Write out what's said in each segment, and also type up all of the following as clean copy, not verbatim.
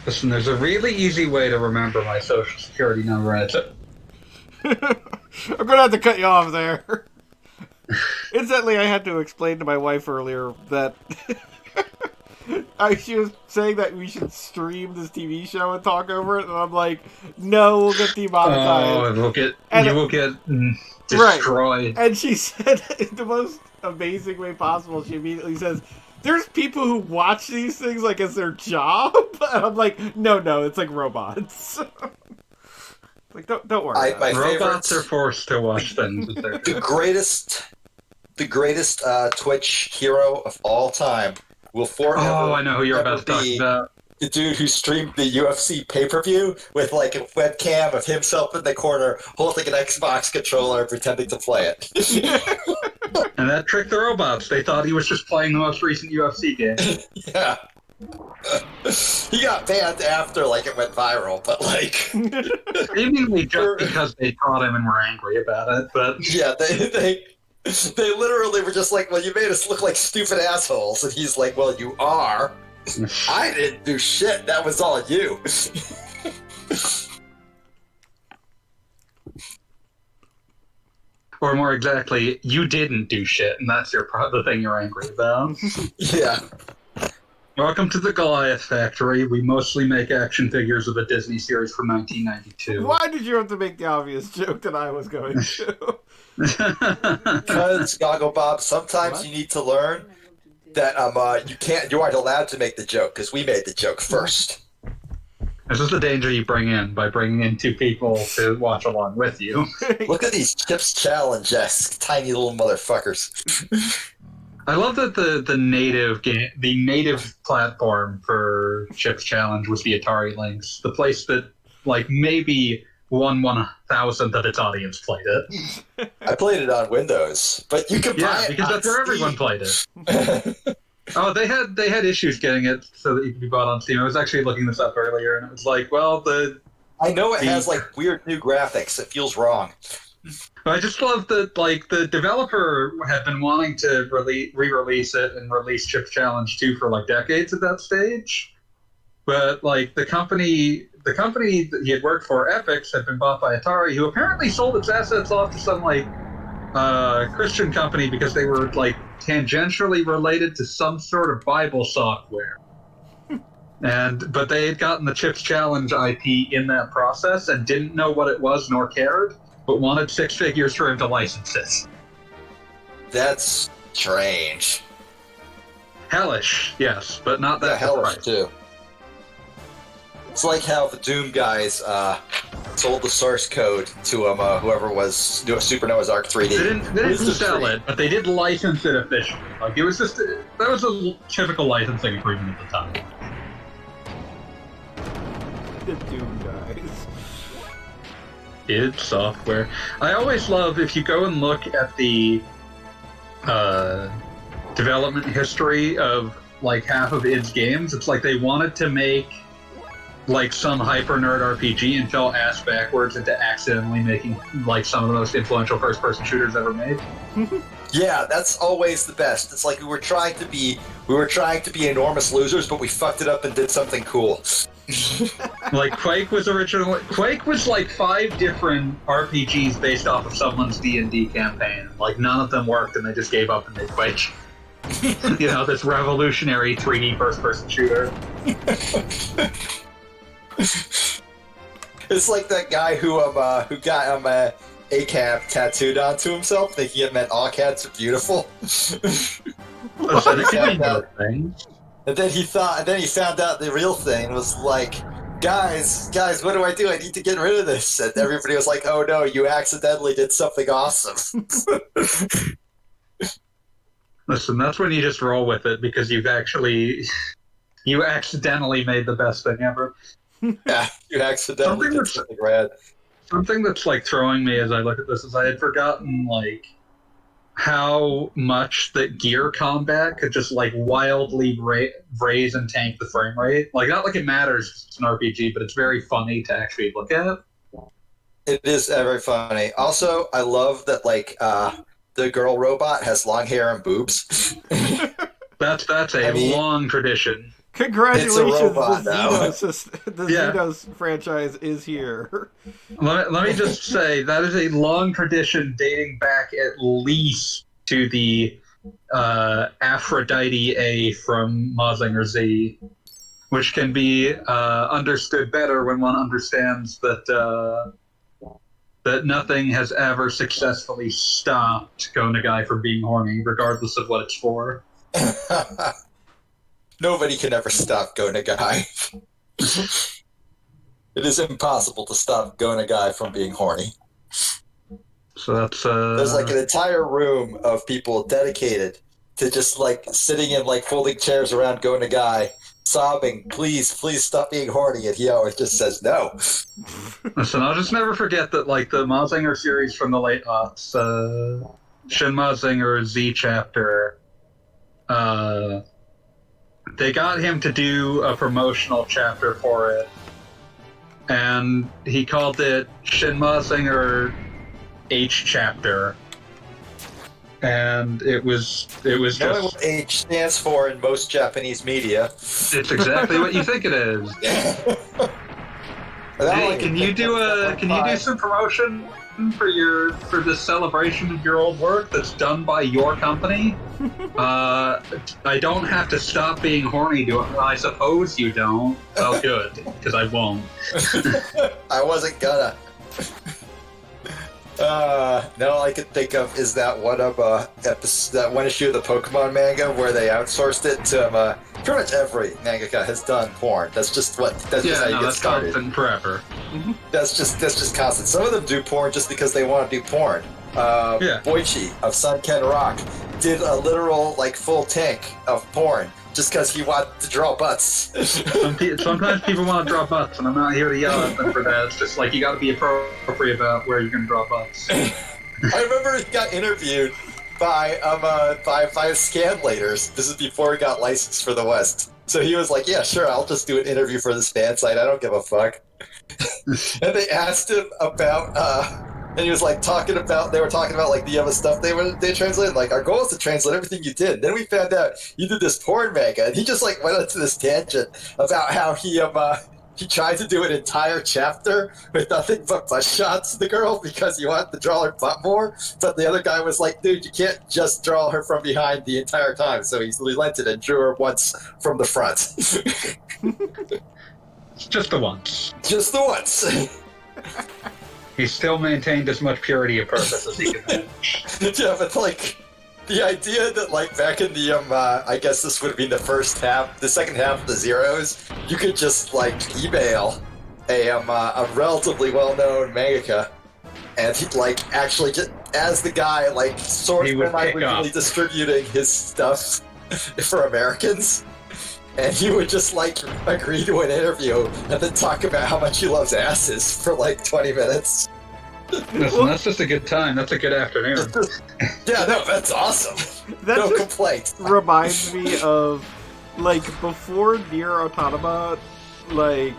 Listen, there's a really easy way to remember my social security number, and it's I'm gonna have to cut you off there. Incidentally, I had to explain to my wife earlier that she was saying that we should stream this TV show and talk over it, and I'm like, no, we'll get oh, demonetized. you will get Right. destroyed. And she said in the most amazing way possible, she immediately says, there's people who watch these things like as their job, and I'm like, no, it's like robots. Like, don't worry. My Robots favorites, are forced to watch things. the greatest Twitch hero of all time will forever. Oh, I know who you're ever about to talk be about. the dude who streamed the UFC pay-per-view with like a webcam of himself in the corner holding an Xbox controller and pretending to play it. And that tricked the robots. They thought he was just playing the most recent UFC game. Yeah. He got banned after like it went viral, but like Seemingly just because they caught him and were angry about it, but yeah, they literally were just like, well, you made us look like stupid assholes, and he's like, well, you are. I didn't do shit. That was all you. or more exactly, you didn't do shit, and that's the thing you're angry about. Yeah. Welcome to the Goliath Factory. We mostly make action figures of a Disney series from 1992. Why did you have to make the obvious joke that I was going to? Because Goggle Bob, sometimes you need to learn that you aren't allowed to make the joke because we made the joke first. This is the danger you bring in by bringing in two people to watch along with you. Look at these Chips Challenge-esque tiny little motherfuckers. I love that the native platform for Chips Challenge was the Atari Lynx, the place that like maybe 1/1000th of its audience played it. I played it on Windows, but you could buy it because that's where everyone played it. Oh, they had issues getting it so that you could be bought on Steam. I was actually looking this up earlier, and it was like, well, I know it has like weird new graphics. It feels wrong. I just love that like the developer had been wanting to re-release it and release Chips Challenge 2 for like decades at that stage, but like the company that he had worked for, Epix, had been bought by Atari, who apparently sold its assets off to some like Christian company because they were like tangentially related to some sort of Bible software. But they had gotten the Chips Challenge IP in that process and didn't know what it was nor cared, but wanted six figures for him to license it. That's strange. Hellish, yes, but not that hellish price. too. It's like how the Doom guys sold the source code to whoever was Supernova's Arc 3D. They didn't sell it, but they did license it officially. Like it was just that was a typical licensing agreement at the time. The Doom guys. Id Software. I always love if you go and look at the development history of like half of id's games. It's like they wanted to make like some hyper nerd RPG and fell ass backwards into accidentally making like some of the most influential first person shooters ever made. Yeah, that's always the best. It's like we were trying to be enormous losers, but we fucked it up and did something cool. Like Quake was like 5 different RPGs based off of someone's D&D campaign. Like none of them worked, and they just gave up and made Quake. You know, this revolutionary 3D first-person shooter. It's like that guy who got a cat tattooed onto himself, thinking it meant all cats are beautiful. And then he found out the real thing was like, guys, what do I do? I need to get rid of this. And everybody was like, oh no, you accidentally did something awesome. Listen, that's when you just roll with it because you accidentally made the best thing ever. Yeah, you accidentally did something rad. Something that's like throwing me as I look at this is I had forgotten like how much that gear combat could just like wildly raise and tank the frame rate. Like not like it matters, it's an RPG, but it's very funny to actually look at. It is very funny. Also, I love that like the girl robot has long hair and boobs. That's a long tradition. Congratulations, robot now. the Yeah. Xenos franchise is here. Let me just say that is a long tradition dating back at least to the Aphrodite A from Mazinger Z, which can be understood better when one understands that that nothing has ever successfully stopped Go Nagai from being horny, regardless of what it's for. Nobody can ever stop Go Nagai. It is impossible to stop Go Nagai from being horny. So that's There's like an entire room of people dedicated to just like sitting in like folding chairs around Go Nagai, sobbing, please, please stop being horny, and he always just says no. Listen, I'll just never forget that, like, the Mazinger series from the late aughts, Shin Mazinger Z chapter, they got him to do a promotional chapter for it, and he called it Shin Mazinger H chapter, and it was Knowing just what H stands for in most Japanese media. it's exactly what you think it is. Hey, can you do some promotion for this celebration of your old work that's done by your company? I don't have to stop being horny, do it. I suppose you don't. Oh, good, because I won't. I wasn't gonna. No, all I could think of is that one issue of the Pokemon manga where they outsourced it to pretty much every mangaka has done porn. That's just how you get started. Constant forever. That's just constant. Some of them do porn just because they want to do porn. Boichi of Sunken Rock did a literal like full tank of porn just because he wanted to draw butts. Sometimes people want to draw butts, and I'm not here to yell at them for that. It's just like you got to be appropriate about where you're going to draw butts. I remember he got interviewed by Scanlators. This is before he got licensed for the West. So he was like, "Yeah, sure, I'll just do an interview for this fan site. I don't give a fuck." And they asked him about, and he was like they were talking about like the other stuff they translated. Like, our goal is to translate everything you did. And then we found out you did this porn manga, and he just like went into this tangent about how he tried to do an entire chapter with nothing but butt shots of the girl because he wanted to draw her butt more. But the other guy was like, dude, you can't just draw her from behind the entire time. So he relented and drew her once from the front. Just the once. Just the once. He still maintained as much purity of purpose as he could manage. Yeah, but like the idea that like back in the I guess this would have been the second half of the Zeros, you could just like email a relatively well-known mangaka, and he'd like actually get as the guy like sort of semi-legally distributing his stuff for Americans. And he would just, like, agree to an interview and then talk about how much he loves asses for, like, 20 minutes. Listen, that's just a good time. That's a good afternoon. Yeah, no, that's awesome. That no just complaints. reminds me of, like, before Nier Automata, like,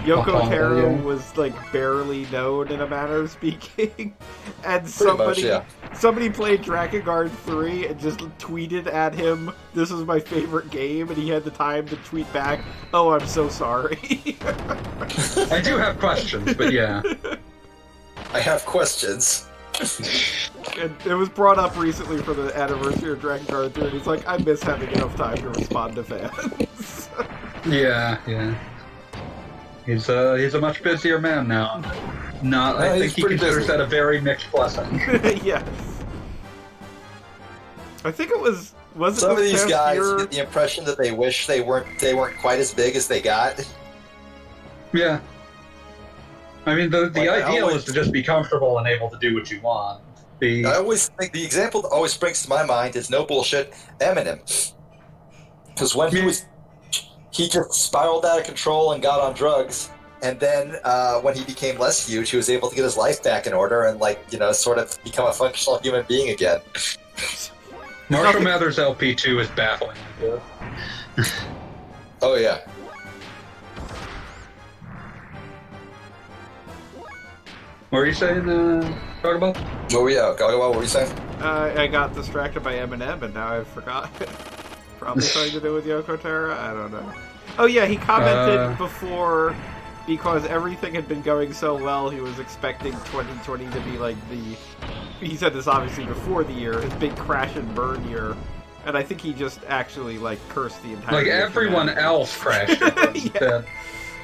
Yoko Taro was, like, barely known in a manner of speaking. And somebody played Drakengard 3 and just tweeted at him, "This is my favorite game," and he had the time to tweet back, "Oh, I'm so sorry." I do have questions, but yeah. I have questions. And it was brought up recently for the anniversary of Drakengard 3, and he's like, "I miss having enough time to respond to fans." Yeah. He's a much busier man now. I think he considers that a very mixed blessing. Yes. I think it was it some of these guys year? get the impression that they wish they weren't quite as big as they got. Yeah. I mean, the ideal is to just be comfortable and able to do what you want. I always think the example that always springs to my mind is no bullshit, Eminem. Because when he just spiraled out of control and got on drugs, and then when he became less huge, he was able to get his life back in order and, like, sort of become a functional human being again. Marshall Mathers LP2 is baffling. Oh, yeah. What were you saying, talk about? What were you saying? I got distracted by Eminem, and now I forgot. Probably something to do with Yoko Taro? I don't know. Oh yeah, he commented before, because everything had been going so well, he was expecting 2020 to be like he said this obviously before the year, his big crash and burn year. And I think he just actually, like, cursed the entire... Like, everyone else crashed and burned. Yeah.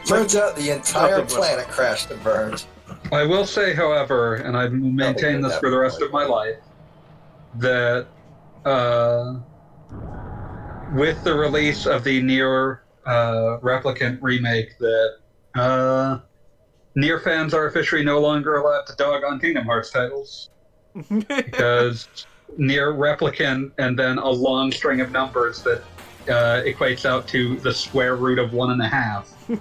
Turns out the entire planet crashed and burned. I will say, however, and I maintain this for the rest of my life, that with the release of the Nier Replicant remake, that Nier fans are officially no longer allowed to dog on Kingdom Hearts titles. Because Nier Replicant and then a long string of numbers that equates out to the square root of 1.5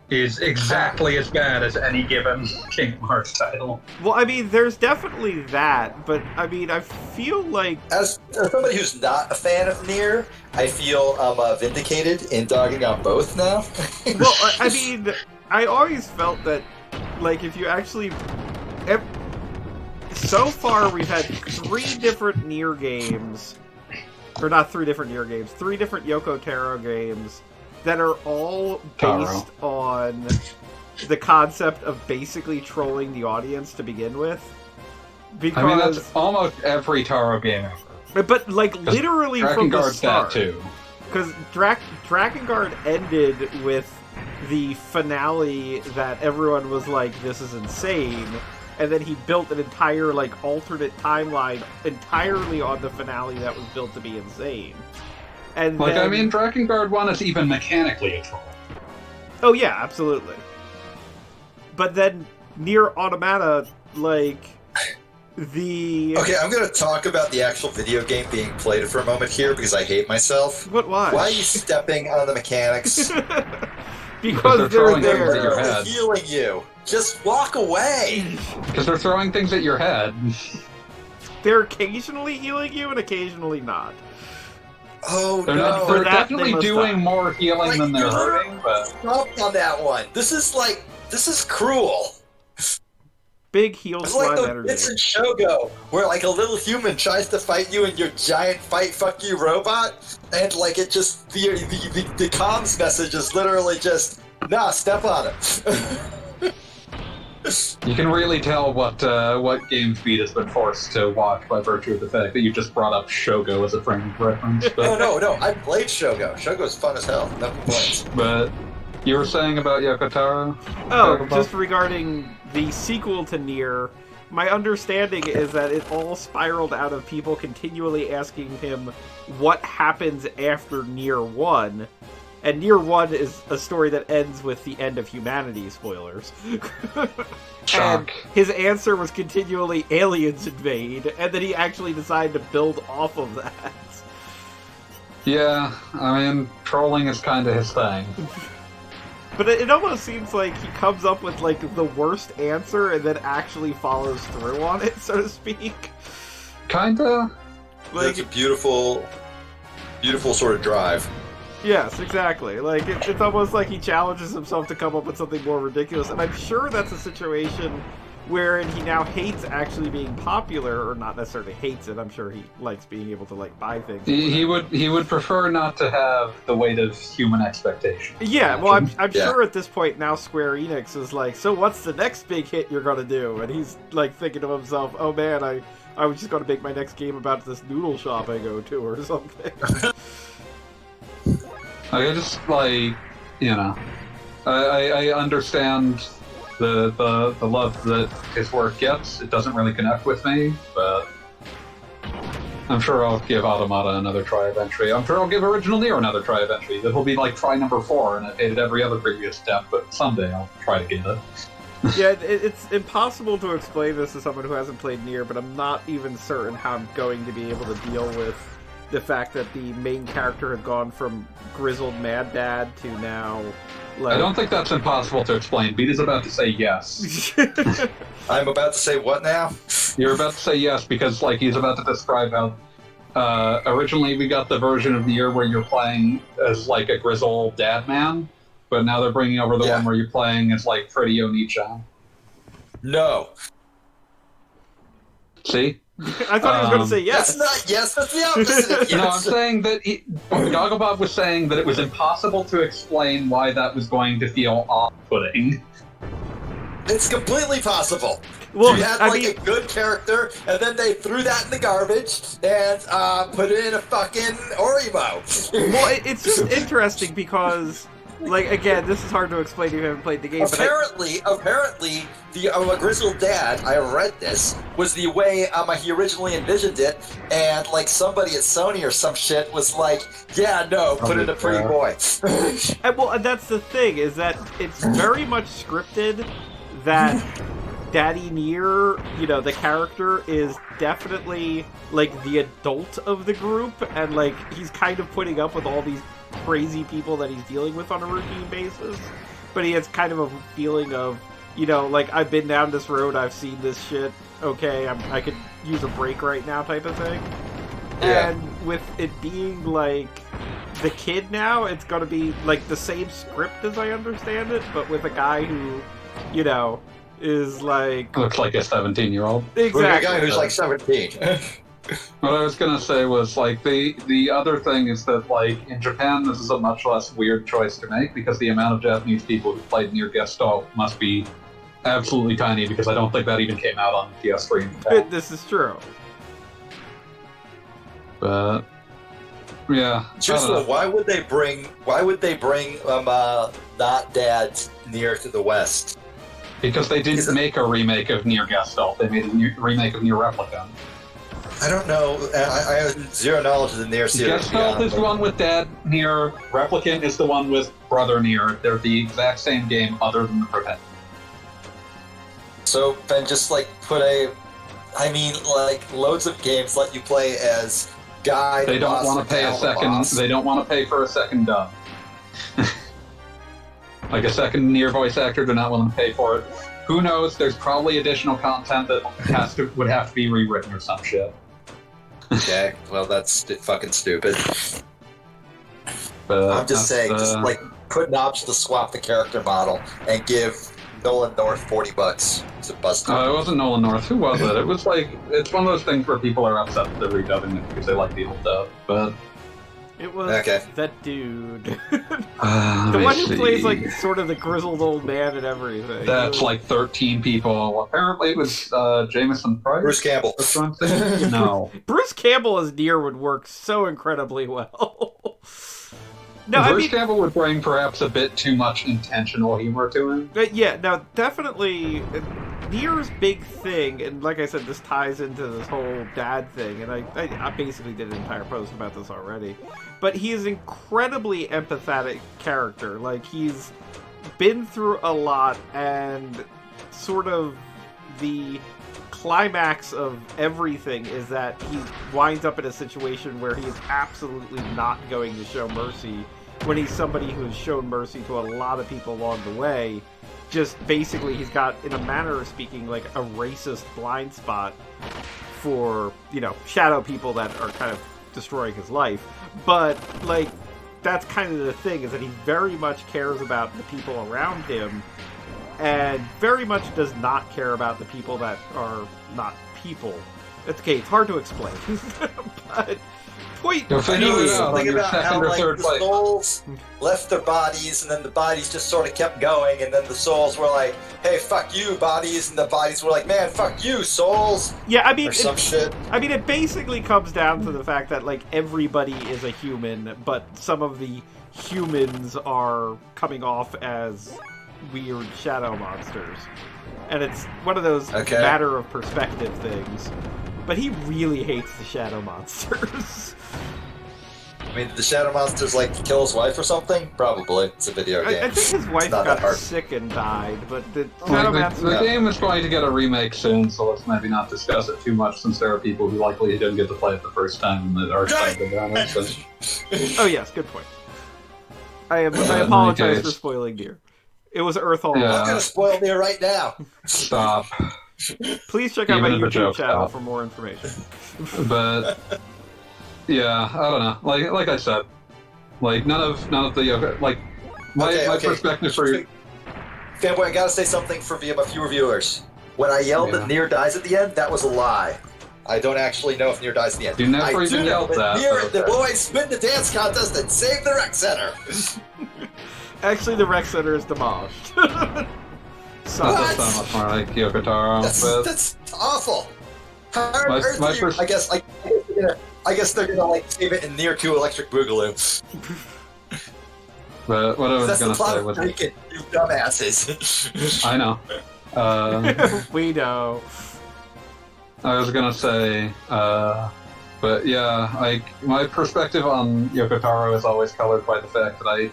is exactly as bad as any given Kingdom Hearts title. Well, I mean, there's definitely that, but I mean, I feel like... As somebody who's not a fan of Nier, I feel vindicated in dogging on both now. Well, I mean, I always felt that, like, if you actually... So far, we've had 3 different Nier games, or not 3 different Nier games, 3 different Yoko Taro games that are all based on the concept of basically trolling the audience to begin with. Because, I mean, that's almost every Taro game ever. But, like, literally from the start. That too. Because Drakengard ended with the finale that everyone was like, this is insane. And then he built an entire, like, alternate timeline entirely on the finale that was built to be insane. And like, then... I mean, Drakengard 1 is even mechanically a troll. Oh, yeah, absolutely. But then Nier Automata, like, the... Okay, I'm going to talk about the actual video game being played for a moment here, because I hate myself. But why? Why are you stepping on the mechanics? Because they're there. They're literally healing you. Just walk away! Because they're throwing things at your head. They're occasionally healing you and occasionally not. Oh, they're no. They're definitely doing more healing than they're hurting, but... Stop on that one. This is cruel. Big heal It's slime like the energy. bits in Shogo, where like a little human tries to fight you in your giant fight fuck you robot, and like it just, the comms message is literally just, nah, step on it. You can really tell what game speed has been forced to watch by virtue of the fact that you just brought up Shogo as a frame of reference. But, No, I played Shogo. Shogo's fun as hell. No complaints. But you were saying about Yoko Taro? Oh, just regarding the sequel to Nier, my understanding is that it all spiraled out of people continually asking him what happens after Nier 1. And Nier 1 is a story that ends with the end of humanity, spoilers. And his answer was continually aliens invade, and then he actually decided to build off of that. Yeah, I mean, trolling is kind of his thing. But it almost seems like he comes up with, like, the worst answer and then actually follows through on it, so to speak. Kinda. Like, That's a beautiful sort of drive. Yes, exactly. Like, it's almost like he challenges himself to come up with something more ridiculous, and I'm sure that's a situation wherein he now hates actually being popular, or not necessarily hates it. I'm sure he likes being able to, like, buy things. He would prefer not to have the weight of human expectation. Yeah, well, I'm sure at this point now Square Enix is like, so what's the next big hit you're gonna do? And he's, like, thinking to himself, oh man, I was just gonna make my next game about this noodle shop I go to, or something. I just, like, you know, I understand the love that his work gets. It doesn't really connect with me, but I'm sure I'll give Automata another try eventually. I'm sure I'll give Original Nier another try eventually. That'll be like try number 4, and I've hated every other previous step, but someday I'll try to get it. Yeah, it's impossible to explain this to someone who hasn't played Nier, but I'm not even certain how I'm going to be able to deal with the fact that the main character had gone from grizzled mad dad to now, like... I don't think that's impossible to explain. Beat is about to say yes. I'm about to say what now? You're about to say yes because, like, he's about to describe how originally we got the version of Nier where you're playing as, like, a grizzled dad man, but now they're bringing over the one where you're playing as, like, Freddy Oni-chan. No. See? I thought he was going to say yes. That's not yes. That's the opposite of yes. No, I'm saying that Gogglebob was saying that it was impossible to explain why that was going to feel off-putting. It's completely possible. Well, you had a good character, and then they threw that in the garbage and put it in a fucking Oreo. Well, it's just interesting because, like, again, this is hard to explain if you haven't played the game. Apparently, the Grizzled Dad, I read this, was the way he originally envisioned it, and like somebody at Sony or some shit was like, yeah, no, put in a pretty boy. And that's the thing, is that it's very much scripted that Daddy Nier, the character, is definitely like the adult of the group, and like he's kind of putting up with all these crazy people that he's dealing with on a routine basis, but he has kind of a feeling of, like, I've been down this road, I've seen this shit, okay, I could use a break right now type of thing. Yeah. And with it being like the kid now, it's going to be like the same script as I understand it, but with a guy who, is like... Looks like a 17-year-old. Exactly. With a guy who's like 17. What I was gonna say was, like, the other thing is that, like, in Japan, this is a much less weird choice to make, because the amount of Japanese people who played Nier Gestalt must be absolutely tiny, because I don't think that even came out on PS3 in Japan. This is true. But yeah, Just why would they bring not Dad Nier to the West? Because they didn't make a remake of Nier Gestalt, they made a remake of Nier Replicant. I don't know. I have zero knowledge of the Nier series. Gestalt is the one with Dad Nier. Replicant is the one with Brother Nier. They're the exact same game, other than the protagonist. So then, just like loads of games let you play as guy. They don't want to pay a second. They don't want to pay for a second dub. Like a second Nier voice actor, they're not willing to pay for it. Who knows? There's probably additional content that would have to be rewritten or some shit. Okay, well that's fucking stupid. But I'm just saying, just like put knobs to swap the character model and give Nolan North $40 to bust. It wasn't Nolan North. Who was it? It was like, it's one of those things where people are upset that they're redubbing it because they like the old dub. But it was that dude. The one who plays like sort of the grizzled old man and everything. That's like 13 people. Apparently it was Jameson Price. Bruce Campbell. No. Bruce Campbell as Nier would work so incredibly well. No, Bruce Campbell would bring perhaps a bit too much intentional humor to him. Yeah, no, definitely. Nier's big thing, and like I said, this ties into this whole dad thing, and I basically did an entire post about this already. But he is an incredibly empathetic character. Like, he's been through a lot, and sort of the climax of everything is that he winds up in a situation where he is absolutely not going to show mercy, when he's somebody who has shown mercy to a lot of people along the way. Just basically, he's got, in a manner of speaking, like a racist blind spot for, shadow people that are kind of destroying his life. But, like, that's kind of the thing, is that he very much cares about the people around him, and very much does not care about the people that are not people. It's okay, it's hard to explain. But point something about how the souls left their bodies, and then the bodies just sort of kept going, and then the souls were like, hey, fuck you, bodies, and the bodies were like, man, fuck you, souls. Yeah, I mean, or some shit. I mean, it basically comes down to the fact that, like, everybody is a human, but some of the humans are coming off as weird shadow monsters. And it's one of those matter of perspective things. But he really hates the shadow monsters. I mean, did the shadow monsters like kill his wife or something? Probably. It's a video game. I think his wife got sick and died, but the game is going to get a remake soon, so let's maybe not discuss it too much, since there are people who likely didn't get to play it the first time that are excited about it. So. Oh yes, good point. I apologize for spoiling Nier. It was Earthall. Yeah. I'm gonna spoil Nier right now. Stop. Please check out my YouTube channel for more information. But yeah, I don't know. Like I said, like none of the like my perspective for you. Fanboy, I gotta say something for a few viewers. When I yelled that Nier dies at the end, that was a lie. I don't actually know if Nier dies in the end. You never I even do know yelled that. Nier, Okay. the boys win the dance contest and save the rec center. Actually, the rec center is demolished. So, What? That does sound much more like Yoko Taro. but That's awful. How on My- earth my do you- pers- I guess they're gonna like save it in Nier 2 Electric Boogaloo. but what I was That's the going to plot say of was... Breaking, you dumbasses. I know. we know. I was gonna say, but yeah, like my perspective on Yoko Taro is always colored by the fact that I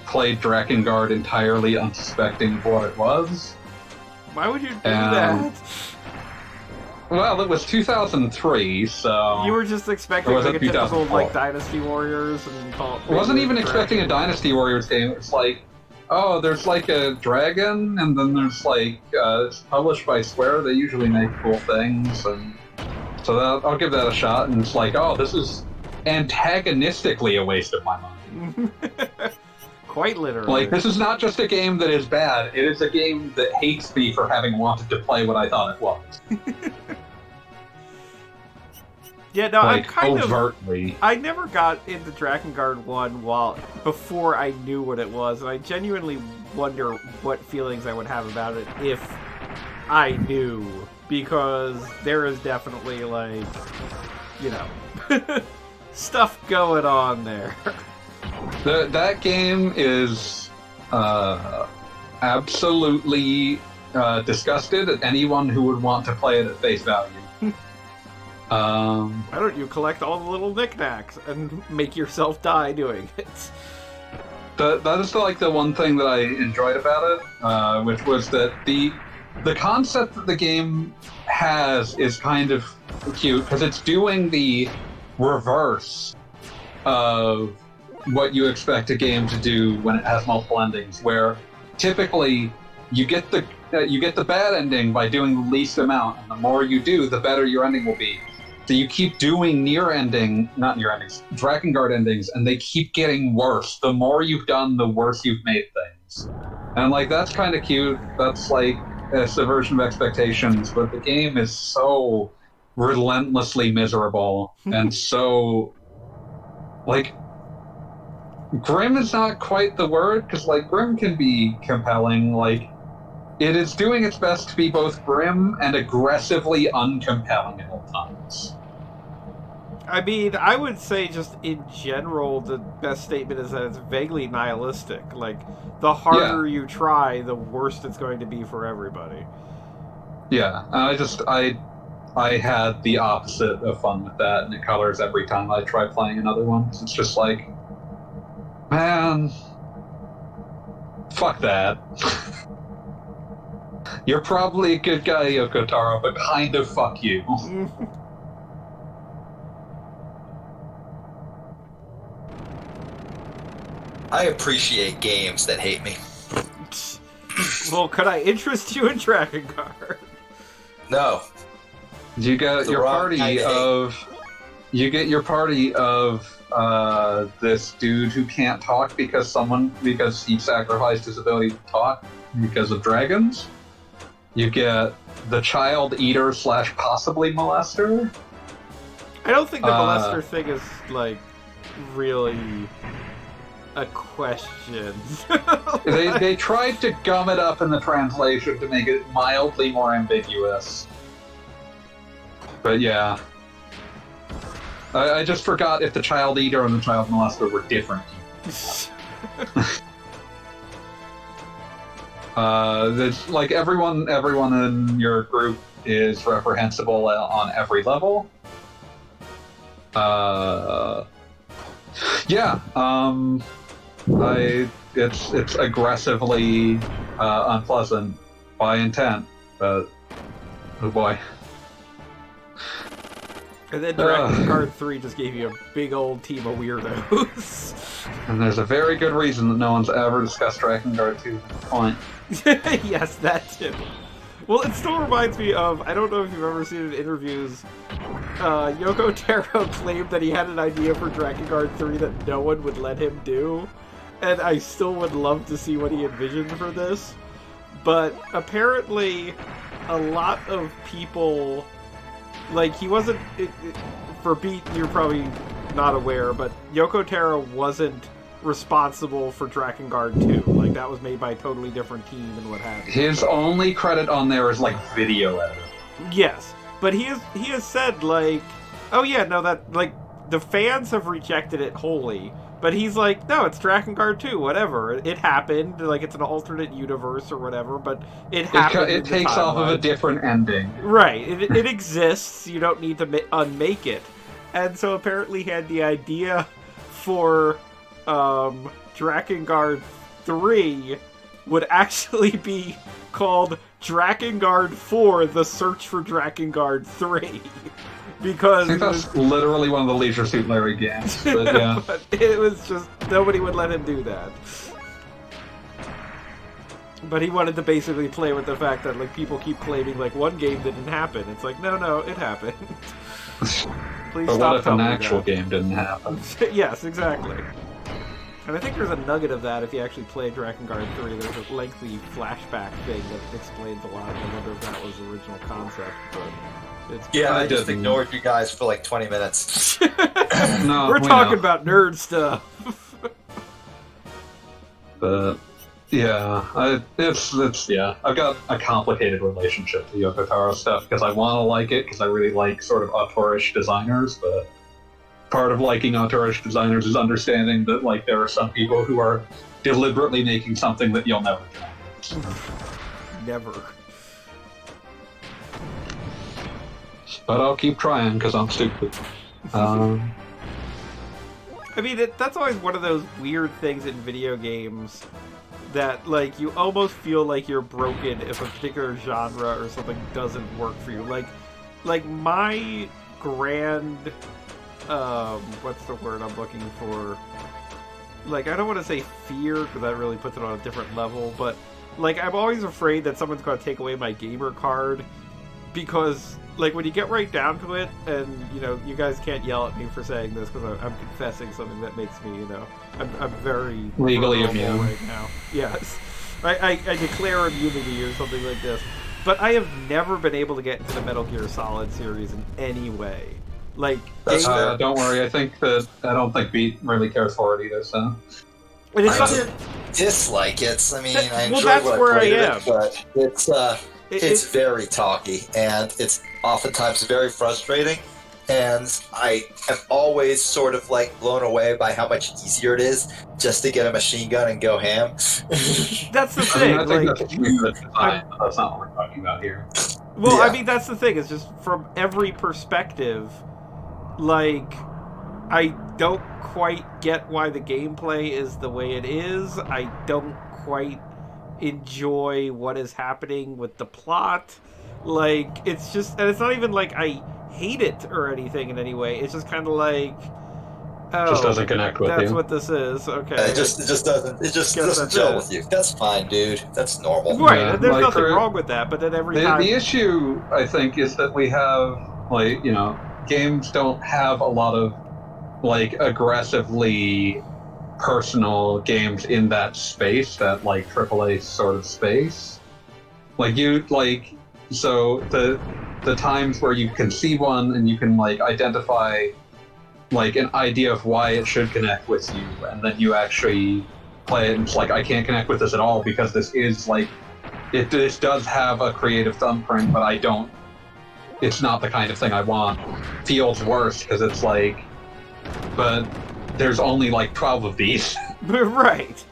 played Drakengard entirely unsuspecting of what it was. Why would you do that? Well, it was 2003, so You were just expecting Or was like a it typical 2004? like Dynasty Warriors and I wasn't even expecting a Dynasty Warriors game. It's like, oh, there's like a dragon, and then there's like it's published by Square. They usually make cool things, and so I'll give that a shot. And it's like, oh, this is antagonistically a waste of my money. Quite literally. Like, this is not just a game that is bad, it is a game that hates me for having wanted to play what I thought it was. Yeah, no, Like, I'm kind overtly. I never got into Drakengard 1 before I knew what it was, and I genuinely wonder what feelings I would have about it if I knew, because there is definitely, like, you know, stuff going on there. That game is absolutely disgusted at anyone who would want to play it at face value. Why don't you collect all the little knickknacks and make yourself die doing it? That is like the one thing that I enjoyed about it, which was that the concept that the game has is kind of cute because it's doing the reverse of what you expect a game to do when it has multiple endings, where typically you get the bad ending by doing the least amount, and the more you do, the better your ending will be. So you keep doing Drakengard endings, and they keep getting worse. The more you've done, the worse you've made things. And like, that's kind of cute. That's like a subversion of expectations, but the game is so relentlessly miserable and so like grim is not quite the word, because like grim can be compelling. Like, it is doing its best to be both grim and aggressively uncompelling at all times. I mean, I would say just in general, the best statement is that it's vaguely nihilistic. Like, the harder you try, the worse it's going to be for everybody. Yeah, I had the opposite of fun with that, and it colors every time I try playing another one. It's just like, man, fuck that. You're probably a good guy, Yoko Taro, but kind of fuck you. I appreciate games that hate me. Well, could I interest you in Drakengard? No. You get The your wrong party kind of hate. of... You get your party of this dude who can't talk because he sacrificed his ability to talk because of dragons. You get the child eater / possibly molester. I don't think the molester thing is, like, really a question. They tried to gum it up in the translation to make it mildly more ambiguous. But yeah. I just forgot if the child eater and the child molester were different. There's, like, everyone in your group is reprehensible on every level. It's aggressively unpleasant by intent, but oh boy. And then Drakengard 3 just gave you a big old team of weirdos. And there's a very good reason that no one's ever discussed Drakengard 2 at this point. Yes, that too. Well, it still reminds me of, I don't know if you've ever seen it in interviews, Yoko Taro claimed that he had an idea for Drakengard 3 that no one would let him do, and I still would love to see what he envisioned for this. But apparently, a lot of people like he wasn't. For Beat, you're probably not aware, but Yoko Taro wasn't responsible for Drakengard 2. Like that was made by a totally different team and what have you. His only credit on there is like video editor. Yes, but he has said like, oh yeah, no, that like the fans have rejected it wholly, but he's like, no, it's Drakengard 2, whatever. It happened, like it's an alternate universe or whatever, but it happened. It takes off of a different ending. Right, it exists. You don't need to unmake it, and so apparently he had the idea for Drakengard 3 would actually be called Drakengard 4: The Search for Drakengard 3. Because I think that's literally one of the Leisure Suit Larry games, but yeah. But it was just, nobody would let him do that. But he wanted to basically play with the fact that like people keep claiming like one game didn't happen. It's like, no, it happened. Please But stop what if an telling me actual that. game didn't happen? Yes, exactly. And I think there's a nugget of that if you actually play Drakengard 3. There's a lengthy flashback thing that explains a lot. I wonder if that was the original concept, but it's Yeah, I I just didn't. ignored you guys for like 20 minutes. No, we're we talking know. about nerd stuff. But yeah, it's yeah. I've got a complicated relationship to Yoko Taro stuff because I want to like it because I really like sort of auteurish designers, but part of liking auteurish designers is understanding that like there are some people who are deliberately making something that you'll never try. Never. But I'll keep trying because I'm stupid. I mean, that's always one of those weird things in video games that, like, you almost feel like you're broken if a particular genre or something doesn't work for you. Like my grand, what's the word I'm looking for? Like, I don't want to say fear, because that really puts it on a different level, but, like, I'm always afraid that someone's going to take away my gamer card, because, like, when you get right down to it, and, you know, you guys can't yell at me for saying this, because I'm confessing something that makes me, you know, I'm very Legally vulnerable immune. right now. Yes. I declare immunity or something like this. But I have never been able to get into the Metal Gear Solid series in any way. Like, That's game- fair. Don't worry, I don't think Beat really cares for it either, so. and it's I not- didn't dislike it. I mean, I Well, enjoyed that's what where I played am. it, but it's it- very talky, and it's oftentimes very frustrating. And I am always sort of like blown away by how much easier it is just to get a machine gun and go ham. that's the I thing. mean, I think like, that's true for the design, but that's not what we're talking about here. well, Yeah. I mean, that's the thing. It's just from every perspective, like, I don't quite get why the gameplay is the way it is. I don't quite enjoy what is happening with the plot. Like, it's just, and it's not even like I hate it or anything in any way. It's just kind of like, oh, Just doesn't connect with that's you. what this is. Okay. It just doesn't Guess doesn't that's gel it. with you. That's fine, dude. That's normal. Right, Yeah, and there's like, nothing for- wrong with that, but then every The, time... the issue, I think, is that we have, like, you know, games don't have a lot of, like, aggressively personal games in that space, that, like, AAA sort of space. Like, so the times where you can see one and you can, like, identify, like, an idea of why it should connect with you, and then you actually play it and it's like, I can't connect with this at all because this is, like, this does have a creative thumbprint, but it's not the kind of thing I want. Feels worse because it's like, but there's only like 12 of these. Right.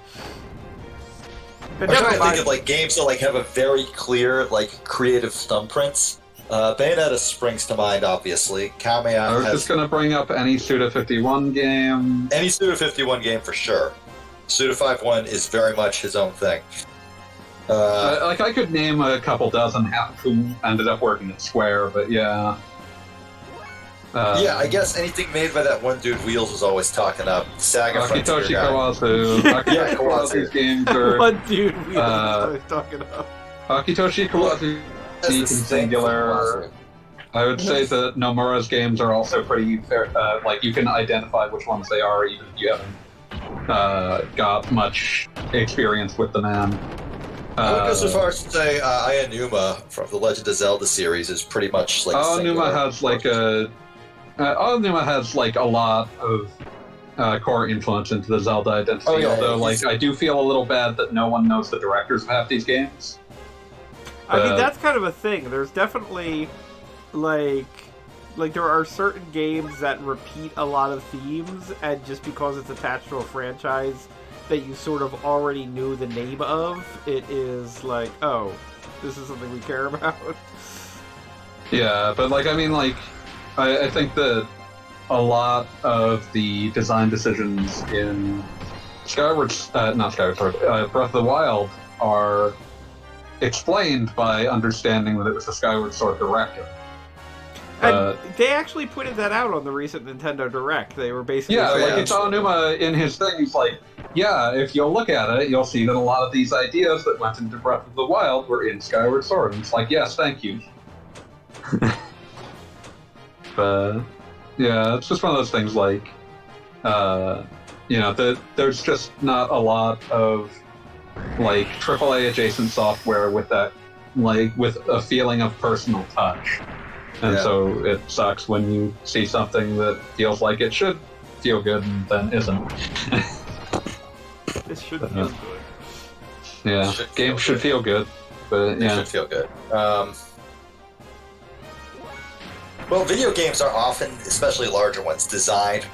And I'm never trying to think mind. of like games that like have a very clear like creative thumbprints. Bayonetta springs to mind, obviously. I Kamea was has just gonna bring up any Suda 51 game. any Suda 51 game for sure. Suda 51 is very much his own thing. Like I could name a couple dozen, half of whom ended up working at Square, but yeah. Yeah, I guess anything made by that one dude Wheels was always talking up. Saga Frontier Akitoshi guy. Kawasu. Yeah, Kawasu's Kawasu. games are One dude we uh, was talking about. Akitoshi Kawasu That's in the thing singular. for I would say that Nomura's games are also pretty fair. Like you can identify which ones they are, even if you haven't got much experience with the man. I would go so far as to say Aonuma from the Legend of Zelda series is pretty much like. Aonuma has like Aonuma has like a lot of core influence into the Zelda identity. Oh, yeah, although, like, I do feel a little bad that no one knows the directors of half these games. I mean, that's kind of a thing. There's definitely like there are certain games that repeat a lot of themes, and just because it's attached to a franchise that you sort of already knew the name of, it is like, oh, this is something we care about. Yeah, but like, I mean, like, I think that a lot of the design decisions in Breath of the Wild are explained by understanding that it was the Skyward Sword director. And they actually pointed that out on the recent Nintendo Direct. They were basically it's Aonuma in his thing. He's like, yeah, if you'll look at it, you'll see that a lot of these ideas that went into Breath of the Wild were in Skyward Sword. And it's like, yes, thank you. But yeah, it's just one of those things. Like, there's just not a lot of like AAA adjacent software with that, like, with a feeling of personal touch. And so it sucks when you see something that feels like it should feel good and then isn't. It should feel good. Yeah, games should feel good, but It should feel good. Well, video games are often, especially larger ones, designed.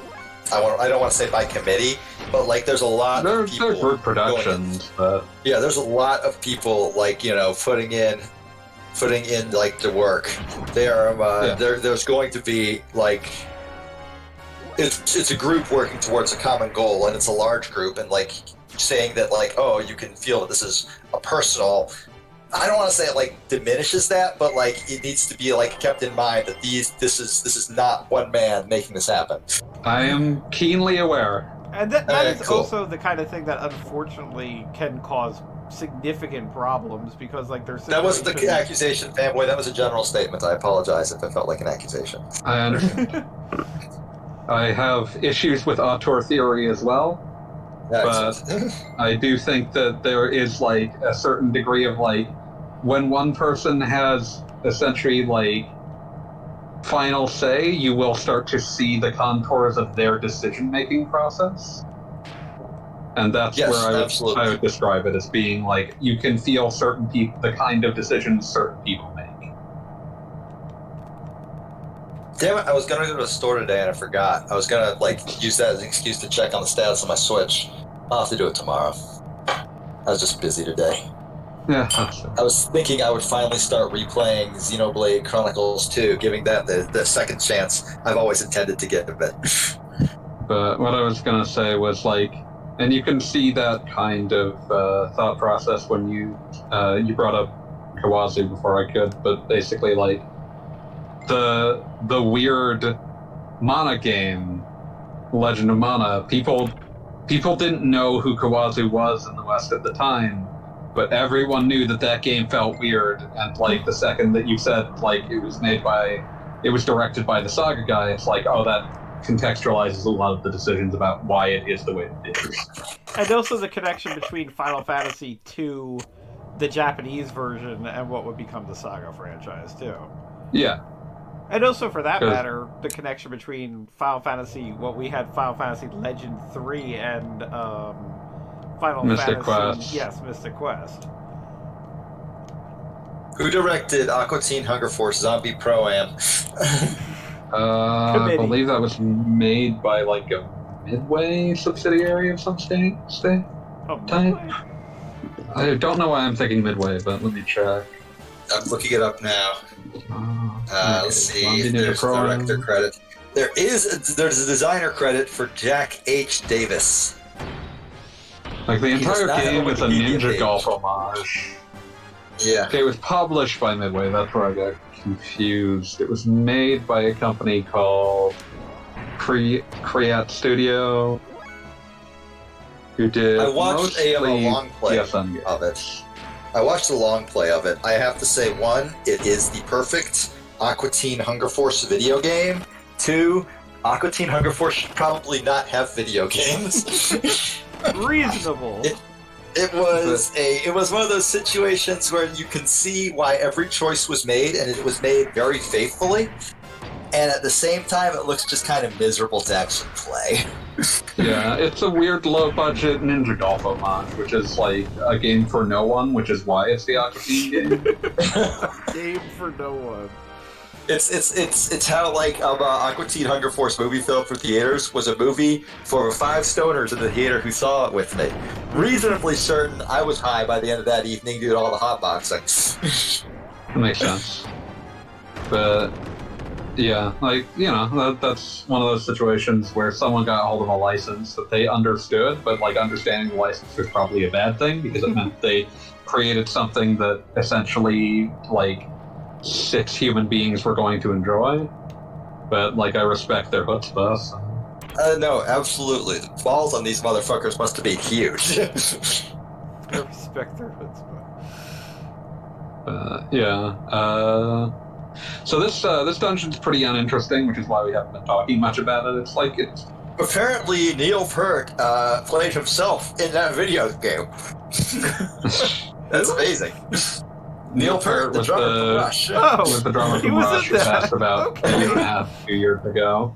I don't want to say by committee, but like there's a lot of people. They're group productions, but yeah, there's a lot of people like putting in like the work. There's going to be like it's a group working towards a common goal, and it's a large group, and like saying that like, oh, you can feel that this is a personal. I don't want to say it like diminishes that, but like it needs to be like kept in mind that this is not one man making this happen. I am keenly aware. And that is also the kind of thing that unfortunately can cause significant problems, because like there's that wasn't the accusation, fanboy. That was a general statement. I apologize if it felt like an accusation. I understand. I have issues with auteur theory as well, but I do think that there is like a certain degree of like when one person has essentially like final say, you will start to see the contours of their decision-making process. And that's where I would describe it as being like, you can feel certain people, the kind of decisions certain people make. Damn it, I was gonna go to the store today and I forgot. I was gonna like use that as an excuse to check on the status of my Switch. I'll have to do it tomorrow. I was just busy today. Yeah, that's true. I was thinking I would finally start replaying Xenoblade Chronicles 2, giving that the second chance I've always intended to give it. But what I was gonna say was like, and you can see that kind of thought process when you brought up Kawazu before I could, but basically like the weird Mana game, Legend of Mana, people didn't know who Kawazu was in the West at the time, but everyone knew that game felt weird, and like the second that you said like it was directed by the Saga guy, it's like, oh, that contextualizes a lot of the decisions about why it is the way it is. And also the connection between Final Fantasy II, the Japanese version, and what would become the Saga franchise too. Yeah. And also, for that matter, the connection between Final Fantasy Legend 3 and Mystic Quest. Yes, Mystic Quest. Who directed Aqua Teen Hunger Force Zombie Pro-Am? I believe that was made by like a Midway subsidiary of some state. Oh, Midway? I don't know why I'm thinking Midway, but let me check. I'm looking it up now. Let's see if there's a director credit. There's a designer credit for Jack H. Davis. Like the entire game is a Ninja Golf homage. Yeah. Okay, it was published by Midway, that's where I got confused. It was made by a company called Create Studio, who did I watched a long play PSN of it. I watched the long play of it. I have to say, 1, it is the perfect Aqua Teen Hunger Force video game. 2, Aqua Teen Hunger Force should probably not have video games. Reasonable. It was one of those situations where you can see why every choice was made, and it was made very faithfully. And at the same time, it looks just kind of miserable to actually play. Yeah, it's a weird low-budget Ninja Golf homage, which is like a game for no one, which is why it's the Aqua Teen game. Game for no one. It's how like Aqua Teen Hunger Force movie film for theaters was a movie for 5 stoners in the theater who saw it with me. Reasonably certain I was high by the end of that evening due to all the hotboxing. That makes sense. But yeah, like, you know, that's one of those situations where someone got a hold of a license that they understood, but like understanding the license was probably a bad thing because it meant they created something that essentially like 6 human beings were going to enjoy. But like, I respect their chutzpah. So. No, absolutely. The balls on these motherfuckers must have been huge. I respect their chutzpah. Yeah. So this dungeon's pretty uninteresting, which is why we haven't been talking much about it. It's apparently Neil Peart played himself in that video game. That's amazing. Neil Peart, the drummer from Rush. Oh, was the drummer from Rush, was asked about a year and a half, 2 years ago.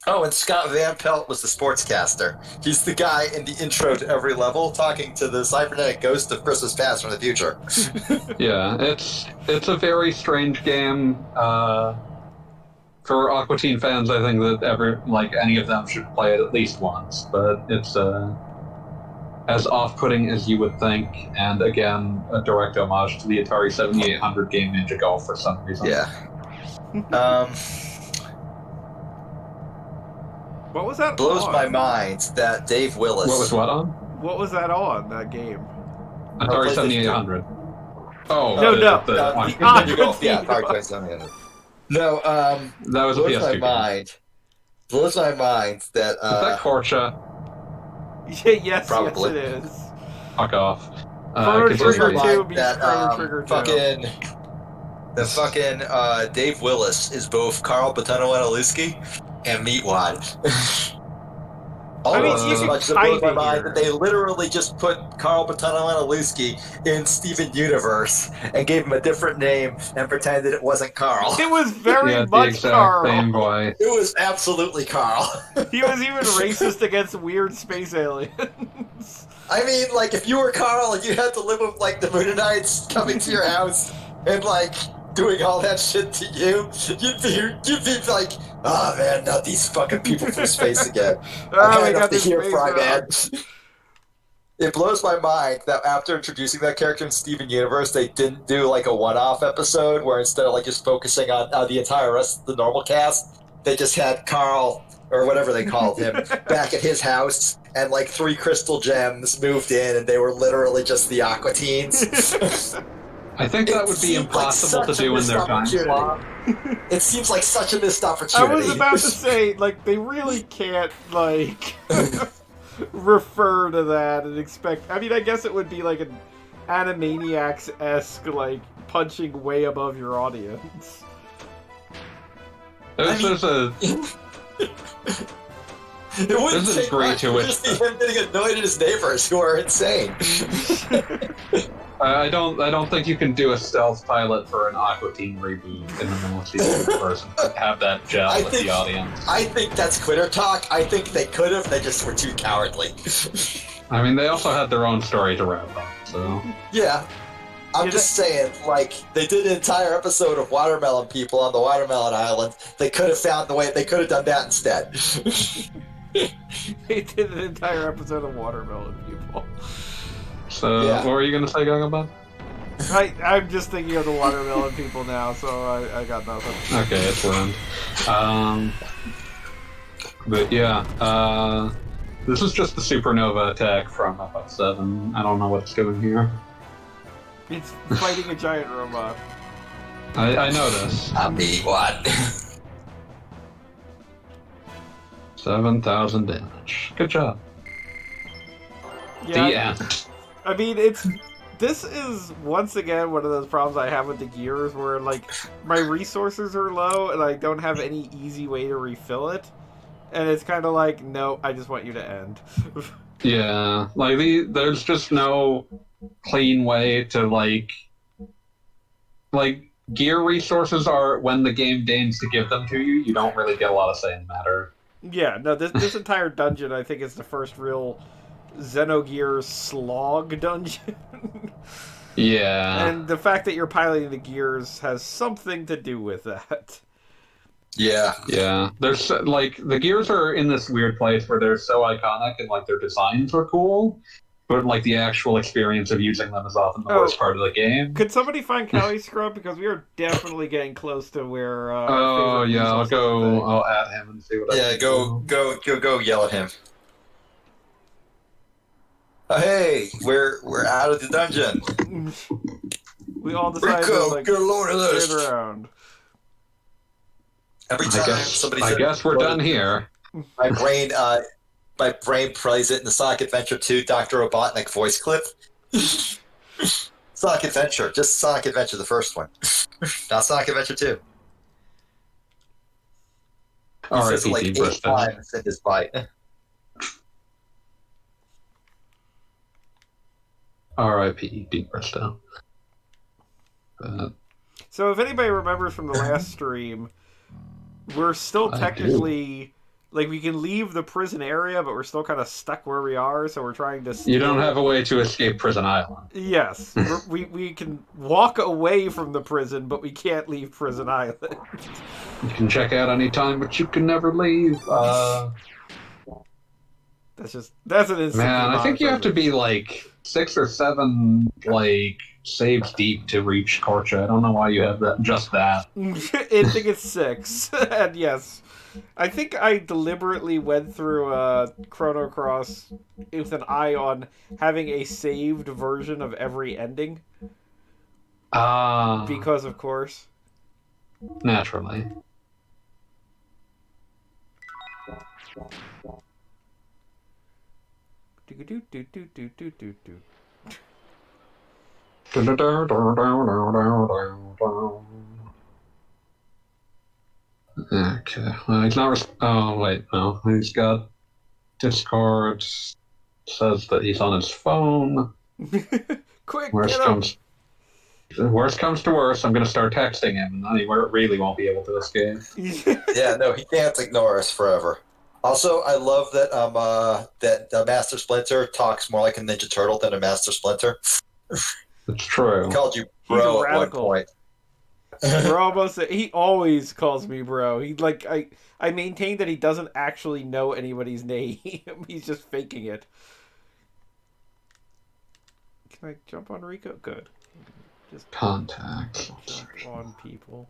Oh, and Scott Van Pelt was the sportscaster. He's the guy in the intro to every level talking to the cybernetic ghost of Christmas Past from the future. Yeah, it's a very strange game. For Aqua Teen fans, I think that any of them should play it at least once, but it's as off-putting as you would think, and again, a direct homage to the Atari 7800 game Ninja Golf for some reason. Yeah. What was that? Blows on? my mind that Dave Willis. What was what on? What was that on, that game? Atari 7800. Oh, No. the Aqua Golf, yeah, Teen. Atari 2700. No, that was a blows PS2 my game. blows my mind that Is that Korcha? Yes, Probably. yes it is. Fuck off. Chrono continue. Trigger blows my 2 mind beats that Chrono Trigger 2. fucking Dave Willis is both Carl Botano-Analiski and Meatwad. I mean, Almost you as can much as it blows my kinda mind hear. that they literally just put Carl Botano-Analiski in Steven Universe and gave him a different name and pretended it wasn't Carl. It was very Yeah, the much exact Carl. same voice. It was absolutely Carl. He was even racist against weird space aliens. I mean, like, if you were Carl and you had to live with, like, the Moonanites coming to your house and, like, doing all that shit to you, you'd be like, oh, man, not these fucking people from space again. Oh, I we got got to this hear space Fry rock. Man. It blows my mind that after introducing that character in Steven Universe, they didn't do, like, a one-off episode where instead of, like, just focusing on the entire rest of the normal cast, they just had Carl, or whatever they called him, back at his house, and like 3 crystal gems moved in, and they were literally just the Aqua Teens. I think that would be impossible to do in their time slot. It seems like such a missed I opportunity. was about to say, like, they really can't, like, refer to that and expect... I mean, I guess it would be like an Animaniacs-esque, like, punching way above your audience. There's a... It wouldn't This is take great much. to It would which- just be him getting annoyed at his neighbors who are insane. I don't think you can do a stealth pilot for an Aqua Teen reboot in the most universe and have that gel I with think- the audience. I think that's quitter talk. I think they could have. They just were too cowardly. I mean, they also had their own story to wrap up, so... Yeah. I'm Yeah, just saying, like, they did an entire episode of Watermelon People on the Watermelon Island. They could have found the way, they could have done that instead. They did an entire episode of Watermelon People. So, Yeah. what were you going to say, Gagabot? I'm just thinking of the Watermelon People now, so I got nothing. Okay, it's ruined. But yeah, this is just the supernova attack from Episode 7. I don't know what it's doing here. It's fighting a giant robot. I know this. I mean, what? 7,000 damage. Good job. Yeah, The end. I mean, this is once again one of those problems I have with the Gears where, like, my resources are low and I don't have any easy way to refill it. And it's kind of like, no, I just want you to end. Yeah, like there's just no clean way to like gear resources are when the game deigns to give them to you. You don't really get a lot of say in the matter. Yeah, no, this entire dungeon, I think, is the first real Xenogears slog dungeon. Yeah, And the fact that you're piloting the gears has something to do with that. Yeah. yeah. There's like the gears are in this weird place where they're so iconic and like their designs are cool, but like the actual experience of using them is often the worst part of the game. Could somebody find Cali Scrub? Because we are definitely getting close to where our Oh favorite yeah, I'll resources go. are. I'll add him and see what. I Yeah, can go yell at him. Oh, hey, we're out of the dungeon. We all decided to Rico, like get a load of this. stand around. Every time somebody I says, guess we're done here. my brain plays it in the Sonic Adventure 2 Dr. Robotnik voice clip. Sonic Adventure, just Sonic Adventure, the first one, not Sonic Adventure 2. He says it like 8 times in his bite. R.I.P. Dean Bristow. So if anybody remembers from the last stream, we're still technically like we can leave the prison area, but we're still kind of stuck where we are. So we're trying to. You don't have a way to escape Prison Island. Yes, we can walk away from the prison, but we can't leave Prison Island. You can check out anytime, but you can never leave. That's an instant. Man, I think you have to be like 6 or 7 like saves deep to reach Torcha. I don't know why you have that. Just that. I think it's 6, and yes, I think I deliberately went through Chrono Cross with an eye on having a saved version of every ending. Because of course. Naturally. Okay. Well, he's not. Oh wait, no. He's got Discord. Says that he's on his phone. Quick, Worst comes to worst, I'm going to start texting him, and then he really won't be able to escape. Yeah, no, he can't ignore us forever. Also, I love that that Master Splinter talks more like a Ninja Turtle than a Master Splinter. It's true. He called you bro at one point. Bro almost. He always calls me bro. He like I maintain that he doesn't actually know anybody's name. He's just faking it. Can I jump on Rico? Good. Just contact. Jump on people.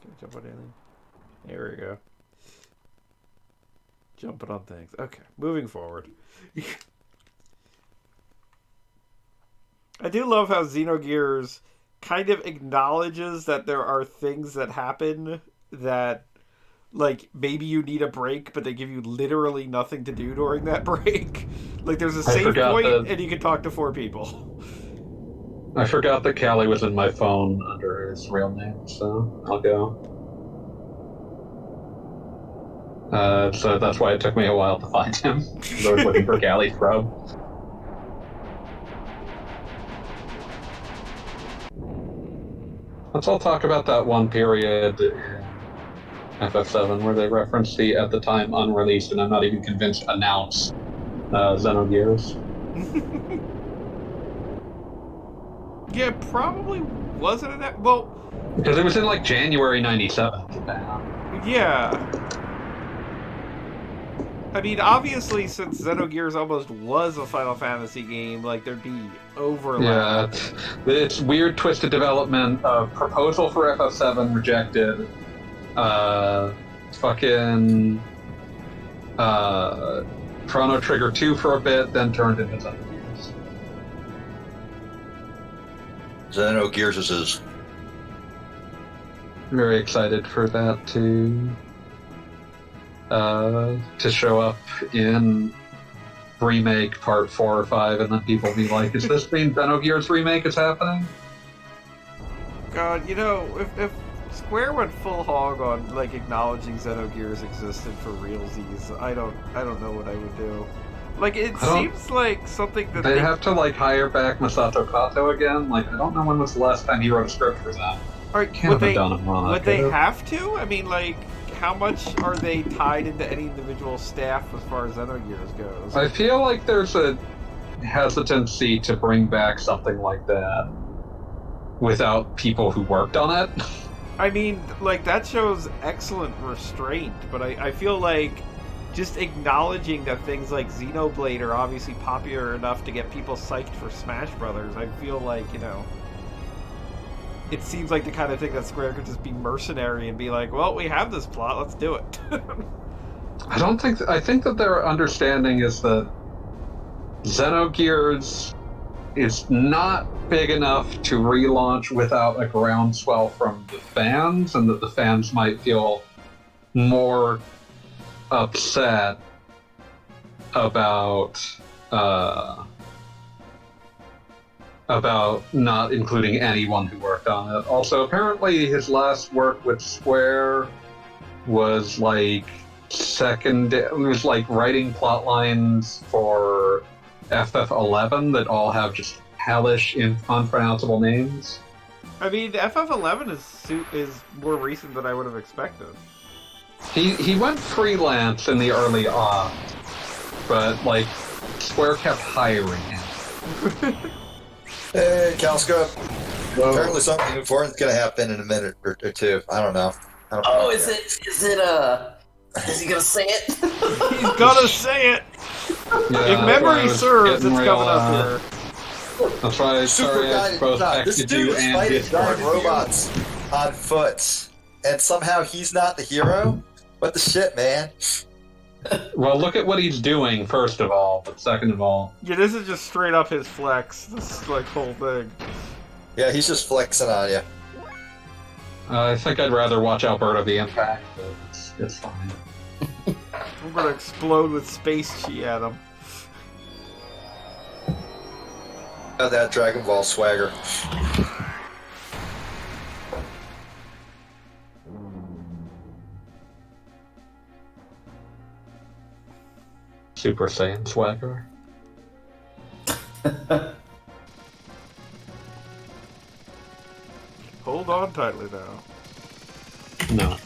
Can I jump on anything? There we go. Jumping on things. Okay, moving forward. I do love how Xenogears kind of acknowledges that there are things that happen that, like, maybe you need a break, but they give you literally nothing to do during that break. Like, there's a save point, and you can talk to 4 people. I forgot that Callie was in my phone under his real name, so I'll go. So that's why it took me a while to find him. I was looking for Callie Scrub. Let's all talk about that one period in FF7 where they referenced the, at the time, unreleased, and I'm not even convinced, announced Xenogears. Yeah, probably wasn't it? Well, because it was in like January '97. Yeah. I mean, obviously, since Xenogears almost was a Final Fantasy game, like, there'd be overlap. Yeah, it's weird twisted development of proposal for FF7 rejected, fucking Chrono Trigger 2 for a bit, then turned into Xenogears. Xenogears is his. Very excited for that to show up in remake part 4 or 5, and then people be like, "Is this mean Xenogears remake is happening?" God, you know, if Square went full hog on like acknowledging Xenogears existed for realsies, I don't know what I would do. Like, it I don't- seems like something that They have to like hire back Masato Kato again. Like I don't know when was the last time he wrote a script for that. Or Can't would have they, done it wrong. would they have to? I mean, like, how much are they tied into any individual staff as far as Xenogears goes? I feel like there's a hesitancy to bring back something like that without people who worked on it. I mean, like, that shows excellent restraint, but I feel like just acknowledging that things like Xenoblade are obviously popular enough to get people psyched for Smash Brothers, I feel like, you know, it seems like the kind of thing that Square could just be mercenary and be like, well, we have this plot, let's do it. I think that their understanding is that Xenogears is not big enough to relaunch without a groundswell from the fans, and that the fans might feel more upset about not including anyone who worked on it. Also, apparently his last work with Square was like it was like writing plot lines for FF11 that all have just hellish, unpronounceable names. I mean, FF11 is more recent than I would have expected. He went freelance in the early aughts, but like Square kept hiring him. Hey, Calsco. Apparently something important's gonna happen in a minute or two. I don't know. Oh, is he gonna say it? He's gonna say it! Yeah, If memory was serves, it's getting coming real, up here. That's right. Super Sorry, I guided. both Nah, this texted dude you is and fighting Discorded giant you. robots on foot, and somehow he's not the hero. What the shit, man? Well, look at what he's doing, first of all, but second of all, Yeah, this is just straight up his flex, this like whole thing. Yeah, he's just flexing on you. I think I'd rather watch Alberta the Impact, but it's fine. I'm gonna explode with space chi at him. Got that Dragon Ball swagger. Super Saiyan swagger. Hold on tightly now. No.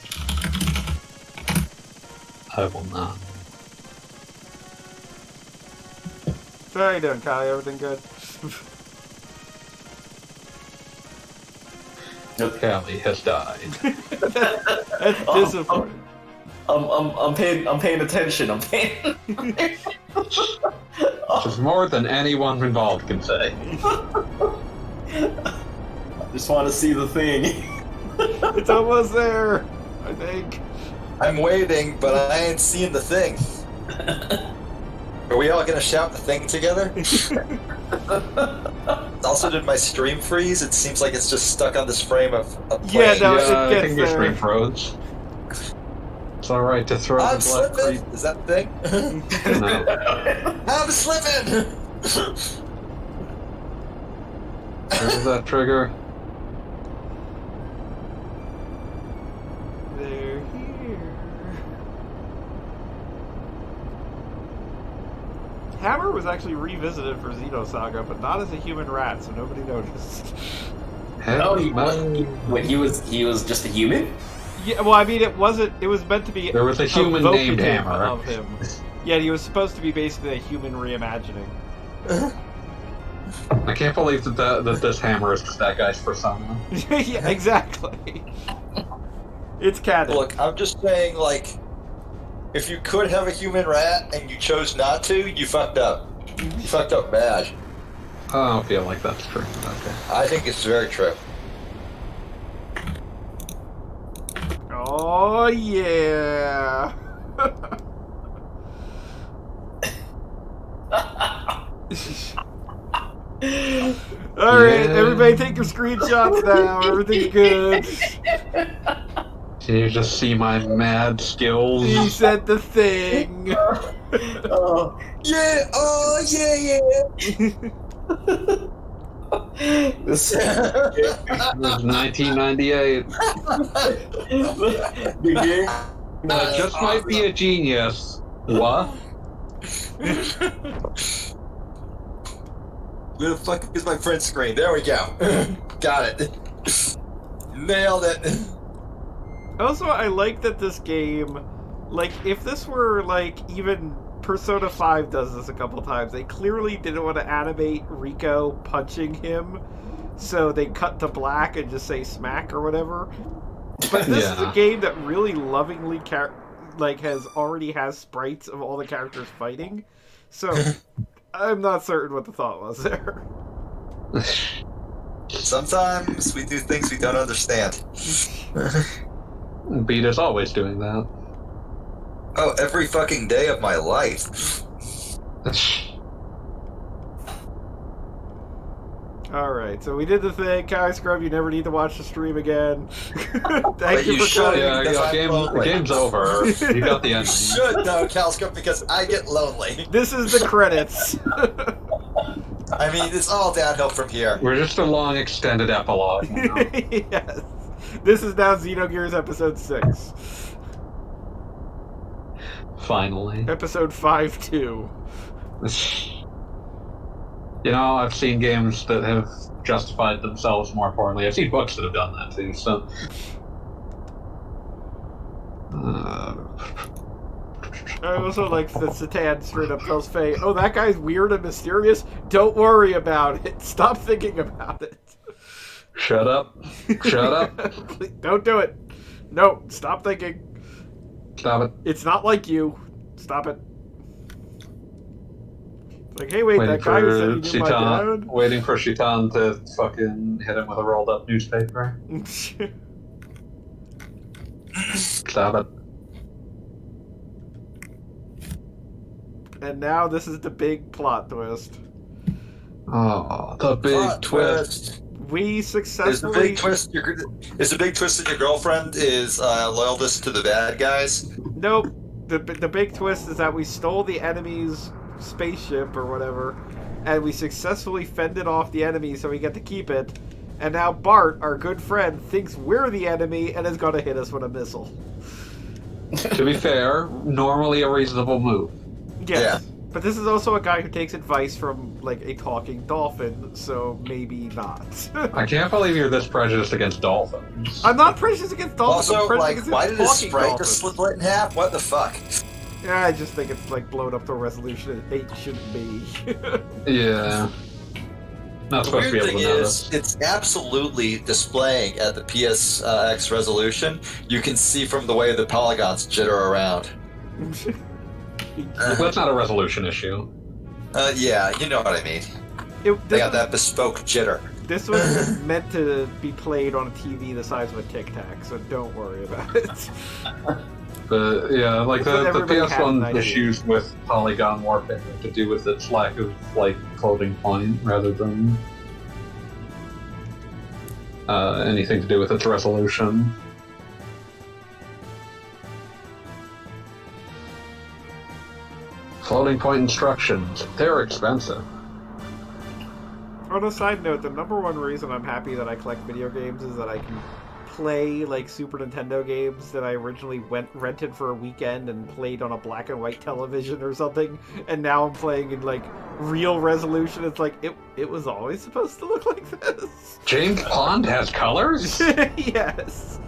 I will not. So how you doing, Kylie? Everything good? Callie has died. That's disappointing. I'm paying attention. I'm paying. Which is more than anyone involved can say. Just want to see the thing. It's almost there, I think. I'm waiting, but I ain't seeing the thing. Are we all gonna shout the thing together? Also, did my stream freeze? It seems like it's just stuck on this frame of a plane. Yeah, no, Yeah, it I gets think your there. screen froze. It's alright to throw I'm the black slipping! creep. Is that the thing? No. I'm slipping! There's that trigger. They're here. Hammer was actually revisited for Xenosaga, but not as a human rat, so nobody noticed. Oh, Hey, wait, he was just a human? Yeah, well, I mean, it was meant to be. There was a human named evocative Hammer. of him. Yeah, he was supposed to be basically a human reimagining. I can't believe that this hammer is just that guy's persona. Yeah, exactly. It's canon. Look, I'm just saying, like, if you could have a human rat and you chose not to, you fucked up. You fucked up bad. I don't feel like that's true. Okay. I think it's very true. Oh yeah. Alright, everybody take your screenshots now. Everything's good. Can you just see my mad He skills? said the thing. Oh, Yeah! Oh, yeah, this It was 1998. the game. I just might be a genius. What? Where the fuck is my print screen? There we go. Got it. Nailed it. Also, I like that this game, like, if this were, like, even Persona 5 does this a couple times, they clearly didn't want to animate Rico punching him, so they cut to black and just say smack or whatever. But this is a game that really lovingly, already has sprites of all the characters fighting, so I'm not certain what the thought was there. Sometimes we do things we don't understand. Beat is always doing that. Oh, every fucking day of my life. Alright, so we did the thing. Kai Scrub, you never need to watch the stream again. Thank you you for should. coming. Yeah, the game's over. You got the You end. should though, Calscrub, because I get lonely. This is the credits. I mean, it's all downhill from here. We're just a long extended epilogue. You know? Yes. This is now Xenogears episode 6. Finally. Episode 5-2. You know, I've seen games that have justified themselves more poorly. I've seen books that have done that too, so... I also like that Satan straight up tells Faye, oh, that guy's weird and mysterious? Don't worry about it. Stop thinking about it. Shut up. Shut up. Please, don't do it. No, stop thinking. Stop it. It's not like you. Stop it. It's like, hey, wait, Waiting that guy who said he for knew my dad? waiting for Shitan to fucking hit him with a rolled up newspaper. Stop it. And now this is the big plot twist. Oh, the big Plot twist. We Is the successfully... big twist that your girlfriend is loyalist to the bad guys? Nope. The big twist is that we stole the enemy's spaceship or whatever, and we successfully fended off the enemy so we get to keep it. And now Bart, our good friend, thinks we're the enemy and is going to hit us with a missile. To be fair, normally a reasonable move. Yes. Yeah. But this is also a guy who takes advice from, like, a talking dolphin, so maybe not. I can't believe you're this prejudiced against dolphins. I'm not prejudiced against dolphins. Also, I'm prejudiced like, against why did his talking sprite dolphins. just split in half? What the fuck? Yeah, I just think it's, like, blown up to a resolution it shouldn't be. Yeah. Not The supposed to be weird able thing to know is, this. it's absolutely displaying at the PSX resolution. You can see from the way the polygons jitter around. That's not a resolution issue. Yeah, you know what I mean. They got that bespoke jitter. This was meant to be played on a TV the size of a Tic Tac, so don't worry about it. But yeah, like But the everybody has an PS1 idea. issues with polygon warping have to do with its lack of like floating point rather than anything to do with its resolution. Floating point instructions, they're expensive. On a side note, the number one reason I'm happy that I collect video games is that I can play like Super Nintendo games that I originally rented for a weekend and played on a black and white television or something, and now I'm playing in like real resolution. It's like it was always supposed to look like this. James Pond has colors? Yes.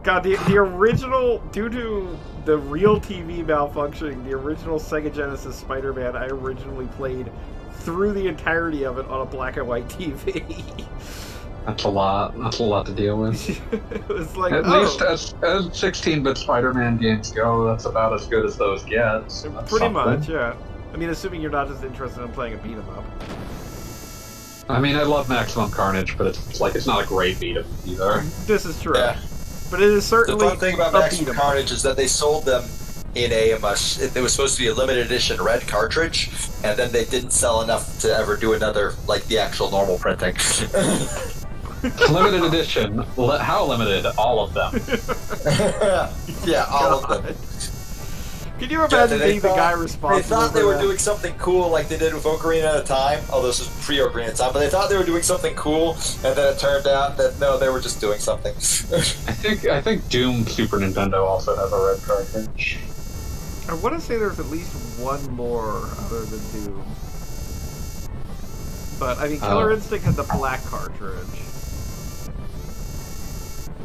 God, the original, due to the real TV malfunctioning, the original Sega Genesis Spider-Man I originally played through the entirety of it on a black and white TV. That's a lot. That's a lot to deal with. It was like, At least as 16-bit Spider-Man games go, that's about as good as those get. So that's pretty something. much, yeah. I mean, assuming you're not just interested in playing a beat 'em up. I mean, I love Maximum Carnage, but it's like it's not a great beat 'em either. This is true. Yeah. But it is The certainly fun thing about a Maximum beat 'em up. Carnage is that they sold them in it was supposed to be a limited edition red cartridge, and then they didn't sell enough to ever do another, like the actual normal printing. Limited edition. How limited? All of them. Yeah, all of them. God. Can you imagine they being the thought- guy They responsible thought they for were that? doing something cool like they did with Ocarina at a time, although this was pre-Ocarina time, but they thought they were doing something cool, and then it turned out that no, they were just doing something. I think Doom Super Nintendo also has a red cartridge. I want to say there's at least one more other than Doom. But, I mean, Killer Instinct had the black cartridge.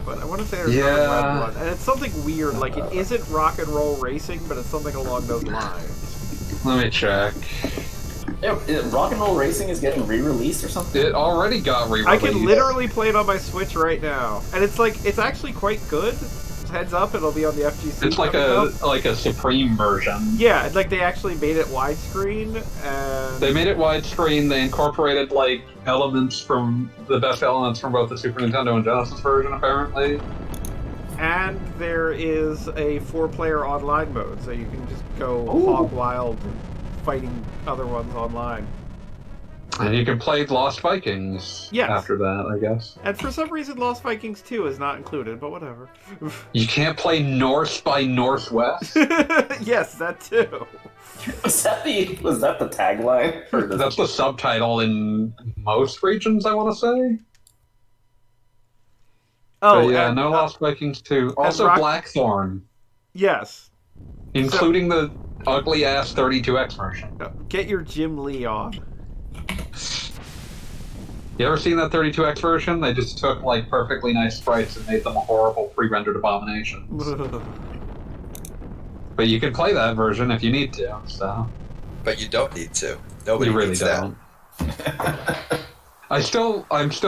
But I want to say there's another red one. And it's something weird, like it isn't rock and roll racing, but it's something along those lines. Let me check. Yeah, Rock and Roll Racing is getting re-released or something? It already got re-released. I can literally play it on my Switch right now. And it's like, it's actually quite good. Heads up, it'll be on the FGC. It's like a Supreme version. Yeah, like they actually made it widescreen, and They made it widescreen, they incorporated like elements from the best elements from both the Super Nintendo and Genesis version, apparently. and there is a 4-player online mode, so you can just go hog wild fighting other ones online. And you can play Lost Vikings after that, I guess. And for some reason, Lost Vikings 2 is not included, but whatever. You can't play North by Northwest? Yes, that too. Was that the tagline? That's the subtitle in most regions, I want to say. Oh, but yeah, and, no Lost Vikings 2. Also Blackthorn, Yes. including the ugly-ass 32X version. Get your Jim Lee on. You ever seen that 32X version? They just took like perfectly nice sprites and made them a horrible pre-rendered abominations. But you can play that version if you need to, so. But you don't need to. Nobody You really needs don't. I'm still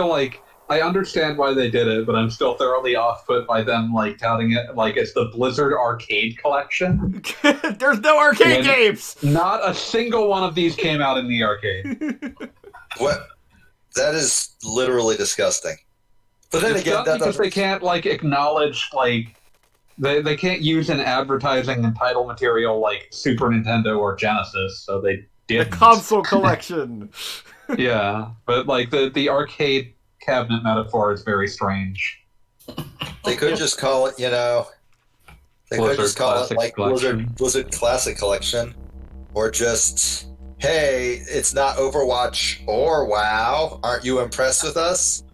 like, I understand why they did it, but I'm still thoroughly off-put by them like touting it like it's the Blizzard Arcade Collection. There's no arcade games! Not a single one of these came out in the arcade. What? That is literally disgusting. But then It's again, not because they can't like acknowledge like they can't use an advertising and title material like Super Nintendo or Genesis, so they didn't. The console collection. Yeah, but like the arcade cabinet metaphor is very strange. They could just call it, they could just call it like Blizzard Classic Collection, or just, hey, it's not Overwatch or WoW. Aren't you impressed with us?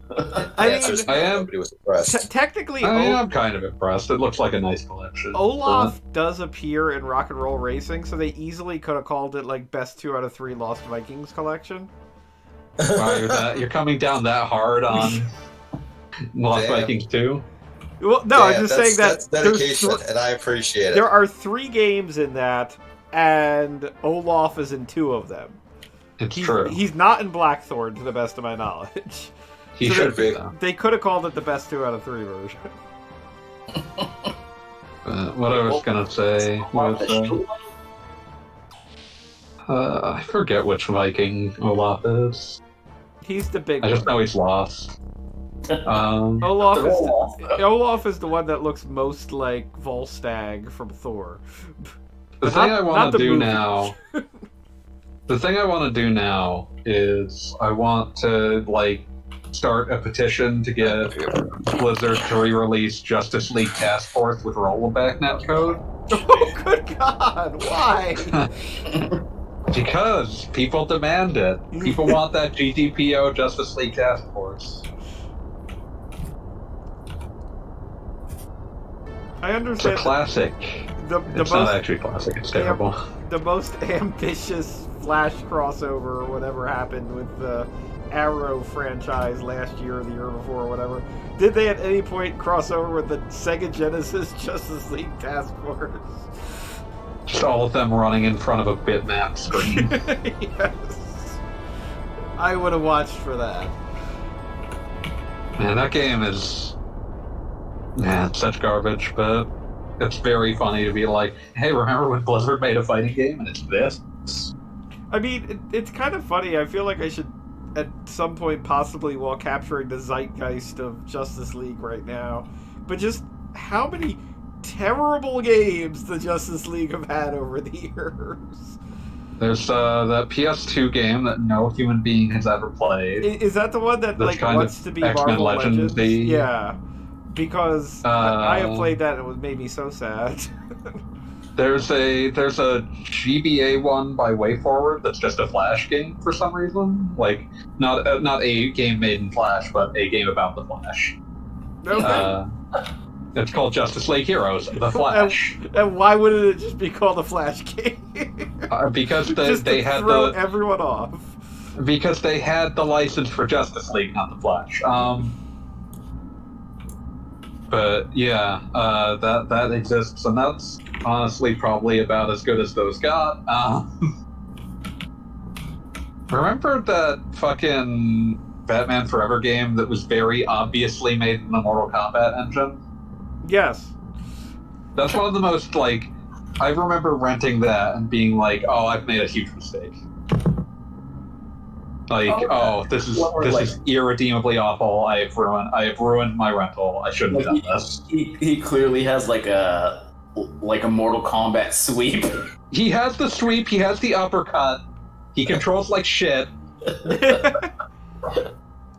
I am. Nobody was impressed. Technically, I'm kind of impressed. It looks like a nice collection. Olaf does appear in Rock and Roll Racing, so they easily could have called it like Best 2 out of 3 Lost Vikings collection. Wow, you're coming down that hard on Lost Vikings 2? Well, no, I'm just saying that that's dedication, and I appreciate it. There are 3 games in that, and Olaf is in 2 of them. It's true. He's not in Blackthorn, to the best of my knowledge. He should be, though. They could have called it the Best 2 out of 3 version. What I was gonna say was, I forget which Viking Olaf is. He's the big I one. just know he's lost. Olaf is the one that looks most like Volstagg from Thor. The thing I want to do now is I want to like start a petition to get Blizzard to re-release Justice League Task Force with rollback netcode. Oh, good God! Why? Because people demand it. People want that GTPO Justice League Task Force. I understand. It's a classic. It's not actually classic. It's terrible. The most ambitious Flash crossover or whatever happened with the Arrow franchise last year or the year before or whatever. Did they at any point cross over with the Sega Genesis Justice League Task Force? Just all of them running in front of a bitmap screen. Yes. I would have watched for that. Man, that game is... Man, such garbage, but it's very funny to be like, hey, remember when Blizzard made a fighting game and it's this? I mean, it's kind of funny. I feel like I should, at some point, possibly while capturing the zeitgeist of Justice League right now, but just how many terrible games the Justice League have had over the years. There's that PS2 game that no human being has ever played. Is that the one that That's like wants to be X-Men Marvel Legends? Yeah, because I have played that and it made me so sad. There's a GBA one by WayForward that's just a Flash game for some reason. Like not a game made in Flash, but a game about the Flash. Okay. It's called Justice League Heroes: The Flash. And why wouldn't it just be called a Flash game? Because just they to had throw everyone off. Because they had the license for Justice League, not the Flash. But yeah, that exists, and that's honestly probably about as good as those got. Remember that fucking Batman Forever game that was very obviously made in the Mortal Kombat engine? Yes. That's one of the most, like, I remember renting that and being like, oh, I've made a huge mistake. Like, this is irredeemably awful. I have ruined my rental. I shouldn't have done this. He clearly has like a Mortal Kombat sweep. He has the sweep, he has the uppercut, he controls like shit.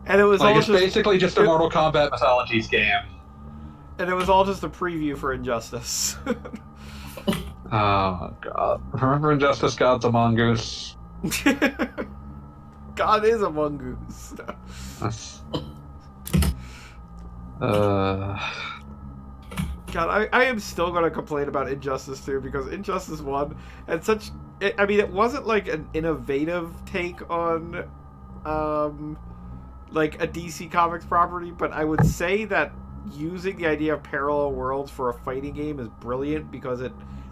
And it was like, all it's basically just a Mortal Kombat Mythologies game. And it was all just a preview for Injustice. Oh, God. Remember Injustice Gods Among Us? God is Among Us. God, I am still going to complain about Injustice 2 because Injustice 1 had such... I mean, it wasn't like an innovative take on, like, a DC Comics property, but I would say that using the idea of parallel worlds for a fighting game is brilliant because it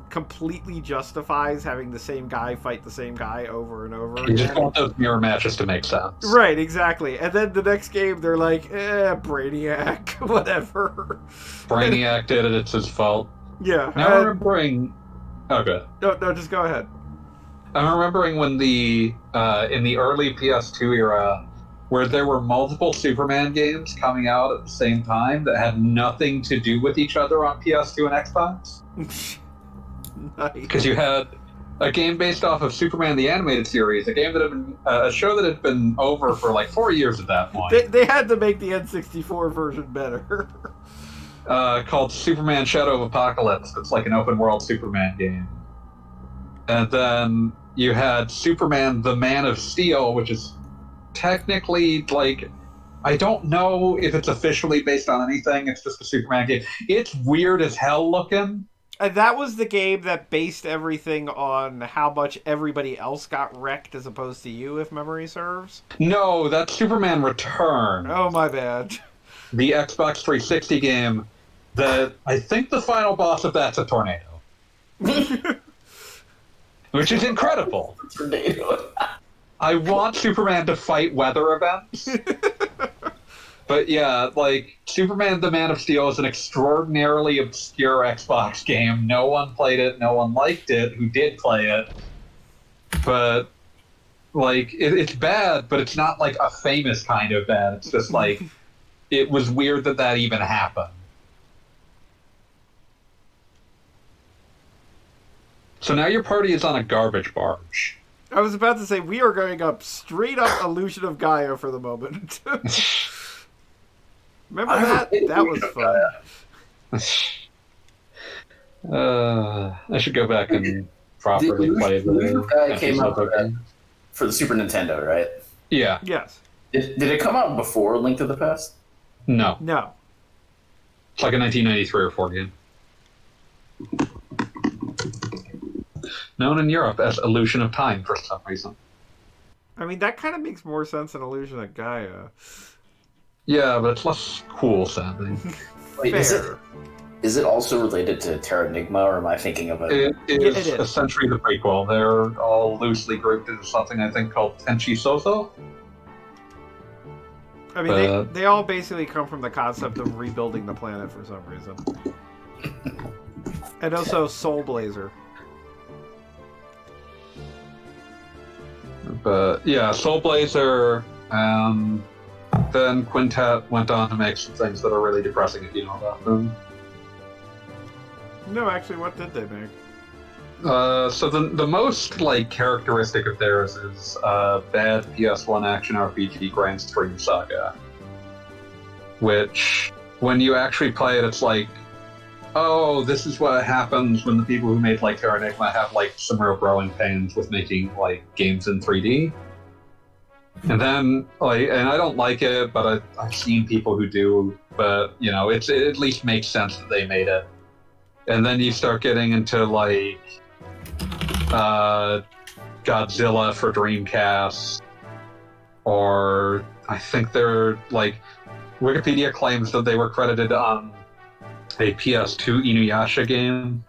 completely justifies having the same guy fight the same guy over and over again. You just want those mirror matches to make sense. Right, exactly. And then the next game, they're like, Brainiac, whatever. Brainiac did it, it's his fault. Yeah. Now I'm remembering... Oh, good. No, just go ahead. I'm remembering when in the early PS2 era, where there were multiple Superman games coming out at the same time that had nothing to do with each other on PS2 and Xbox. Nice. Because you had a game based off of Superman the Animated Series, a game that had been a show that had been over for like 4 years at that point. They had to make the N64 version better. Called Superman Shadow of Apocalypse. It's like an open world Superman game. And then you had Superman the Man of Steel, which is technically, like, I don't know if it's officially based on anything. It's just a Superman game. It's weird as hell looking. And that was the game that based everything on how much everybody else got wrecked as opposed to you, if memory serves? No, that's Superman Return. Oh, my bad. The Xbox 360 game that I think the final boss of that's a tornado. Which is incredible. Tornado. I want Superman to fight weather events. But yeah, like, Superman the Man of Steel is an extraordinarily obscure Xbox game. No one played it, no one liked it, who did play it. But, like, it's bad, but it's not, like, a famous kind of bad. It's just, like, it was weird that even happened. So now your party is on a garbage barge. I was about to say, we are going up straight up Illusion of Gaia for the moment. Remember that? That was fun. I should go back and properly play the came out for the Super Nintendo, right? Yeah. Yes. Did it come out before Link to the Past? No. No. It's like a 1993 or 4 game. Known in Europe as Illusion of Time for some reason. I mean, that kind of makes more sense than Illusion of Gaia. Yeah, but it's less cool sounding. Wait, is it also related to Terranigma, or am I thinking of it? It is essentially the prequel. They're all loosely grouped into something I think called Tenchi Soso. I mean, they all basically come from the concept of rebuilding the planet for some reason. And also Soul Blazer. But yeah, Soul Blazer, then Quintet went on to make some things that are really depressing if you know about them. No, actually, what did they make? So the most like characteristic of theirs is bad PS1 action RPG Grand Stream Saga, which when you actually play it, it's like, oh, this is what happens when the people who made like Terranigma have like some real growing pains with making like games in 3D. And then, and I don't like it, but I've seen people who do. But it at least makes sense that they made it. And then you start getting into Godzilla for Dreamcast, or I think they're Wikipedia claims that they were credited on a PS2 Inuyasha game.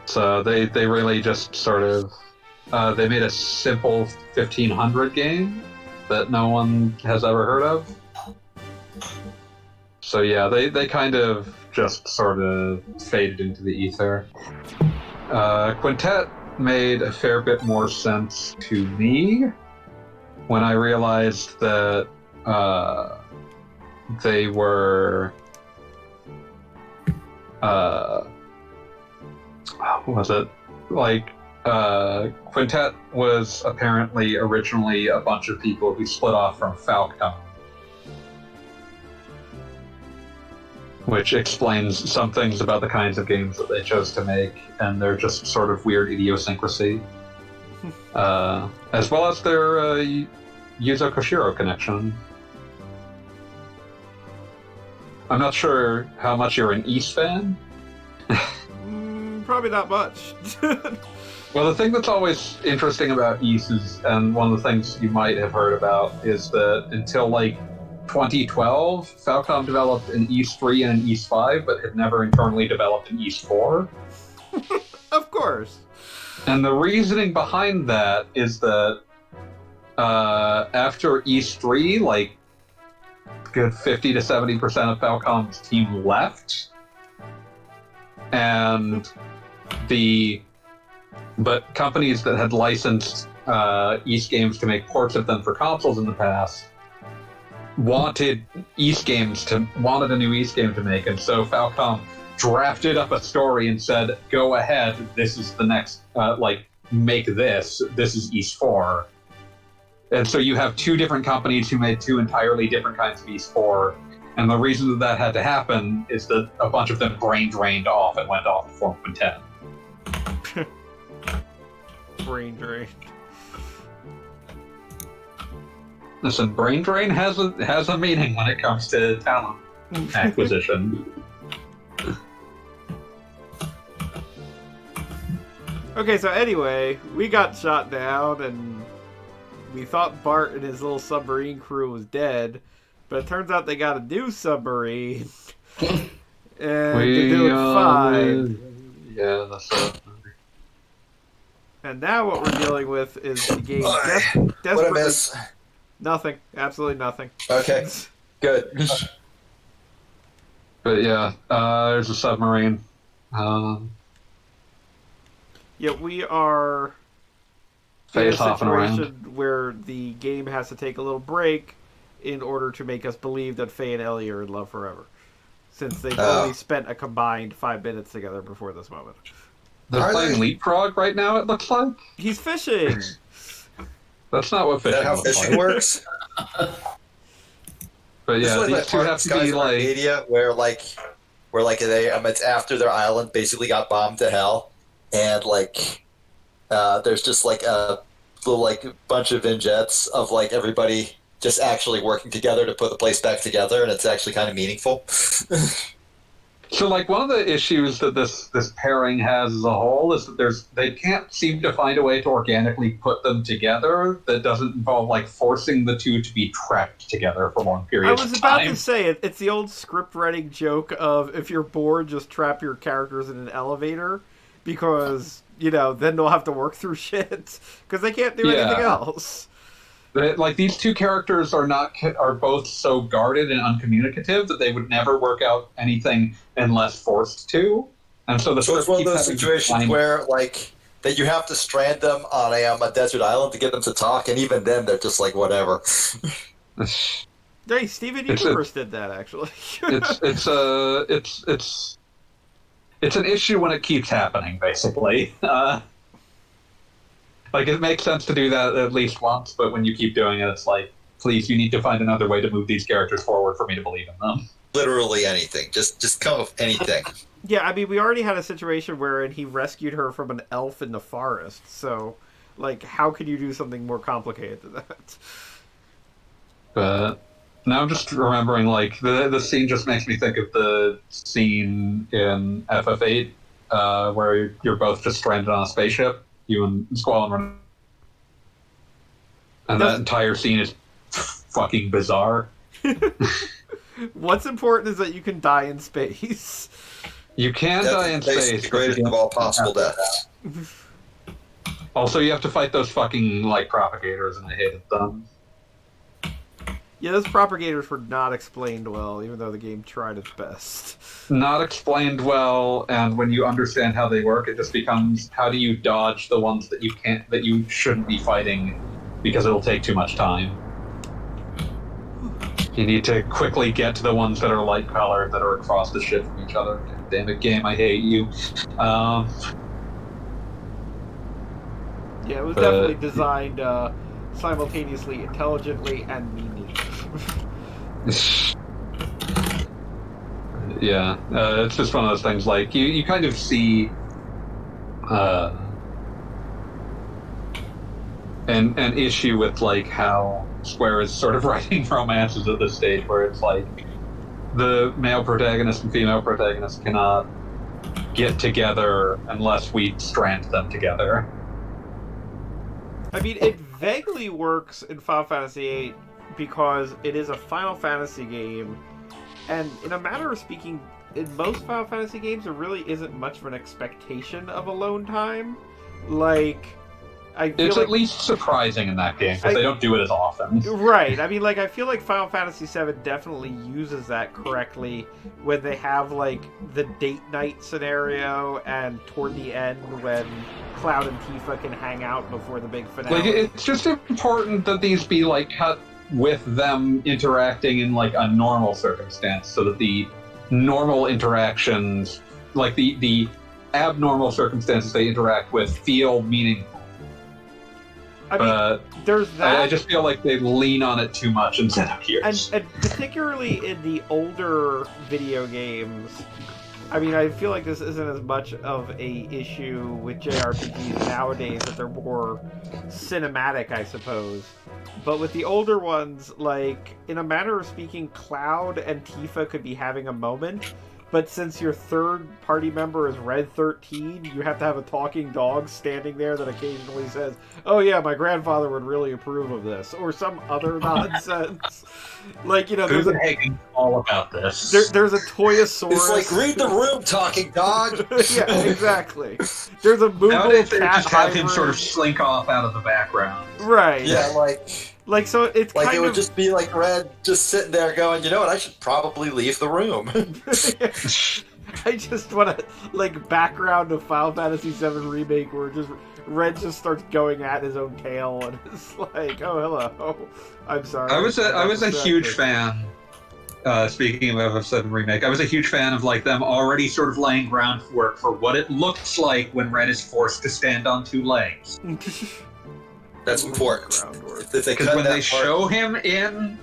So they really just sort of they made a simple 1500 game that no one has ever heard of. So yeah, they kind of just sort of faded into the ether. Quintet made a fair bit more sense to me when I realized that they were what was it? Quintet was apparently originally a bunch of people who split off from Falcom, which explains some things about the kinds of games that they chose to make, and their just sort of weird idiosyncrasy, as well as their Yuzo Koshiro connection. I'm not sure how much you're an Ys fan. Probably not much. Well, the thing that's always interesting about Ys is, and one of the things you might have heard about, is that until 2012, Falcom developed an Ys 3 and an Ys 5, but had never internally developed an Ys 4. Of course. And the reasoning behind that is that after Ys 3, good 50 to 70% of Falcom's team left, and but companies that had licensed Ys games to make ports of them for consoles in the past wanted a new Ys game to make, and so Falcom drafted up a story and said, "Go ahead, this is the next make this. This is Ys 4." And so you have two different companies who made two entirely different kinds of Ys 4, and the reason that had to happen is that a bunch of them brain drained off and went off to form Quintet. Brain drain. Listen, brain drain has a meaning when it comes to talent acquisition. Okay, so anyway, we got shot down, and we thought Bart and his little submarine crew was dead, but it turns out they got a new submarine, and they're doing fine. Yeah, that's it. And now what we're dealing with is the game What I desperately... miss? Nothing. Absolutely nothing. Okay, good. But yeah, there's a submarine. Yeah, we are in a Face hopping situation around. where the game has to take a little break in order to make us believe that Faye and Ellie are in love forever, since they've only spent a combined 5 minutes together before this moment. They're Are playing they? Leapfrog right now, it looks like. He's fishing! That's not what Is fishing that how looks fishing like. works? But This yeah, is these like two have to be media where they it's after their island basically got bombed to hell, and there's just a little bunch of vignettes of everybody just actually working together to put the place back together, and it's actually kind of meaningful. So, one of the issues that this pairing has as a whole is that they can't seem to find a way to organically put them together that doesn't involve, forcing the two to be trapped together for long periods of time. I was about to say, it's the old script writing joke of, if you're bored, just trap your characters in an elevator, because, then they'll have to work through shit, because they can't do anything else. These two characters are both so guarded and uncommunicative that they would never work out anything unless forced to, and so So it's one of those situations where that you have to strand them on a desert island to get them to talk, and even then they're just whatever. Hey, Steven Universe did that, actually. It's an issue when it keeps happening, basically. It makes sense to do that at least once, but when you keep doing it, it's please, you need to find another way to move these characters forward for me to believe in them. Literally anything. Just come up with anything. Yeah, I mean, we already had a situation wherein he rescued her from an elf in the forest, so Like, how could you do something more complicated than that? But now I'm just remembering, like, the scene just makes me think of the scene in FF8 where you're both just stranded on a spaceship, you and Squall and that entire scene is fucking bizarre. What's important is that you can die in space. You can die in space. The greatest of all possible deaths. Also, you have to fight those fucking, like, propagators, and I hated them. Yeah, those propagators were not explained well, even though the game tried its best. Not explained well, and when you understand how they work, it just becomes, how do you dodge the ones that you shouldn't be fighting because it'll take too much time. You need to quickly get to the ones that are light colored, that are across the ship from each other. Damn it, game, I hate you. Yeah, it was definitely designed simultaneously intelligently and meanly. Yeah, it's just one of those things, like, you kind of see an issue with, like, how Square is sort of writing romances at this stage, where it's like the male protagonist and female protagonist cannot get together unless we strand them together. I mean, it vaguely works in Final Fantasy VIII because it is a Final Fantasy game, and in a manner of speaking, in most Final Fantasy games, there really isn't much of an expectation of alone time. Like, I feel It's like, at least surprising in that game, because they don't do it as often. right. I mean, like, I feel like Final Fantasy VII definitely uses that correctly when they have, like, the date night scenario, and toward the end when Cloud and Tifa can hang out before the big finale. Like, it's just important that these be, like, cut with them interacting in, like, a normal circumstance, so that the normal interactions, like, the abnormal circumstances they interact with, feel meaningful. I mean, there's that. I just feel like they lean on it too much in Xenogears. And particularly in the older video games, I mean, I feel like this isn't as much of a issue with JRPGs nowadays, that they're more cinematic, I suppose. But with the older ones, like, in a manner of speaking, Cloud and Tifa could be having a moment, but since your third party member is Red 13, you have to have a talking dog standing there that occasionally says, "Oh yeah, my grandfather would really approve of this," or some other nonsense. Like, you know, there's all about this. there's a Toyosaurus. It's like, read the room, talking dog. Yeah, exactly. There's a Moogle Nowadays, they cat just have him hybrid. sort of slink off out of the background. Right. Yeah, Like, so it's like kind it would of just be like Red just sitting there going, you know what, I should probably leave the room. I just want to, like, background of Final Fantasy VII Remake where just Red just starts going at his own tail and it's like, oh, hello. I'm sorry. I was a huge fan. Speaking of FF7 Remake, I was a huge fan of, like, them already sort of laying groundwork for what it looks like when Red is forced to stand on two legs. That's important. Because when they show him in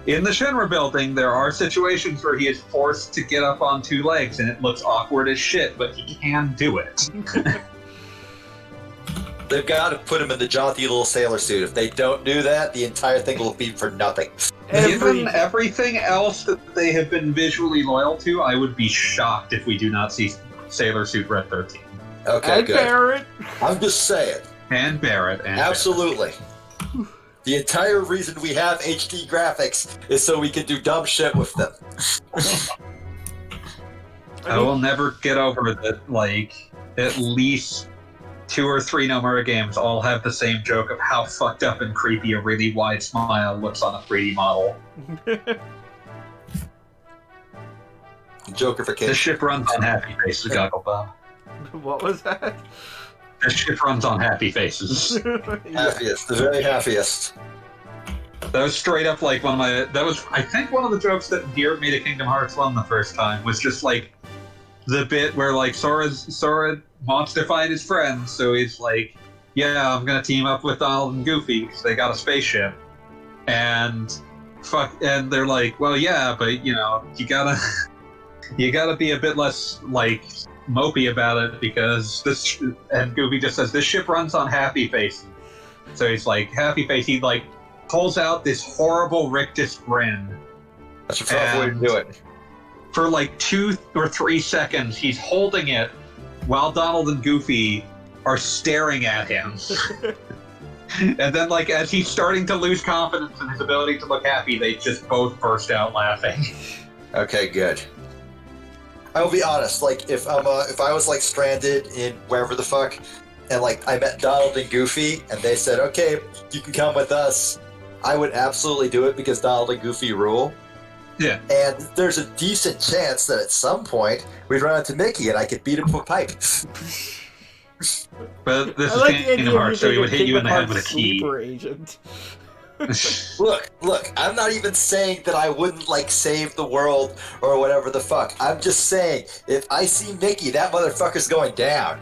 the Shinra building, there are situations where he is forced to get up on two legs, and it looks awkward as shit, but he can do it. They've got to put him in the jaunty little sailor suit. If they don't do that, the entire thing will be for nothing. Given everything else that they have been visually loyal to, I would be shocked if we do not see Sailor Suit Red 13. Okay, and good. Barrett. I'm just saying. And Barrett. And Absolutely. Barrett. The entire reason we have HD graphics is so we can do dumb shit with them. I will never get over that, like, at least 2 or 3 Nomura games all have the same joke of how fucked up and creepy a really wide smile looks on a 3D model. Jokerification. The ship runs on happy faces, Gogglebob. What was that? The ship runs on happy faces. Happiest, the very happiest. That was straight up like I think one of the jokes that endeared me to Kingdom Hearts 1 the first time was just like the bit where like Sora wants to find his friends, so he's like, yeah, I'm gonna team up with Donald and Goofy because they got a spaceship. And they're like, well, yeah, but you know, you gotta you gotta be a bit less, like, mopey about it, because this... And Goofy just says, this ship runs on happy face. So he's like, happy face, he, like, pulls out this horrible rictus grin. That's a tough way to do it. For, like, 2 or 3 seconds, he's holding it while Donald and Goofy are staring at him. And then, like, as he's starting to lose confidence in his ability to look happy, they just both burst out laughing. Okay, good. I will be honest. Like, if I was like stranded in wherever the fuck, and like I met Donald and Goofy, and they said, "Okay, you can come with us," I would absolutely do it because Donald and Goofy rule. Yeah. And there's a decent chance that at some point we'd run into Mickey and I could beat him with a pipe. But this I is like the Kingdom idea Hearts, so he of would hit you in the head Kingdom with a Hearts key. sleeper agent. Look, I'm not even saying that I wouldn't, like, save the world or whatever the fuck. I'm just saying, if I see Mickey, that motherfucker's going down.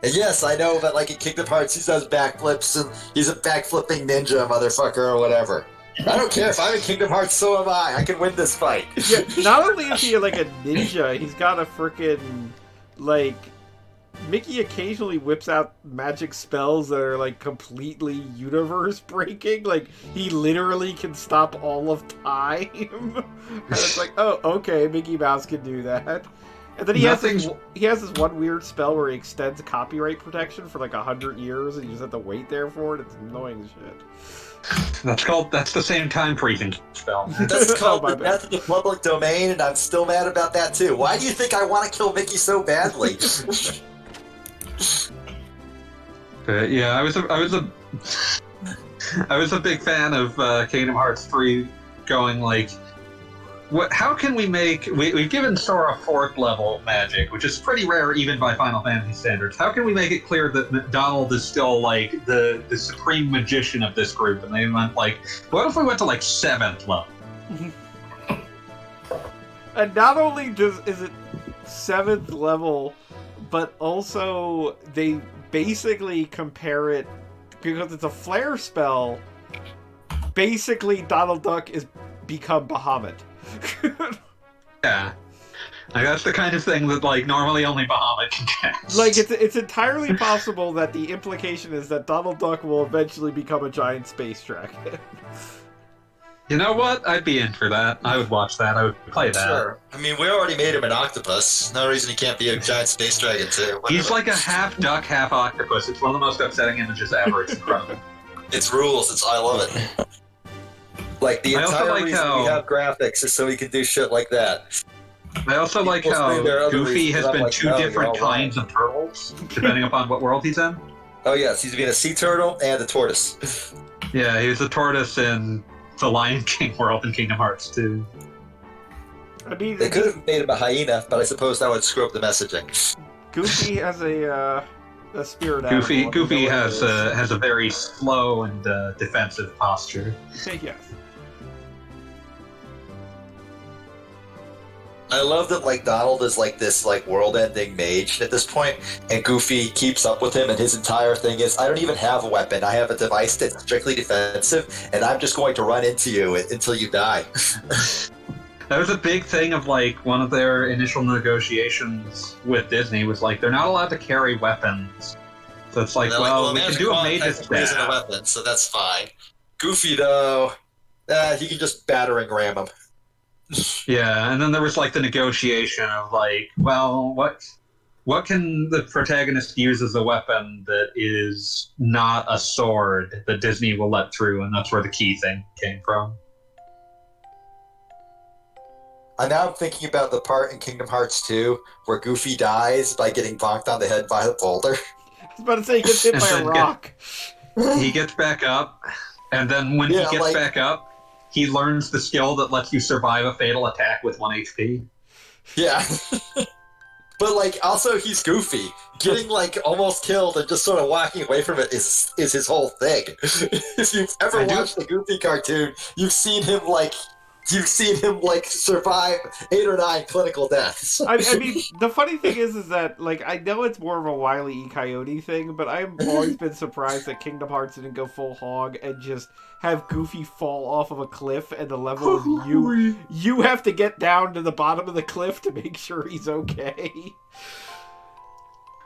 And yes, I know that, like, in Kingdom Hearts, he does backflips, and he's a backflipping ninja motherfucker or whatever. I don't care. If I'm in Kingdom Hearts, so am I. I can win this fight. Yeah, not only is he like a ninja, he's got a freaking, like, Mickey occasionally whips out magic spells that are like completely universe breaking. Like, he literally can stop all of time. And it's like, oh, okay, Mickey Mouse can do that. And then he has this one weird spell where he extends copyright protection for like 100 years, and you just have to wait there for it. It's annoying as shit. That's the same time freezing spell. That's called Oh, my the death of the public domain, and I'm still mad about that too. Why do you think I want to kill Mickey so badly? Yeah, I was a big fan of Kingdom Hearts 3 going like, how can we make... We've given Sora 4th level magic, which is pretty rare even by Final Fantasy standards. How can we make it clear that Donald is still, like, the supreme magician of this group? And they went, like, what if we went to, like, 7th level? And not only is it 7th level, but also they basically compare it, because it's a flare spell, basically Donald Duck is become Bahamut. Yeah. Like, that's the kind of thing that, like, normally only Bahamut can cast. Like, it's entirely possible that the implication is that Donald Duck will eventually become a giant space dragon. You know what? I'd be in for that. I would watch that. I would play that. Sure. I mean, we already made him an octopus. No reason he can't be a giant space dragon, too. Whatever. He's like a half duck, half octopus. It's one of the most upsetting images ever. It's incredible. It's rules. I love it. Like, the I also entire like reason how- we have graphics is so we can do shit like that. I also like People how say there are other Goofy reasons, has I'm been like, 2 no, you're different all kinds of turtles, depending upon what world he's in. Oh, yes, he's being a sea turtle and a tortoise. Yeah, he was a tortoise in the Lion King world in Kingdom Hearts 2. I mean, They could have made him a hyena, but I suppose that would screw up the messaging. Goofy has a spirit animal. Goofy has a very slow and defensive posture. Yes. I love that, like, Donald is like this, like, world-ending mage at this point, and Goofy keeps up with him, and his entire thing is, I don't even have a weapon, I have a device that's strictly defensive, and I'm just going to run into you until you die. That was a big thing of, like, one of their initial negotiations with Disney was, like, they're not allowed to carry weapons. So it's like, well, we can do a mage's isn't a staff. weapon, so that's fine. Goofy, though, he can just battering ram him. Yeah, and then there was, like, the negotiation of, like, well, what can the protagonist use as a weapon that is not a sword that Disney will let through, and that's where the key thing came from. And now I'm thinking about the part in Kingdom Hearts 2 where Goofy dies by getting bonked on the head by the boulder. I was about to say he gets hit And by a then rock. He gets back up, and then when he Yeah, gets like- back up, he learns the skill that lets you survive a fatal attack with 1 HP. Yeah. But, like, also he's Goofy. Getting, like, almost killed and just sort of walking away from it is his whole thing. If you've ever I do- watched the Goofy cartoon, you've seen him, like, You've seen him like survive 8 or 9 clinical deaths. I mean, the funny thing is that like I know it's more of a Wile E. Coyote thing, but I've always been surprised that Kingdom Hearts didn't go full hog and just have Goofy fall off of a cliff, and the level is you have to get down to the bottom of the cliff to make sure he's okay.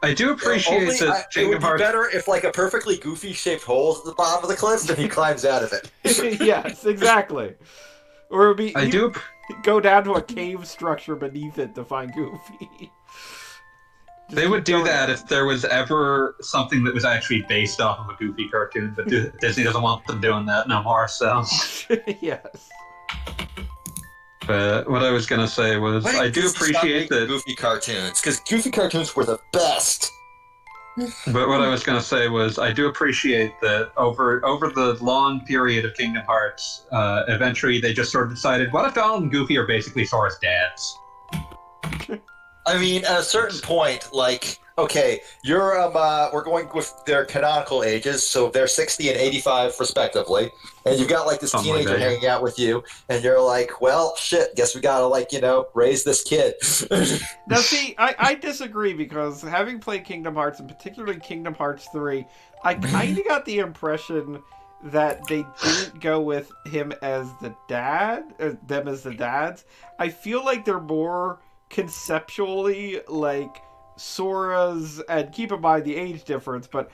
I do appreciate that it would Kingdom be Hearts. better if like a perfectly Goofy shaped hole at the bottom of the cliff, and he climbs out of it. Yes, exactly. Or it would I be do. go down to a cave structure beneath it to find Goofy. They would do that if there was ever something that was actually based off of a Goofy cartoon, but Disney doesn't want them doing that no more, so. Yes. But what I was going to say was, I do appreciate that. Goofy cartoons, because Goofy cartoons were the best. But what I was going to say was, I do appreciate that over the long period of Kingdom Hearts, eventually they just sort of decided, what if Donald and Goofy are basically Sora's dads? I mean, at a certain point, like, okay, we're going with their canonical ages, so they're 60 and 85 respectively, and you've got like this Something teenager like that. hanging out with you, and you're like, well, shit, guess we gotta like, raise this kid. Now, see, I disagree because having played Kingdom Hearts, and particularly Kingdom Hearts 3, I kind of got the impression that they didn't go with him as the dad, them as the dads. I feel like they're more conceptually like Sora's, and keep in mind the age difference, but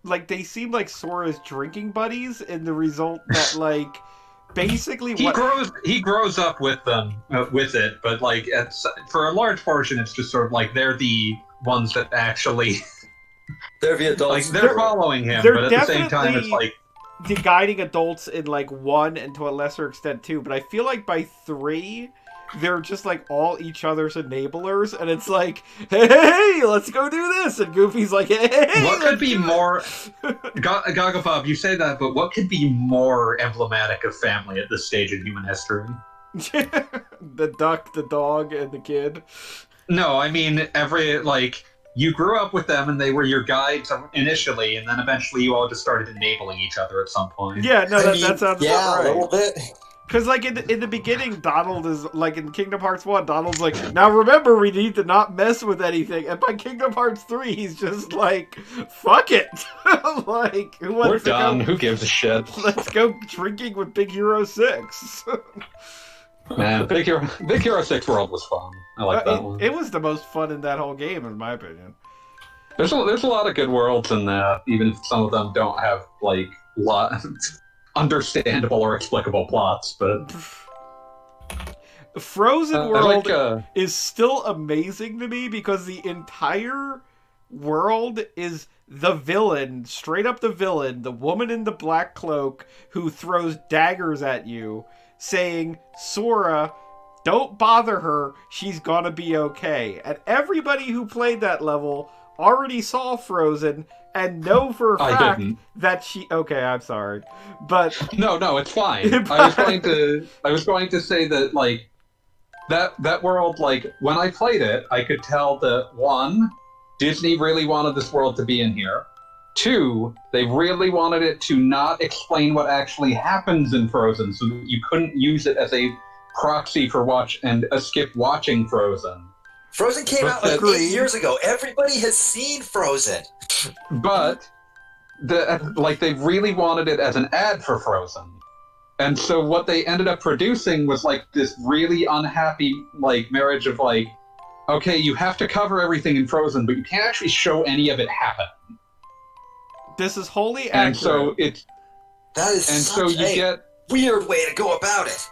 like they seem like Sora's drinking buddies, in the result that like basically he grows up with them with it, but like for a large portion it's just sort of like they're the ones that actually They're the adults. like they're following him, they're but at the same time it's definitely like the guiding adults in like 1 and to a lesser extent 2, but I feel like by 3 they're just like all each other's enablers, and it's like, hey, let's go do this, and Goofy's like, hey, what could be more Gaga Bob, you say that, but what could be more emblematic of family at this stage in human history? the duck, the dog, and the kid. No, I mean you grew up with them and they were your guides initially, and then eventually you all just started enabling each other at some point. Yeah, no, that sounds about right. A little bit. Because, like, in the beginning, Donald is, like, in Kingdom Hearts 1, Donald's like, now remember, we need to not mess with anything. And by Kingdom Hearts 3, he's just like, fuck it. Like, who wants We're to done. go? Who gives a shit? Let's go drinking with Big Hero 6. Man, Big Hero 6 World was fun. I like that one. It was the most fun in that whole game, in my opinion. There's a lot of good worlds in that, even if some of them don't have, like, understandable or explicable plots, but Frozen World like, is still amazing to me because the entire world is the villain, straight up the villain, the woman in the black cloak who throws daggers at you, saying, Sora, don't bother her, she's gonna be okay. And everybody who played that level already saw Frozen and know for a fact that she... Okay, I'm sorry. But... No, it's fine. I was going to say that, like, that world, like, when I played it, I could tell that, 1, Disney really wanted this world to be in here. 2, they really wanted it to not explain what actually happens in Frozen, so that you couldn't use it as a proxy for skip watching Frozen. Frozen came out like 8 years ago. Everybody has seen Frozen. But they really wanted it as an ad for Frozen. And so what they ended up producing was like this really unhappy like marriage of like, okay, you have to cover everything in Frozen, but you can't actually show any of it happen. This is wholly accurate. And so you get weird way to go about it.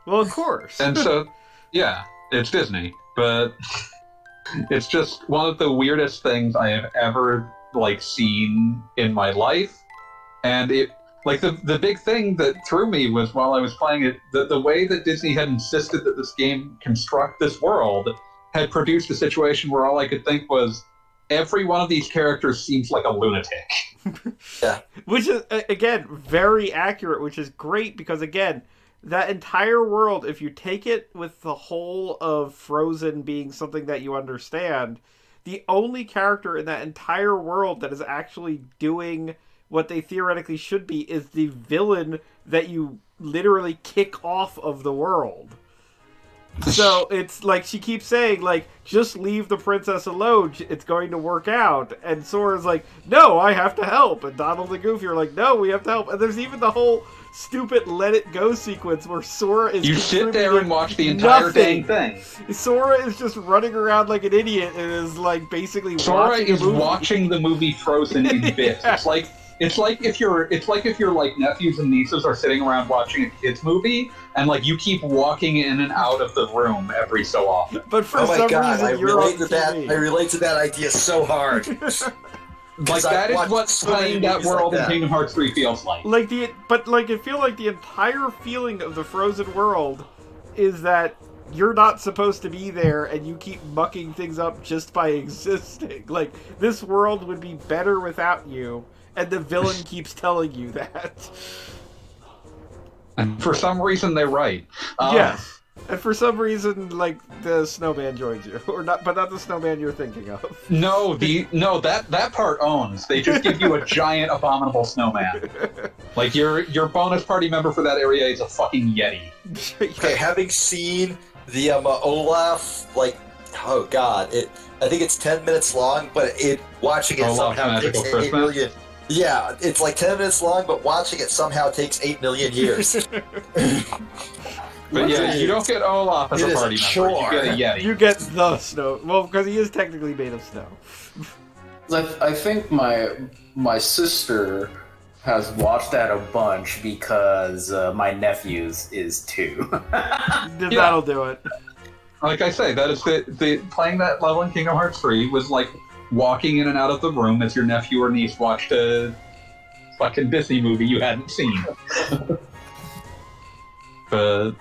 Well, of course. And so yeah, it's Disney, but it's just one of the weirdest things I have ever like seen in my life. And it like the big thing that threw me was while I was playing it, the way that Disney had insisted that this game construct this world had produced a situation where all I could think was every one of these characters seems like a lunatic. Yeah. Which is, again, very accurate, which is great because, again, that entire world, if you take it with the whole of Frozen being something that you understand, the only character in that entire world that is actually doing what they theoretically should be is the villain that you literally kick off of the world. So it's like she keeps saying, like, just leave the princess alone. It's going to work out. And Sora's like, no, I have to help. And Donald and Goofy are like, no, we have to help. And there's even the whole stupid Let It Go sequence where Sora is. You sit there and watch the entire dang thing. Sora is just running around like an idiot and is like basically Sora is watching the movie Frozen in bits. Yeah. It's like if your like nephews and nieces are sitting around watching a kids movie and like you keep walking in and out of the room every so often. But for some reason, I you're relate on to that. TV. I relate to that idea so hard. Like that is what playing that world in Kingdom Hearts 3 feels like. I feel like the entire feeling of the Frozen world is that you're not supposed to be there and you keep mucking things up just by existing. Like, this world would be better without you, and the villain keeps telling you that. And for some reason, they're right. Yes. And for some reason, like, the snowman joins you. Or not, but not the snowman you're thinking of. No, that part owns. They just give you a giant abominable snowman. Like, your bonus party member for that area is a fucking Yeti. Okay, having seen the Olaf, like, oh god, I think it's 10 minutes long, but watching it Olaf somehow Magical takes 8 Christmas? million. Yeah, it's like 10 minutes long, but watching it somehow takes 8 million years. But yeah, you don't get Olaf as a party member. chore. You get a Yeti. You get the snow. Well, because he is technically made of snow. I think my sister has watched that a bunch because my nephew's is too. That'll do it. Like I say, that is the playing that level in Kingdom Hearts 3 was like walking in and out of the room as your nephew or niece watched a fucking Disney movie you hadn't seen. But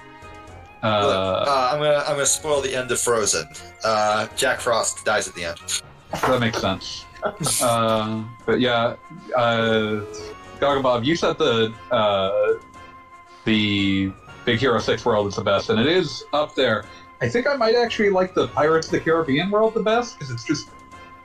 I'm gonna spoil the end of Frozen. Jack Frost dies at the end. that makes sense. But yeah, Gagabob, you said the Big Hero 6 world is the best, and it is up there. I think I might actually like the Pirates of the Caribbean world the best, because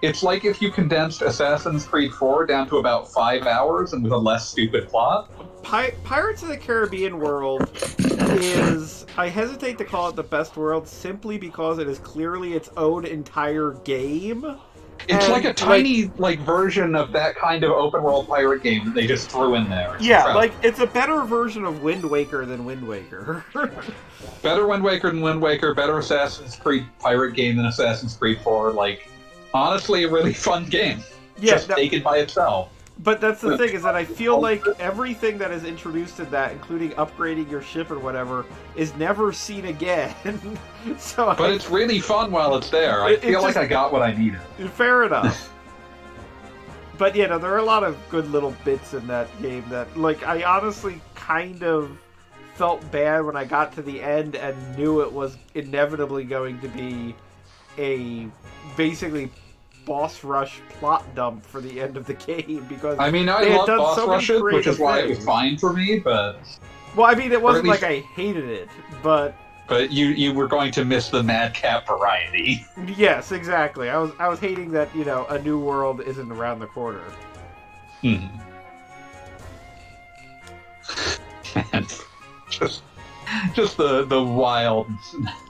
it's like if you condensed Assassin's Creed 4 down to about 5 hours and with a less stupid plot. Pirates of the Caribbean world is, I hesitate to call it the best world simply because it is clearly its own entire game. It's And, like a tiny version of that kind of open world pirate game that they just threw in there. It's yeah, incredible. like it's a better version of Wind Waker than Wind Waker. Better Wind Waker than Wind Waker, better Assassin's Creed pirate game than Assassin's Creed 4. Like, honestly, a really fun game. Yeah, just taken by itself. But that's the thing, is that I feel like everything that is introduced in that, including upgrading your ship or whatever, is never seen again. But it's really fun while it's there. I feel like I got what I needed. Fair enough. But, you know, there are a lot of good little bits in that game that, like, I honestly kind of felt bad when I got to the end and knew it was inevitably going to be a basically boss rush plot dump for the end of the game, because I mean, I love boss rushes, which is why it was fine for me, but... Well, I mean, it wasn't like I hated it, but... But you were going to miss the madcap variety. Yes, exactly. I was hating that, you know, a new world isn't around the corner. Hmm. And just the wild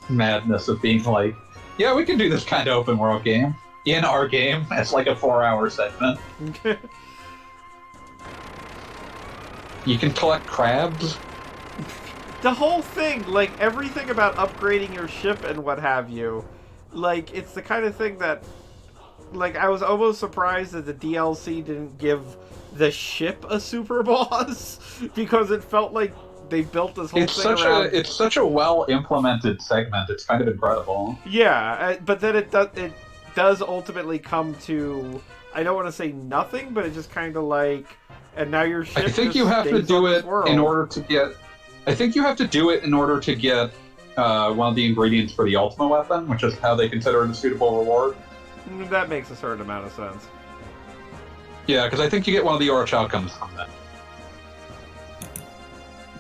madness of being like, yeah, we can do this kind of open world game. In our game, as like a 4-hour segment. You can collect crabs. The whole thing, like, everything about upgrading your ship and what have you, like, it's the kind of thing that, like, I was almost surprised that the DLC didn't give the ship a super boss, because it felt like they built this whole thing around... It's such a well-implemented segment, it's kind of incredible. Yeah, but then it does ultimately come to, I don't want to say nothing, but it just kind of like, and now your ship. I think you have to do it in order to get. I think you have to do it in order to get one of the ingredients for the Ultima weapon, which is how they consider it a suitable reward. That makes a certain amount of sense. Yeah, because I think you get one of the Oroch outcomes from that.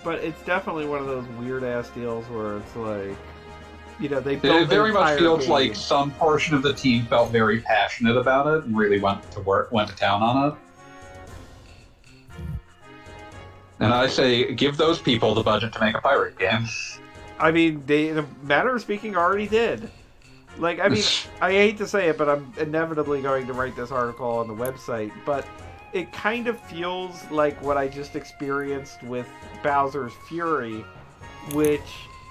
But it's definitely one of those weird ass deals where it's like, you know, they It very much feels game. like some portion of the team felt very passionate about it and really went to town on it. And I say, give those people the budget to make a pirate game. I mean, they, in a matter of speaking, already did. Like, I mean, I hate to say it, but I'm inevitably going to write this article on the website, but it kind of feels like what I just experienced with Bowser's Fury, which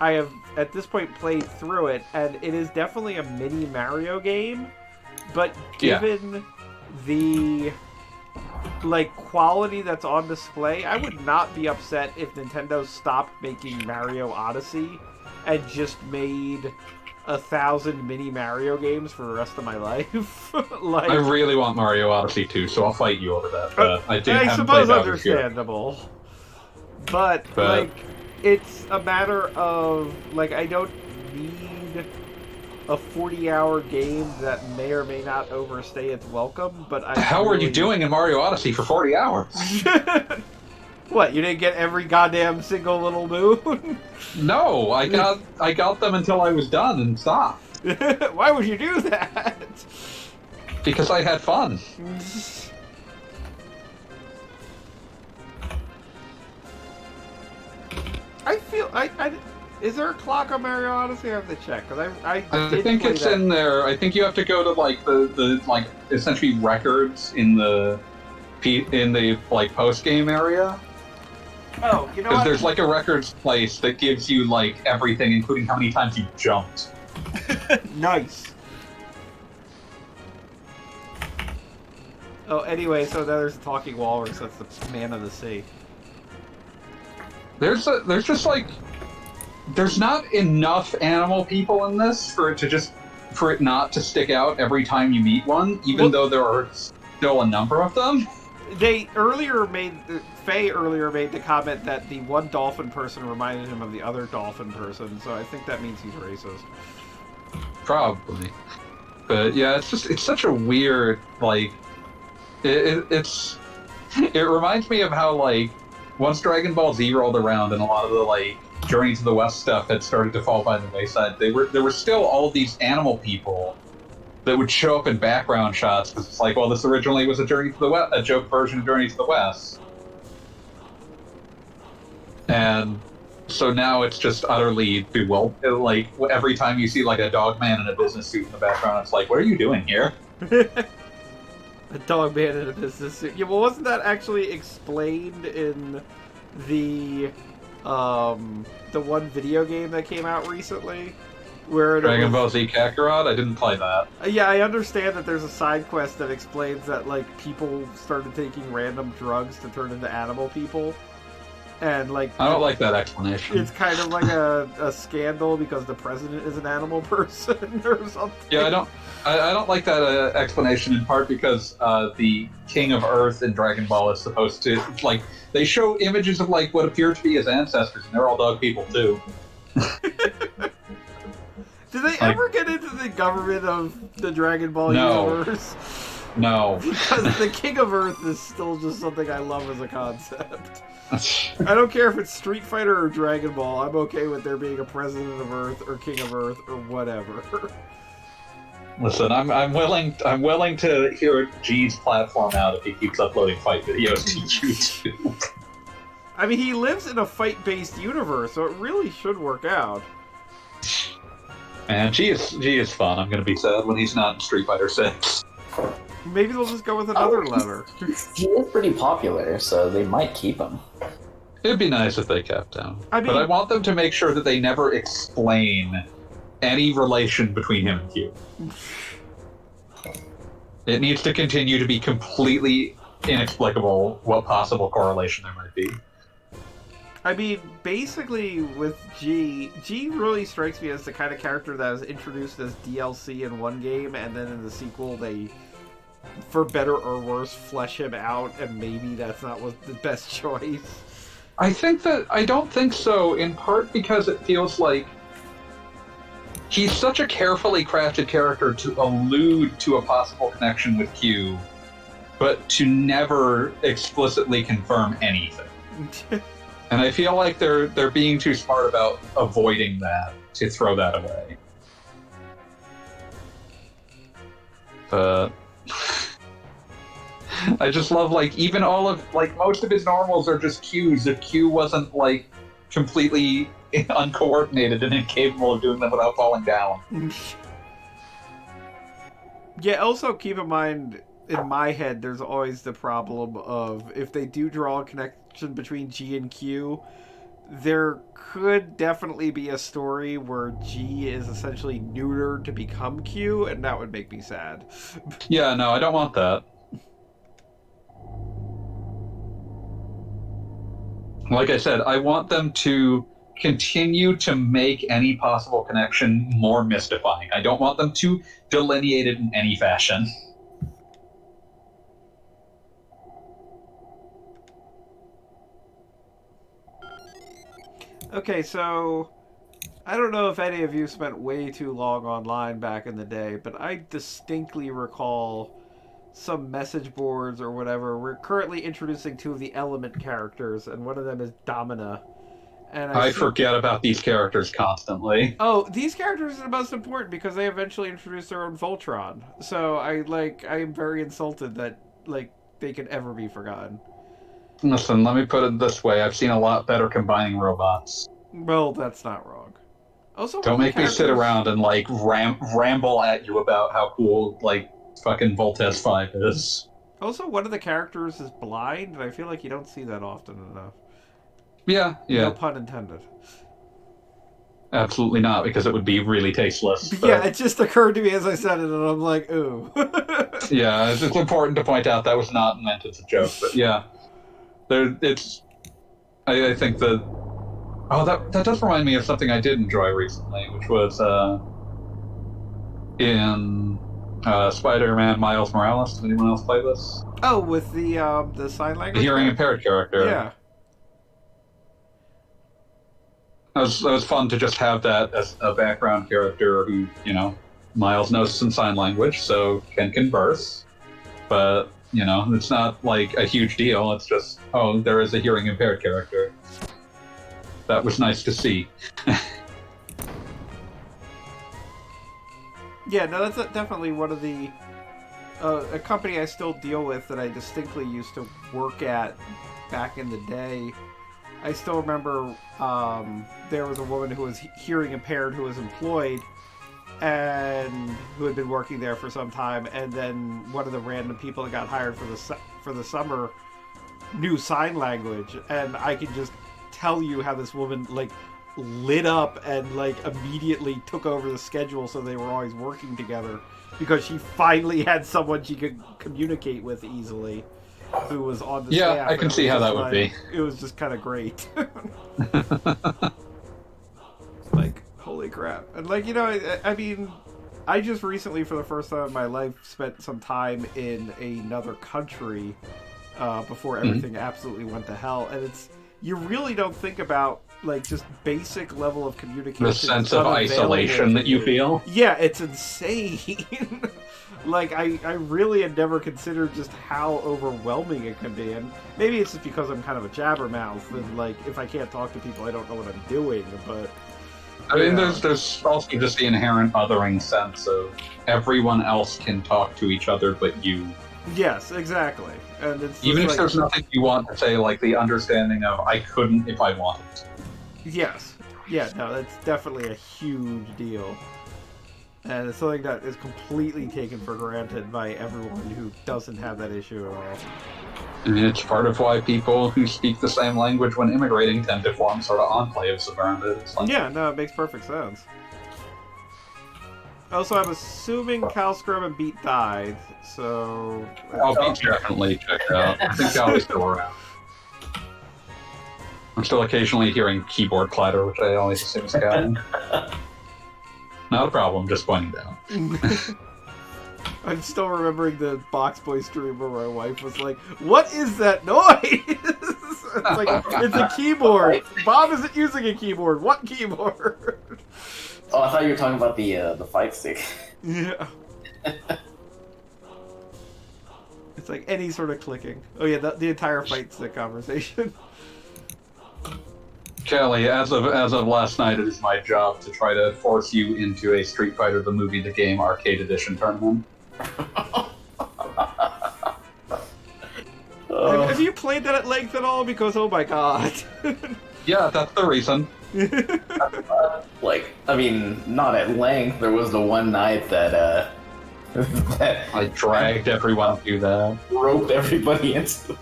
I have, at this point, played through it, and it is definitely a mini Mario game, but given the, like, quality that's on display, I would not be upset if Nintendo stopped making Mario Odyssey and just made 1,000 mini Mario games for the rest of my life. Like, I really want Mario Odyssey 2, so I'll fight you over that. But I suppose understandable. But, like, it's a matter of, like, I don't need a 40-hour game that may or may not overstay its welcome, but I How are you doing in Mario Odyssey for 40 hours? What, you didn't get every goddamn single little moon? No, I got them until I was done and stopped. Why would you do that? Because I had fun. I feel is there a clock on Mario Odyssey? I have to check because I think it's in there. I think you have to go to like the like essentially records in the like post game area. Oh, you know Because what? there's like a records place that gives you like everything, including how many times you jumped. Nice. Oh, anyway, so there's a talking walrus. That's the man of the sea. There's just like there's not enough animal people in this for it not to stick out every time you meet one, even though there are still a number of them. Faye earlier made the comment that the one dolphin person reminded him of the other dolphin person, so I think that means he's racist. Probably. But yeah, it's such a weird, like, it reminds me of how, like, once Dragon Ball Z rolled around and a lot of the, like, Journey to the West stuff had started to fall by the wayside, there were still all these animal people that would show up in background shots because it's like, well, this originally was a Journey to the West, a joke version of Journey to the West. And so now it's just utterly bewildered. Like, every time you see, like, a dog man in a business suit in the background, it's like, what are you doing here? A dog man in a business suit. Yeah, well, wasn't that actually explained in the one video game that came out recently? Where Dragon Ball Z Kakarot? I didn't play that. Yeah, I understand that there's a side quest that explains that, like, people started taking random drugs to turn into animal people. And, like... I don't like that explanation. It's kind of like a scandal because the president is an animal person or something. Yeah, I don't like that explanation, in part because the King of Earth in Dragon Ball is supposed to... Like, they show images of, like, what appear to be his ancestors, and they're all dog people, too. Did they ever get into the government of the Dragon Ball universe? No. Because the King of Earth is still just something I love as a concept. I don't care if it's Street Fighter or Dragon Ball. I'm okay with there being a President of Earth or King of Earth or whatever. Listen, I'm willing to hear G's platform out if he keeps uploading fight videos to YouTube. I mean, he lives in a fight-based universe, so it really should work out. Man, G is fun. I'm gonna be sad when he's not in Street Fighter 6. Maybe they'll just go with another letter. He is pretty popular, so they might keep him. It'd be nice if they kept him. I mean, but I want them to make sure that they never explain any relation between him and Q. It needs to continue to be completely inexplicable what possible correlation there might be. I mean, basically with G really strikes me as the kind of character that was introduced as DLC in one game, and then in the sequel they, for better or worse, flesh him out, and maybe that's not what the best choice. I don't think so, in part because it feels like he's such a carefully crafted character to allude to a possible connection with Q, but to never explicitly confirm anything. And I feel like they're being too smart about avoiding that, to throw that away. I just love, like, even all of, like, most of his normals are just Qs. If Q wasn't, like, completely uncoordinated and incapable of doing them without falling down. Yeah, also keep in mind, in my head, there's always the problem of if they do draw a connection between G and Q, there could definitely be a story where G is essentially neutered to become Q, and that would make me sad. Yeah, no, I don't want that. Like I said, I want them to continue to make any possible connection more mystifying. I don't want them to delineate it in any fashion. Okay, so I don't know if any of you spent way too long online back in the day, but I distinctly recall some message boards or whatever. We're currently introducing two of the element characters, and one of them is Domina. And I forget about these characters constantly. Oh, these characters are the most important because they eventually introduced their own Voltron. So I am very insulted that they could ever be forgotten. Listen, let me put it this way. I've seen a lot better combining robots. Well, that's not wrong. Also, don't make me sit around and, like, ramble at you about how cool, like, fucking Voltes 5 is. Also, one of the characters is blind, and I feel like you don't see that often enough. Yeah. No pun intended. Absolutely not, because it would be really tasteless. But... yeah, it just occurred to me as I said it, and I'm like, ooh. Yeah, it's important to point out that was not meant as a joke, but yeah. I think that... Oh, that does remind me of something I did enjoy recently, which was in Spider-Man Miles Morales. Did anyone else play this? Oh, with the sign language? The hearing impaired character. Yeah. It was fun to just have that as a background character who, Miles knows some sign language, so can converse. But, it's not like a huge deal. It's just, oh, there is a hearing impaired character. That was nice to see. Yeah, no, that's definitely one of the... a company I still deal with that I distinctly used to work at back in the day. I still remember there was a woman who was hearing impaired who was employed and who had been working there for some time, and then one of the random people that got hired for the summer knew sign language, and I can just tell you how this woman lit up and immediately took over the schedule, so they were always working together because she finally had someone she could communicate with easily. Who was on the staff. Yeah, I can see how that would be. It was just kind of great. Holy crap. And I mean, I just recently, for the first time in my life, spent some time in another country before everything absolutely went to hell. And you really don't think about just basic level of communication. The sense of isolation that you feel? Yeah, it's insane. I really had never considered just how overwhelming it can be, and maybe it's just because I'm kind of a jabbermouth, and if I can't talk to people, I don't know what I'm doing. But I mean, there's also just the inherent othering sense of everyone else can talk to each other, but you. Yes, exactly, and it's even if there's nothing you want to say, the understanding of I couldn't if I wanted to. Yes, yeah, no, that's definitely a huge deal. And it's something that is completely taken for granted by everyone who doesn't have that issue at all. I mean, it's part of why people who speak the same language when immigrating tend to form sort of enclaves around it. Yeah, no, it makes perfect sense. Also, I'm assuming Cal Scrum and Beat died, so... Oh, Beat's definitely checked out. I think Cal is still around. I'm still occasionally hearing keyboard clatter, which I always assume is Cal. Not a problem, just pointing down. I'm still remembering the Box Boy stream where my wife was like, "What is that noise?" It's a keyboard. Bob isn't using a keyboard. What keyboard? Oh, I thought you were talking about the fight stick. Yeah. It's like any sort of clicking. Oh yeah, the entire fight stick conversation. Kelly, as of last night, it is my job to try to force you into a Street Fighter the Movie the Game Arcade Edition tournament. Have you played that at length at all? Because, oh my god. Yeah, that's the reason. Like, I mean, not at length. There was the one night that that I dragged everyone through that. roped everybody into.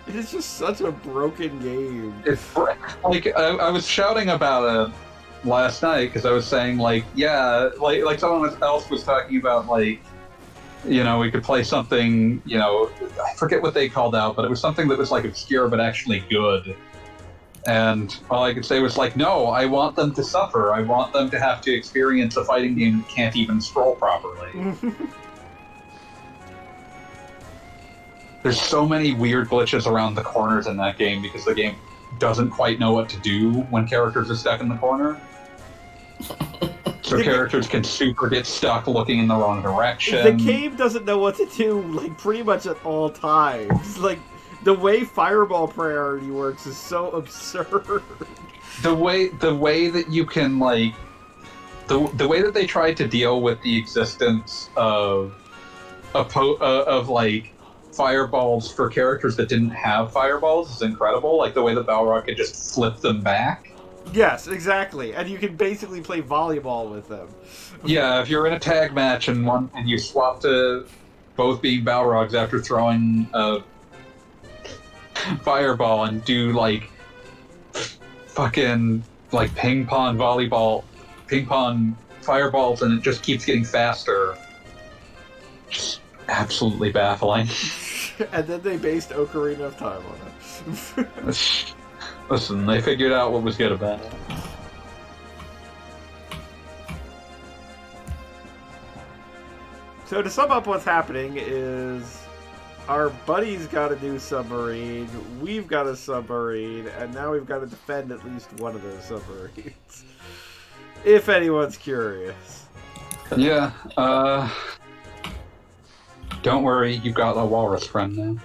It's just such a broken game. It's like I was shouting about it last night because I was saying like, yeah, like someone else was talking about like, you know, we could play something, you know, I forget what they called out, but it was something that was like obscure but actually good. And all I could say was like, no, I want them to suffer. I want them to have to experience a fighting game that can't even scroll properly. There's so many weird glitches around the corners in that game because the game doesn't quite know what to do when characters are stuck in the corner. So characters can super get stuck looking in the wrong direction. The game doesn't know what to do, like, pretty much at all times. Like, the way Fireball priority works is so absurd. The way that you can, like... The way that they tried to deal with the existence of like, fireballs for characters that didn't have fireballs is incredible. Like, the way that Balrog could just flip them back. Yes, exactly. And you can basically play volleyball with them. Yeah, if you're in a tag match and you swap to both being Balrogs after throwing a fireball and do like fucking like ping pong fireballs, and it just keeps getting faster. Just absolutely baffling. And then they based Ocarina of Time on it. Listen, they figured out what was good about it. So to sum up what's happening is our buddy's got a new submarine, we've got a submarine, and now we've got to defend at least one of those submarines. If anyone's curious. Yeah, don't worry, you've got a walrus friend now.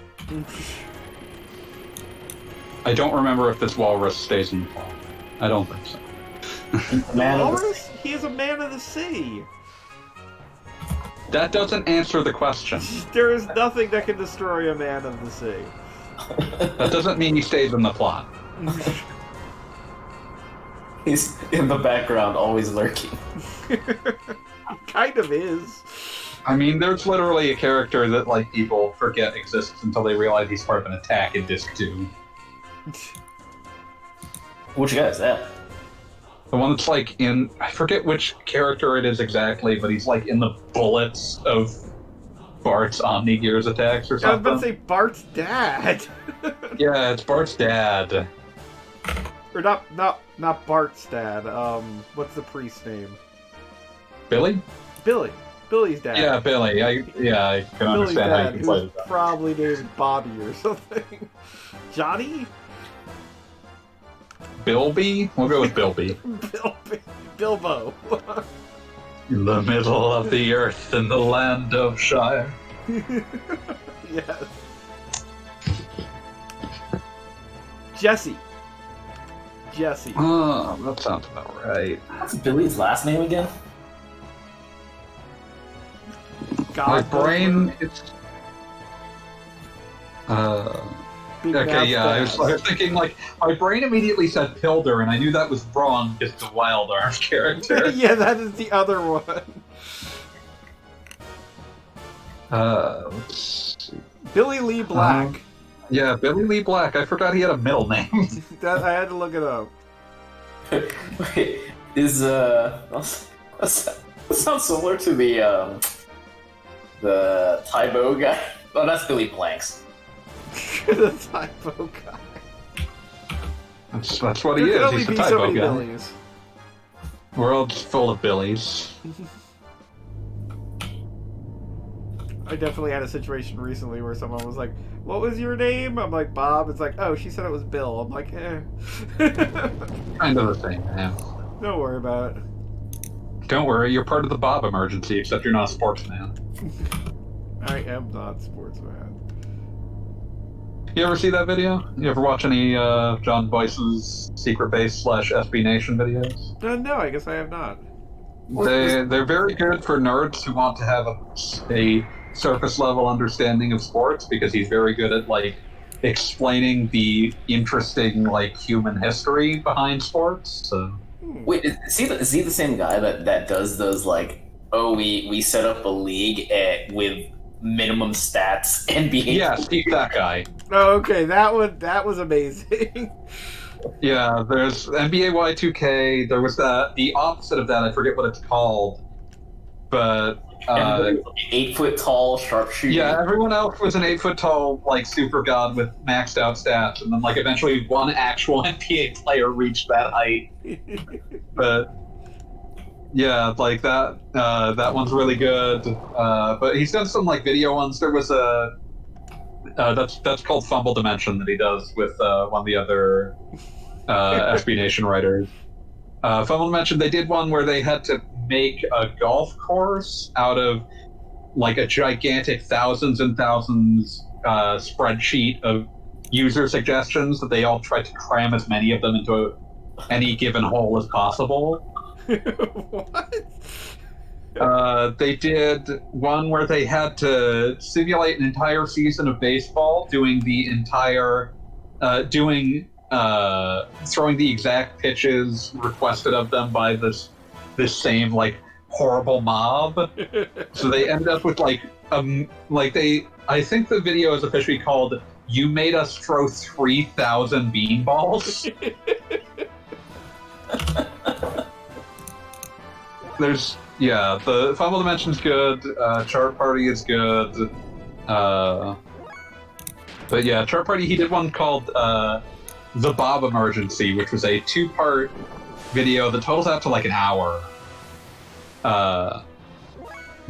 I don't remember if this walrus stays in the fall. I don't think so. Walrus? He is a man of the sea. That doesn't answer the question. There is nothing that can destroy a man of the sea. That doesn't mean he stays in the plot. He's in the background, always lurking. Kind of is. I mean, there's literally a character that like people forget exists until they realize he's part of an attack in Disc 2. Which guy is that? The one that's like in, I forget which character it is exactly, but he's like in the bullets of Bart's Xenogears attacks or I was something. about to say Bart's dad. Yeah, it's Bart's dad. Or not Bart's dad. What's the priest's name? Billy? Billy. Billy's dad. Yeah, Billy. I can Billy's understand how you dad, can play who's that. probably named Bobby or something. Johnny? Bilby? We'll go with Bilby. Bilbo. In the middle of the earth in the land of Shire. Yes. Jesse. Oh, that sounds about right. What's Billy's last name again? My brain is... Big Okay, mouth yeah, I dad. was thinking, like, my brain immediately said Pilder, and I knew that was wrong because it's a Wild Arms character. Yeah, that is the other one. Let's see. Billy Lee Black. Yeah, Billy Lee Black. I forgot he had a middle name. I had to look it up. Wait, is that sounds similar to the Tybo guy? Oh, that's Billy Blanks. The typo guy. That's what he There can is. only He's a be so typo many guy. Billies. World's full of Billies. I definitely had a situation recently where someone was like, "What was your name?" I'm like, "Bob." It's like, "Oh, she said it was Bill." I'm like, "Eh." Kind of the same, man. Don't worry about it. Don't worry, you're part of the Bob emergency, except you're not a sportsman. I am not a sportsman. You ever see that video? You ever watch any John Boyce's Secret Base / SB Nation videos? No, I guess I have not. They're very good for nerds who want to have a surface level understanding of sports because he's very good at like explaining the interesting like human history behind sports. So Wait, is he the same guy that does those like, oh, we set up a league with minimum stats NBA? yes, he's that guy. Oh, okay, that was amazing. Yeah, there's NBA Y2K. There was the opposite of that. I forget what it's called, but And 8 foot tall sharpshooter. yeah, everyone else was an 8 foot tall like super god with maxed out stats, and then like eventually one actual NBA player reached that height. But yeah, like that one's really good. But he's done some like video ones. There was a that's called Fumble Dimension that he does with one of the other SB Nation writers. Fumble Dimension, they did one where they had to make a golf course out of like a gigantic thousands and thousands spreadsheet of user suggestions that they all tried to cram as many of them into any given hole as possible. What? They did one where they had to simulate an entire season of baseball, doing the entire, throwing the exact pitches requested of them by this same like horrible mob. So they ended up with I think the video is officially called "You Made Us Throw 3,000 Beanballs." The Fumble Dimension's good. Chart Party is good. But yeah, Chart Party, he did one called The Bob Emergency, which was a 2-part video that totals out to like an hour. That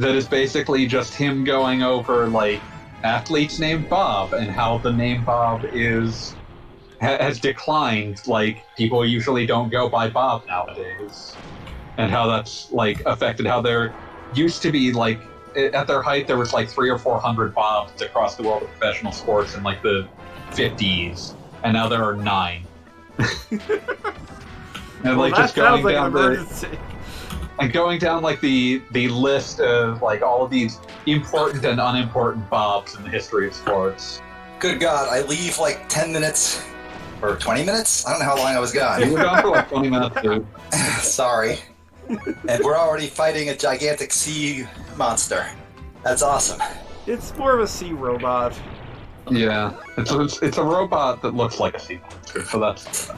is basically just him going over like athletes named Bob and how the name Bob has declined. Like people usually don't go by Bob nowadays. And how that's like affected how there used to be like at their height there was like 300 or 400 Bobs across the world of professional sports in like the 50s, and now there are 9. And like just going down going down like the list of like all of these important and unimportant Bobs in the history of sports. Good God, I leave like 10 minutes or 20 minutes? I don't know how long I was gone. You were gone for like 20 minutes, dude. Sorry. And we're already fighting a gigantic sea monster. That's awesome. It's more of a sea robot. Yeah, it's a robot that looks like a sea monster, so that's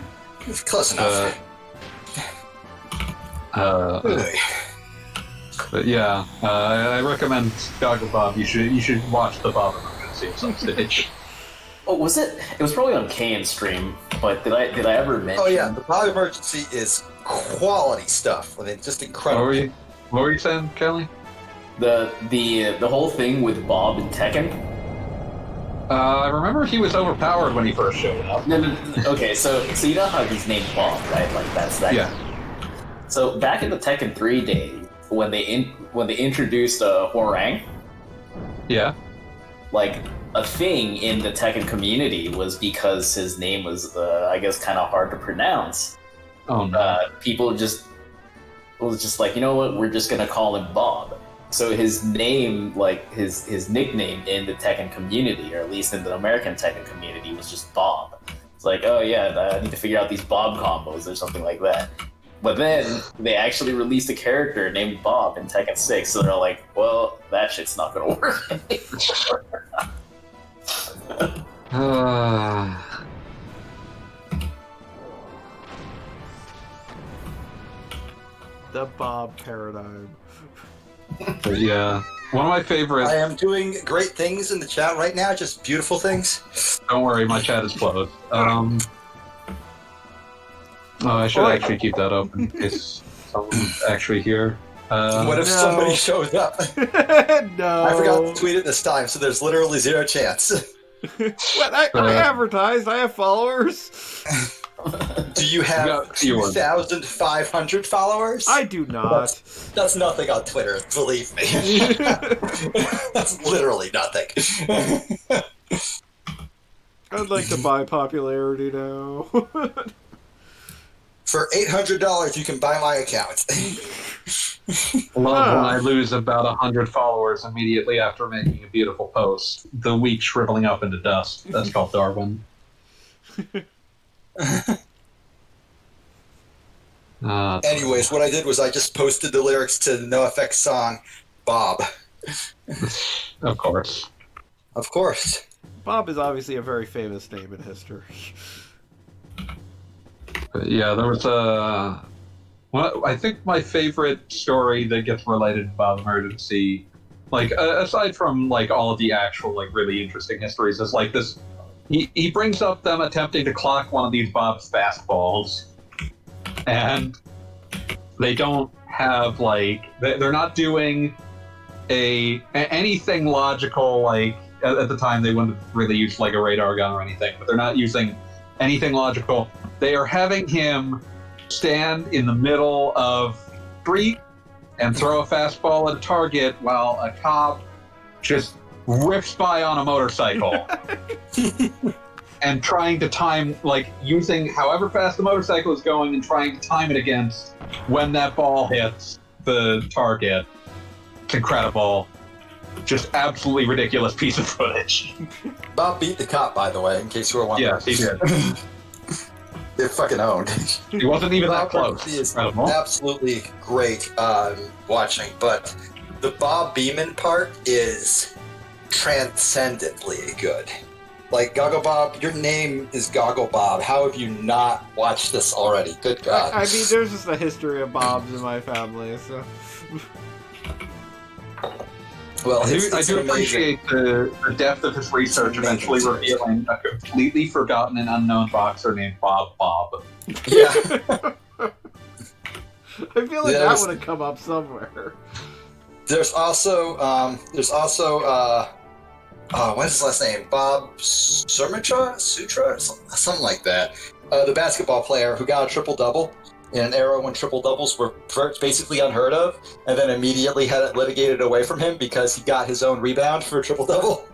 It's close enough. But yeah, I recommend Goggle Bob. You should watch the Bob Emergency at some stage. Oh, was it? It was probably on Kane's stream, but did I ever mention? Oh yeah, the Bob Emergency is quality stuff. I mean, just incredible. What were you saying, Kelly? The whole thing with Bob and Tekken. I remember he was overpowered when he first showed up. No. Okay, so you know how he's named Bob, right? Like that's that. Yeah. So back in the Tekken 3 days, when they introduced Hwoarang, Yeah. like a thing in the Tekken community was because his name was, I guess, kind of hard to pronounce. Oh no. People was just like, you know what? We're just gonna call him Bob. So his name, like his nickname in the Tekken community, or at least in the American Tekken community, was just Bob. It's like, oh yeah, I need to figure out these Bob combos or something like that. But then they actually released a character named Bob in Tekken 6, so they're like, well, that shit's not gonna work anymore. The Bob paradigm. But yeah, one of my favorite. I am doing great things in the chat right now, just beautiful things. Don't worry, my chat is closed. I should actually keep that open in case someone's actually here. What if No. somebody shows up? No. I forgot to tweet it this time, so there's literally 0 chance. What? I advertised. I have followers. Do you have 2,500 followers? I do not. That's nothing on Twitter, believe me. That's literally nothing. I'd like to buy popularity now. For $800, you can buy my account. Love when I lose about 100 followers immediately after making a beautiful post. The week shriveling up into dust. That's called Darwin. Anyways, what I did was I just posted the lyrics to the NoFX song, Bob. Of course. Of course. Bob is obviously a very famous name in history. But yeah, there was a... Well, I think my favorite story that gets related to Bob Emergency, like, aside from, like, all of the actual, like, really interesting histories, is, like, this... He brings up them attempting to clock one of these Bob's fastballs, and they don't have, like... They're not doing anything logical, like, at the time they wouldn't have really used, like, a radar gun or anything, but they're not using anything logical. They are having him stand in the middle of the street and throw a fastball at a target while a cop just rips by on a motorcycle and trying to time, like, using however fast the motorcycle is going and trying to time it against when that ball hits the target. It's incredible. Just absolutely ridiculous piece of footage. Bob beat the cop, by the way, in case you were wondering. Yes, he did. They're fucking owned. He wasn't even that close. He is Incredible. absolutely great watching, but the Bob Beeman part is transcendently good. Like, Goggle Bob, your name is Goggle Bob. How have you not watched this already? Good God. I mean, there's just a history of Bobs in my family, so... Well, I do amazing. appreciate the depth of his research eventually revealing a completely forgotten and unknown boxer named Bob Bob. Yeah. I feel like that would have come up somewhere. There's also what's his last name? Bob Sutra, something like that. The basketball player who got a triple-double in an era when triple-doubles were basically unheard of, and then immediately had it litigated away from him because he got his own rebound for a triple-double.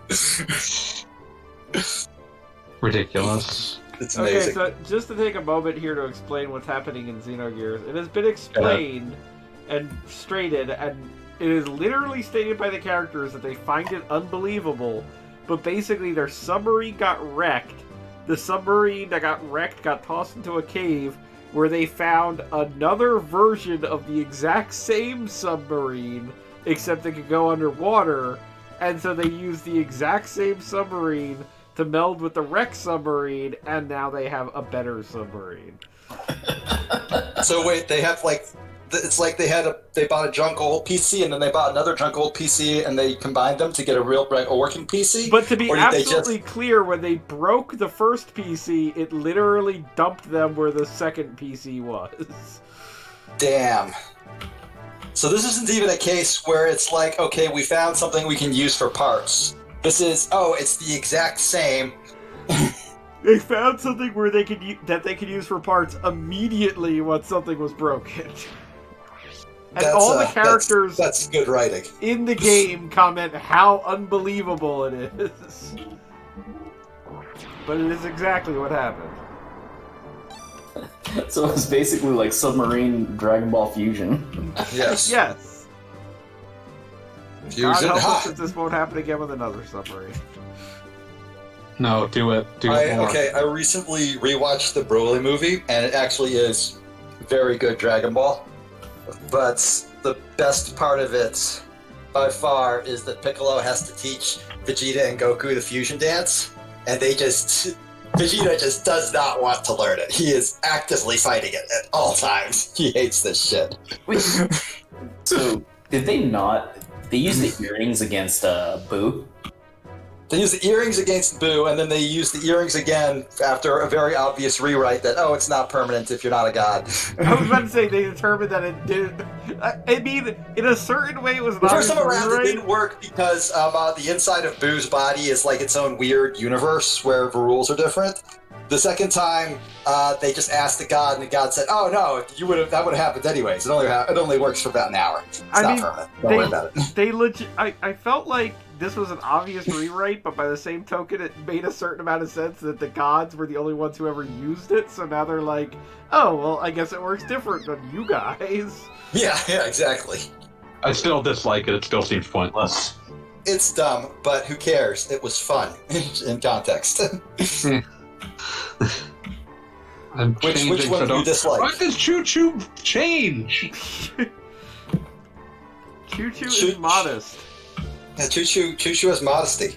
Ridiculous. It's amazing. Okay, so just to take a moment here to explain what's happening in Xenogears, it has been explained and stated, and it is literally stated by the characters that they find it unbelievable, but basically their submarine got wrecked. The submarine that got wrecked got tossed into a cave where they found another version of the exact same submarine, except it could go underwater, and so they used the exact same submarine to meld with the wrecked submarine, and now they have a better submarine. So wait, they have like, it's like they bought a junk old PC and then they bought another junk old PC and they combined them to get a working PC. But to be Or did they absolutely clear, when they broke the first PC, it literally dumped them where the second PC was. Damn. So this isn't even a case where it's like, okay, we found something we can use for parts. This is, it's the exact same. They found something where they could use for parts immediately once something was broken. And all the characters that's good writing in the game comment how unbelievable it is. But it is exactly what happened. So it's basically like submarine Dragon Ball Fusion. Yes. Yes. God Fusion. help us if this won't happen again with another submarine. No, do it. Do it more. Okay, I recently rewatched the Broly movie, and it actually is very good Dragon Ball. But the best part of it, by far, is that Piccolo has to teach Vegeta and Goku the fusion dance, and Vegeta just does not want to learn it. He is actively fighting it at all times. He hates this shit. Wait, so did they not? They used the earrings against Boo. They use the earrings against Boo, and then they use the earrings again after a very obvious rewrite that, it's not permanent if you're not a god. I was about to say they determined that it did. I mean, in a certain way, it was The not. first time around, it right? didn't work because the inside of Boo's body is like its own weird universe where the rules are different. The second time, they just asked the god, and the god said, "Oh no, that would have happened anyways. It only works for about an hour. It's not permanent. Don't worry about it." I felt like this was an obvious rewrite, but by the same token, it made a certain amount of sense that the gods were the only ones who ever used it. So now they're like, oh, well, I guess it works different than you guys. Yeah, exactly. I still dislike it. It still seems pointless. It's dumb, but who cares? It was fun in context. I'm Which changing, one so do you don't. dislike? Why does Choo Choo change? Choo Choo is modest. Yeah, Choo Choo has modesty.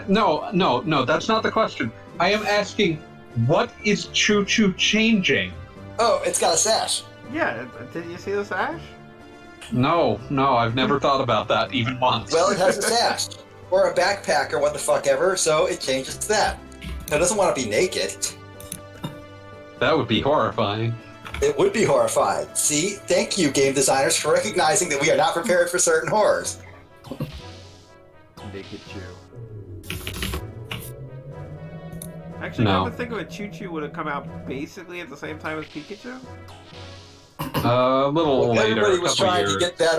No, that's not the question. I am asking, what is Choo Choo changing? Oh, it's got a sash. Yeah, did you see the sash? No, I've never thought about that even once. Well, it has a sash. Or a backpack or what the fuck ever, so it changes to that. It doesn't want to be naked. That would be horrifying. It would be horrifying. See? Thank you, game designers, for recognizing that we are not prepared for certain horrors. Naked Choo. Actually, No. come to think of it, Choo Choo would have come out basically at the same time as Pikachu? A little later. Everybody a was couple trying years. to get that.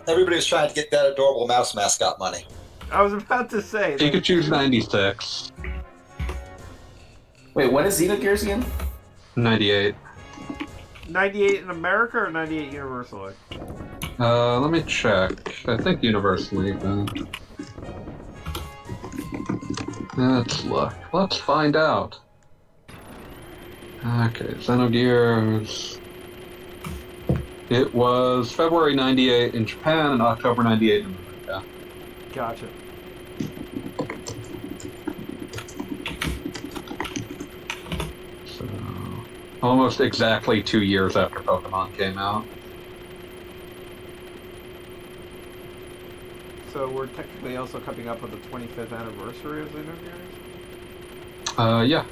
Everybody was trying to get that adorable mouse mascot money. I was about to say. Pikachu's 96. Wait, when is Xenogears again? 98. 98 in America or 98 universally? Let me check. I think universally. Let's look. Let's find out. Okay, Xenogears. It was February 98 in Japan and October 98 in America. Gotcha. So, almost exactly 2 years after Pokemon came out. So we're technically also coming up with the 25th anniversary of Xenogears? Yeah.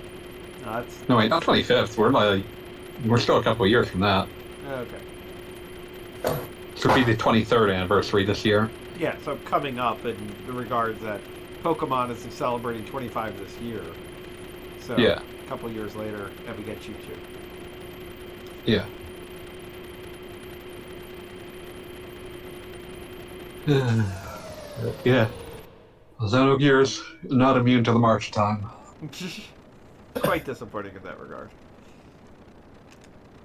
No, that's... No, wait, not 25th. We're still a couple of years from that. Okay. This would be the 23rd anniversary this year. Yeah, so coming up in the regards that Pokemon is celebrating 25 this year. So Yeah. a couple years later, then we get Choo Choo. Yeah. Yeah. Xenogears, not immune to the march time. Quite disappointing in that regard.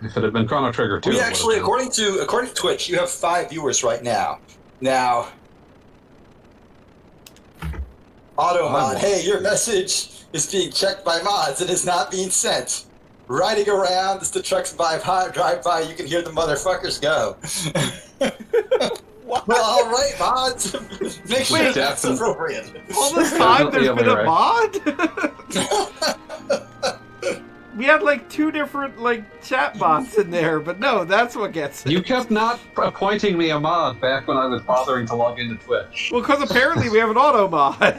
If it had been Chrono Trigger 2, We it actually, would've according to Twitch, you have 5 viewers right now. Now, Automod, hey, your message is being checked by mods and is not being sent. Riding around as the trucks drive by, you can hear the motherfuckers go. Well, all right, mods. Make sure that's Wait, appropriate. All this time, there's been a right. mod? We had like 2 different chat bots in there, but no, that's what gets it. You kept not appointing me a mod back when I was bothering to log into Twitch. Well, because apparently we have an auto mod.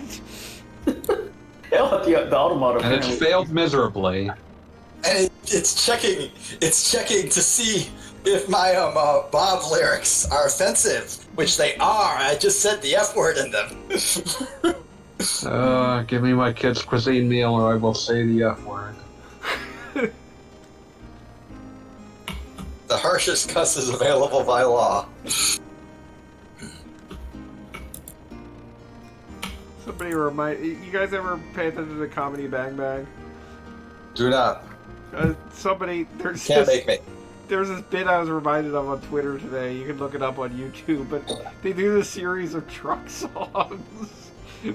Hell, the automotive. And it's failed miserably. And it's checking to see if my Bob lyrics are offensive, which they are. I just said the F word in them. Give me my kid's cuisine meal or I will say the F word. The harshest cuss is available by law. Somebody remind you guys ever pay attention to Comedy Bang Bang? Do not. Somebody Can't make me. There's this bit I was reminded of on Twitter today. You can look it up on YouTube, but they do this series of truck songs,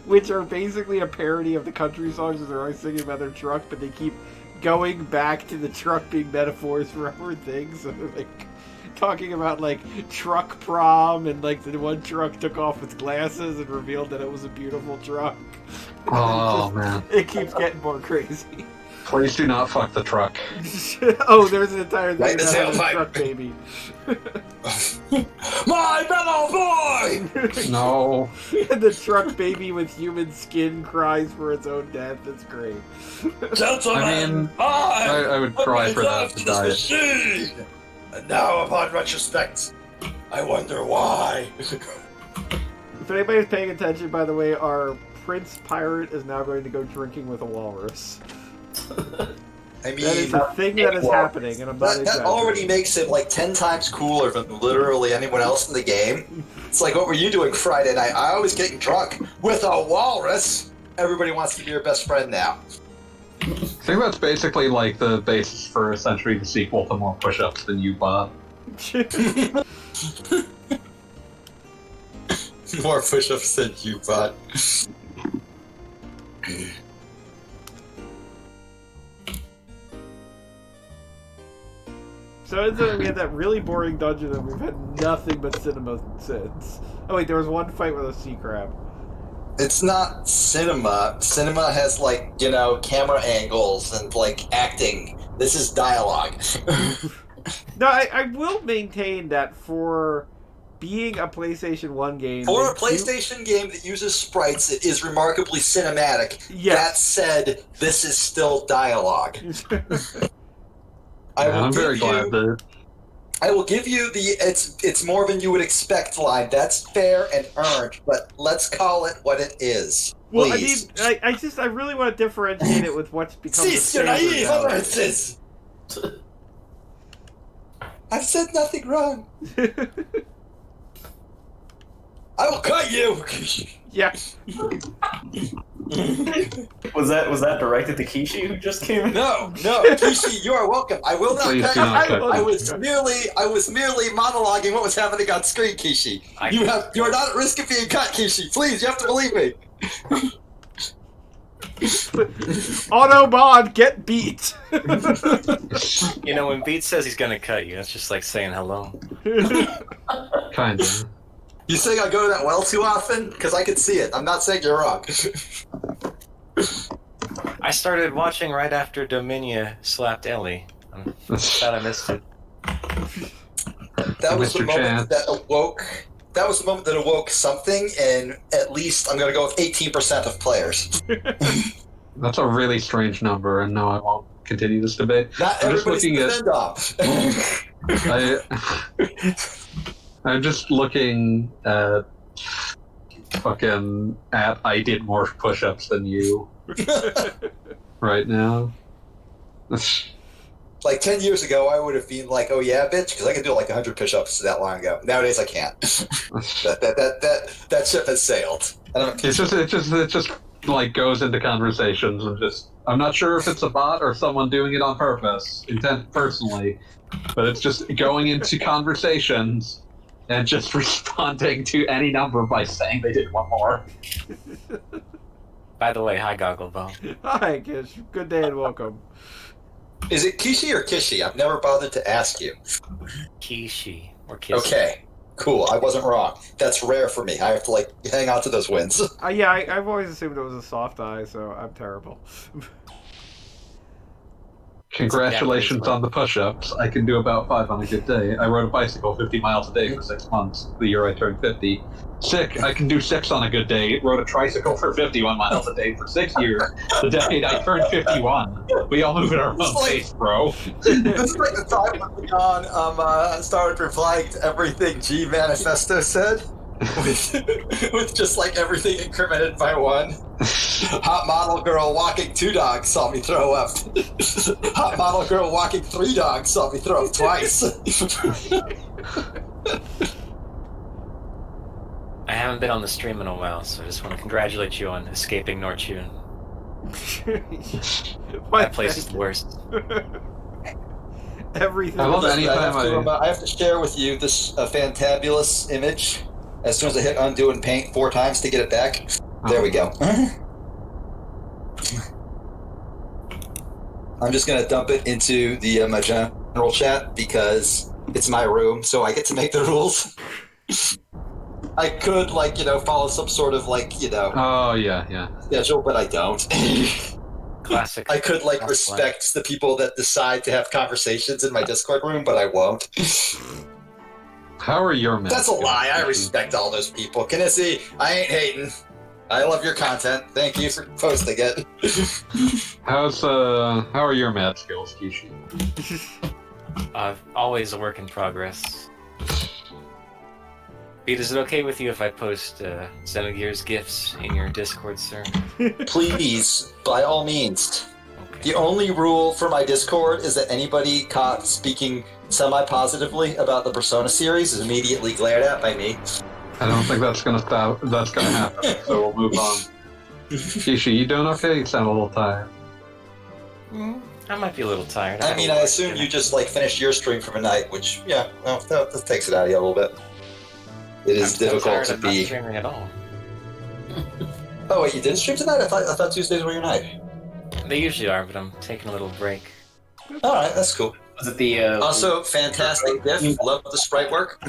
which are basically a parody of the country songs that they're always singing about their truck, but they keep going back to the truck being metaphors for other things. So they're talking about truck prom and the one truck took off its glasses and revealed that it was a beautiful truck. Oh, man. It keeps getting more crazy. Please do not fuck the truck. Oh, there's an entire thing Right in the about the tailpipe. truck baby. My mellow boy! No. The truck baby with human skin cries for its own death. It's great. Gentlemen, I mean, I would cry for that to die. machine. And now, upon retrospect, I wonder why. If anybody's paying attention, by the way, our Prince Pirate is now going to go drinking with a walrus. I mean, That is a thing that is happening, and I'm not that already exaggerating. makes him like 10 times cooler than literally anyone else in the game. It's like, what were you doing Friday night? I was getting drunk with a walrus. Everybody wants to be your best friend now. I think that's basically like the basis for essentially the sequel to More Push-Ups Than You Bought. More push-ups than you bought. So then we had that really boring dungeon, and we've had nothing but cinema since. Oh wait, there was one fight with a sea crab. It's not cinema. Cinema has, like, you know, camera angles and, like, acting. This is dialogue. No, I will maintain that for being a PlayStation 1 game... For a PlayStation game that uses sprites, it is remarkably cinematic. Yes. That said, this is still dialogue. I'm very glad that... I will give you the it's more than you would expect line. That's fair and earned, but let's call it what it is. Well, Please. I mean, I really want to differentiate it with what's become the Cease your standard naive now. utterances! I've said nothing wrong. I will cut you! Yeah. Was that directed to Kishi who just came in? No, Kishi, you are welcome. I will not Please cut do you. not cut I me. was merely monologuing what was happening on screen, Kishi. You are not at risk of being cut, Kishi. Please, you have to believe me. Autobot, get beat! You know, when Beat says he's gonna cut you, that's just like saying hello. Kinda. You saying I go to that well too often? Because I can see it. I'm not saying you're wrong. I started watching right after Dominia slapped Ellie. I'm sad I missed it. That was the Mr. moment Chance. that awoke. That was the moment that awoke something, and at least I'm going to go with 18% of players. That's a really strange number, and no, I won't continue this debate. Not I'm just everybody's looking defend off. I'm just looking at I did more push-ups than you right now. Like 10 years ago, I would have been like, "Oh yeah, bitch," because I could do like 100 push-ups that long ago. Nowadays, I can't. that ship has sailed. I don't know. It just like goes into conversations and I'm not sure if it's a bot or someone doing it on purpose, intent personally, but it's just going into conversations and just responding to any number by saying they did one more. By the way, hi Gogglebone. Hi, Kish. Good day and welcome. Is it Kishi or Kishi? I've never bothered to ask you. Kishi or Kishi. Okay, cool. I wasn't wrong. That's rare for me. I have to like hang on to those wins. Yeah, I've always assumed it was a soft eye, so I'm terrible. Congratulations on the push-ups. I can do about 5 on a good day. I rode a bicycle 50 miles a day for 6 months, the year I turned 50. Sick, I can do 6 on a good day. Rode a tricycle for 51 miles a day for 6 years, the decade I turned 51. We all move at our own pace, bro. This is like the time when Leon started replying to everything G Manifesto said. With just like everything incremented by 1. Hot model girl walking 2 dogs saw me throw up. Hot model girl walking 3 dogs saw me throw up twice. I haven't been on the stream in a while, so I just want to congratulate you on escaping Nortune. That place is the worst. Everything. I love any time I have to share with you this fantabulous image. As soon as I hit undo and paint 4 times to get it back. There we go. I'm just going to dump it into the my general chat because it's my room, so I get to make the rules. I could, like, follow some sort of, like, Oh, yeah. schedule, but I don't. Classic. I could, like, Classic respect the people that decide to have conversations in my Discord room, but I won't. How are your men? That's a lie. I respect all those people. Kinnisi, I ain't hating. I love your content. Thank you for posting it. How are your Mad Skillz, Kishi? Always a work in progress. Pete, is it okay with you if I post Xenogears GIFs in your Discord server? Please, by all means. Okay. The only rule for my Discord is that anybody caught speaking semi-positively about the Persona series is immediately glared at by me. I don't think that's gonna stop. That's gonna happen. So we'll move on. Kishi, you doing okay? You sound a little tired. I might be a little tired. I mean, I assume you just like finished your stream from a night, which well, that takes it out of you a little bit. It is difficult to be. Not streaming at all. Oh wait, you didn't stream tonight? I thought Tuesdays were your night. They usually are, but I'm taking a little break. All right, that's cool. Was it the Also, fantastic diff. Love the sprite work.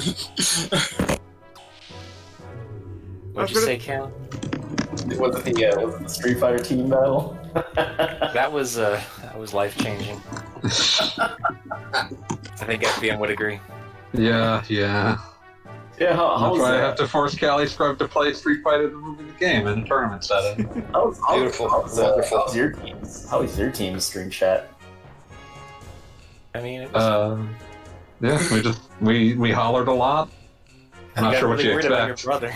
What'd you say, Cal? was it the Street Fighter team battle? That was life changing. I think FBM would agree. Yeah. Yeah, how That's was why I that? have to force Callie Scrub to play Street Fighter the game in a tournament setting. Beautiful. Wonderful. How was your team's stream chat? I mean, it was, Yeah, we hollered a lot. I'm not got sure what really you worried about your expect. brother.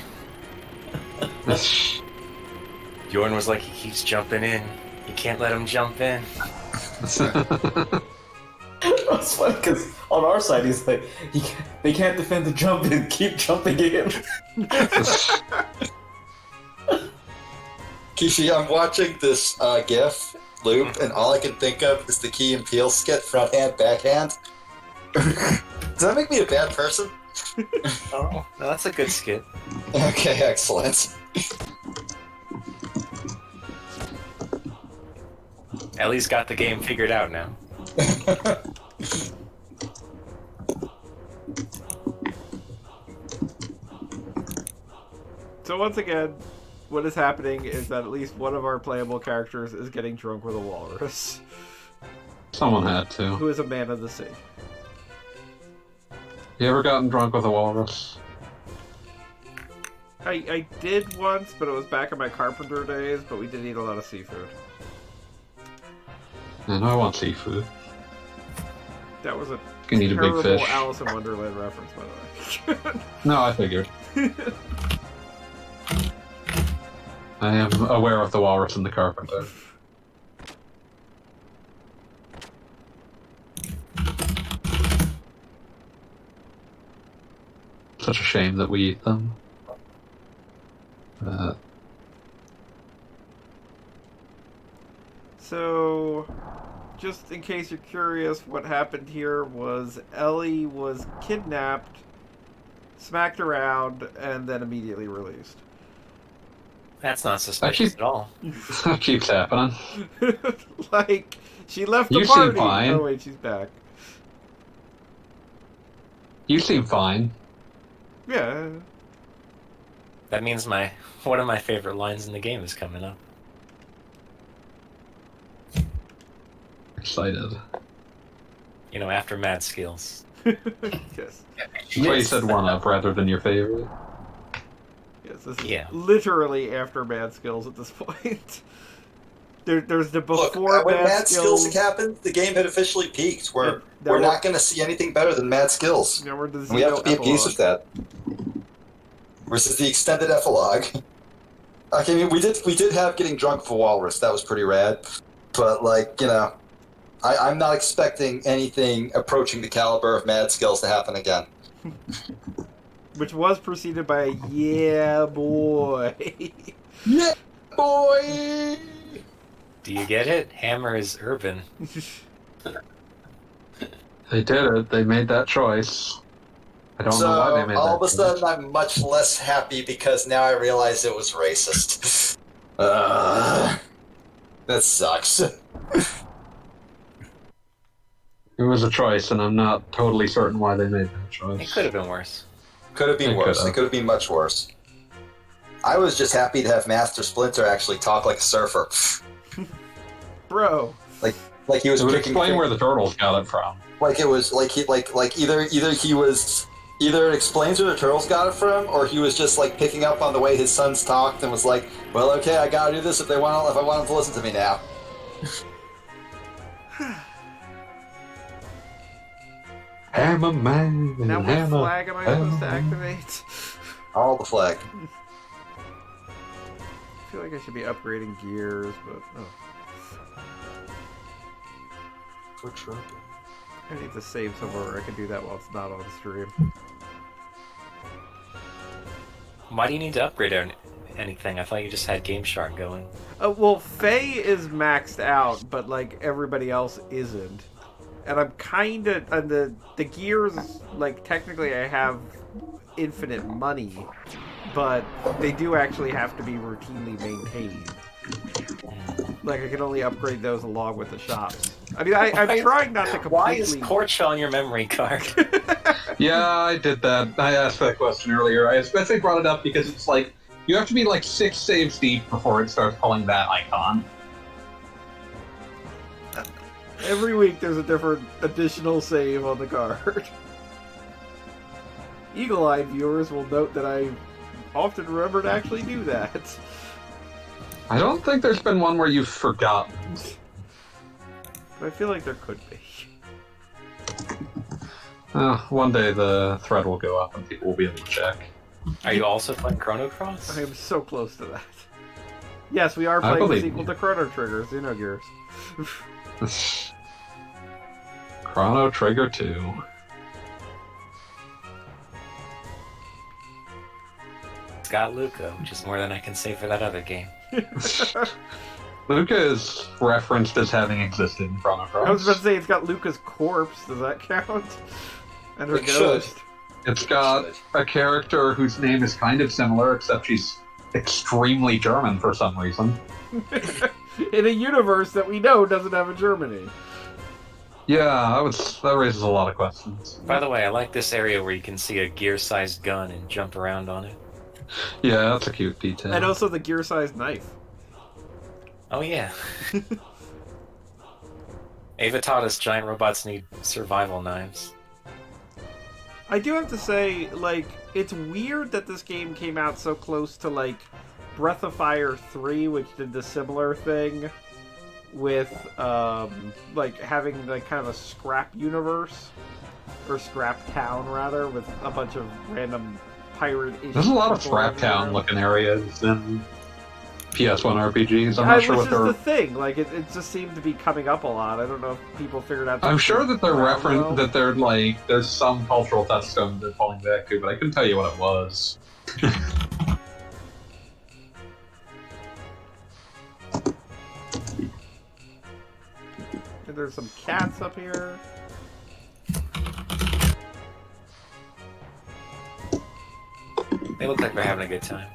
Jordan was like, he keeps jumping in. You can't let him jump in. It's funny because on our side he's like, they can't defend the jump and keep jumping in. Kishi, I'm watching this GIF loop, and all I can think of is the Key and Peele skit, front hand, backhand. Does that make me a bad person? Oh, no, that's a good skit. Okay, excellent. At least got the game figured out now. So once again, what is happening is that at least one of our playable characters is getting drunk with a walrus, Someone had to. who is a man of the sea. You ever gotten drunk with a walrus? I did once, but it was back in my carpenter days, but we did eat a lot of seafood. And I want seafood. That was a You can eat a big terrible fish. Alice in Wonderland reference, by the way. No, I figured. I am aware of the walrus and the carpenter. Such a shame that we eat them. So, just in case you're curious, what happened here was Ellie was kidnapped, smacked around, and then immediately released. That's not suspicious at all. That keeps happening. Like, she left the You seem party. fine. Oh wait, she's back. You seem fine. Yeah. That means one of my favorite lines in the game is coming up. Excited. You know, after Mad Skillz. Yes. Well, you said one of rather than your favorite. Yes, this is Yeah. literally after Mad Skillz at this point. There's the Look, before when Mad Skillz. Skillz happened, the game had officially peaked. We're Yeah, we're not going to see anything better than Mad Skillz. Now we're the And we have to be at Xeno peace with that. Versus the extended epilogue. I mean, we did have getting drunk for Walrus. That was pretty rad. But like, I'm not expecting anything approaching the caliber of Mad Skillz to happen again. Which was preceded by yeah boy. Yeah, boy. Do you get it? Hammer is urban. They did it. They made that choice. I don't know why they So made all that of a choice. sudden, I'm much less happy because now I realize it was racist. That sucks. It was a choice, and I'm not totally certain why they made that choice. It could have been worse. Could have been It worse. could've. It could have been much worse. I was just happy to have Master Splinter actually talk like a surfer. Bro. Like he was It would kicking explain where the turtles got it from. like it was like either it explains where the turtles got it from, or he was just like picking up on the way his sons talked and was like, well, okay, I gotta do this if I want them to listen to me now. Hammer man. Now what hammer. flag am I supposed to activate? All the flag. I feel like I should be upgrading gears, but for trouble. I need to save somewhere where I can do that while it's not on stream. Why do you need to upgrade anything? I thought you just had Game Shark going. Well, Faye is maxed out, but like everybody else isn't. And I'm kind of and the gears. Like technically, I have infinite money, but they do actually have to be routinely maintained. Like I can only upgrade those along with the shops. I mean, I'm trying not to completely. Why is Corch on your memory card? Yeah, I did that. I asked that question earlier. I especially brought it up because it's like, you have to be like 6 saves deep before it starts pulling that icon. Every week there's a different additional save on the card. Eagle-eyed viewers will note that I often remember to actually do that. I don't think there's been one where you've forgotten. But I feel like there could be. One day the thread will go up and people will be able to check. Are you also playing Chrono Cross? I am so close to that. Yes, we are playing the sequel to Chrono Trigger, Xenogears. Chrono Trigger 2. It's got Luca, which is more than I can say for that other game. Luca is referenced as having existed in Chrono Cross. I was about to say it's got Luca's corpse. Does that count? And her It ghost. It's got a character whose name is kind of similar, except she's extremely German for some reason. In a universe that we know doesn't have a Germany. Yeah, that raises a lot of questions. By the way, I like this area where you can see a gear-sized gun and jump around on it. Yeah, that's a cute detail. And also the gear-sized knife. Oh yeah. Ava taught us giant robots need survival knives. I do have to say, like, it's weird that this game came out so close to, like, Breath of Fire 3, which did the similar thing with, like, having, like, kind of a scrap universe, or scrap town, rather, with a bunch of random pirate-ish. There's a lot of people Scrap Town everywhere. looking areas in PS1 RPGs. I'm not sure what which is they're. the thing. Like, it just seemed to be coming up a lot. I don't know if people figured out. I'm sure that they're well. that they're like there's some cultural touchstone they're falling back to, but I couldn't tell you what it was. And there's some cats up here. They look like they're having a good time.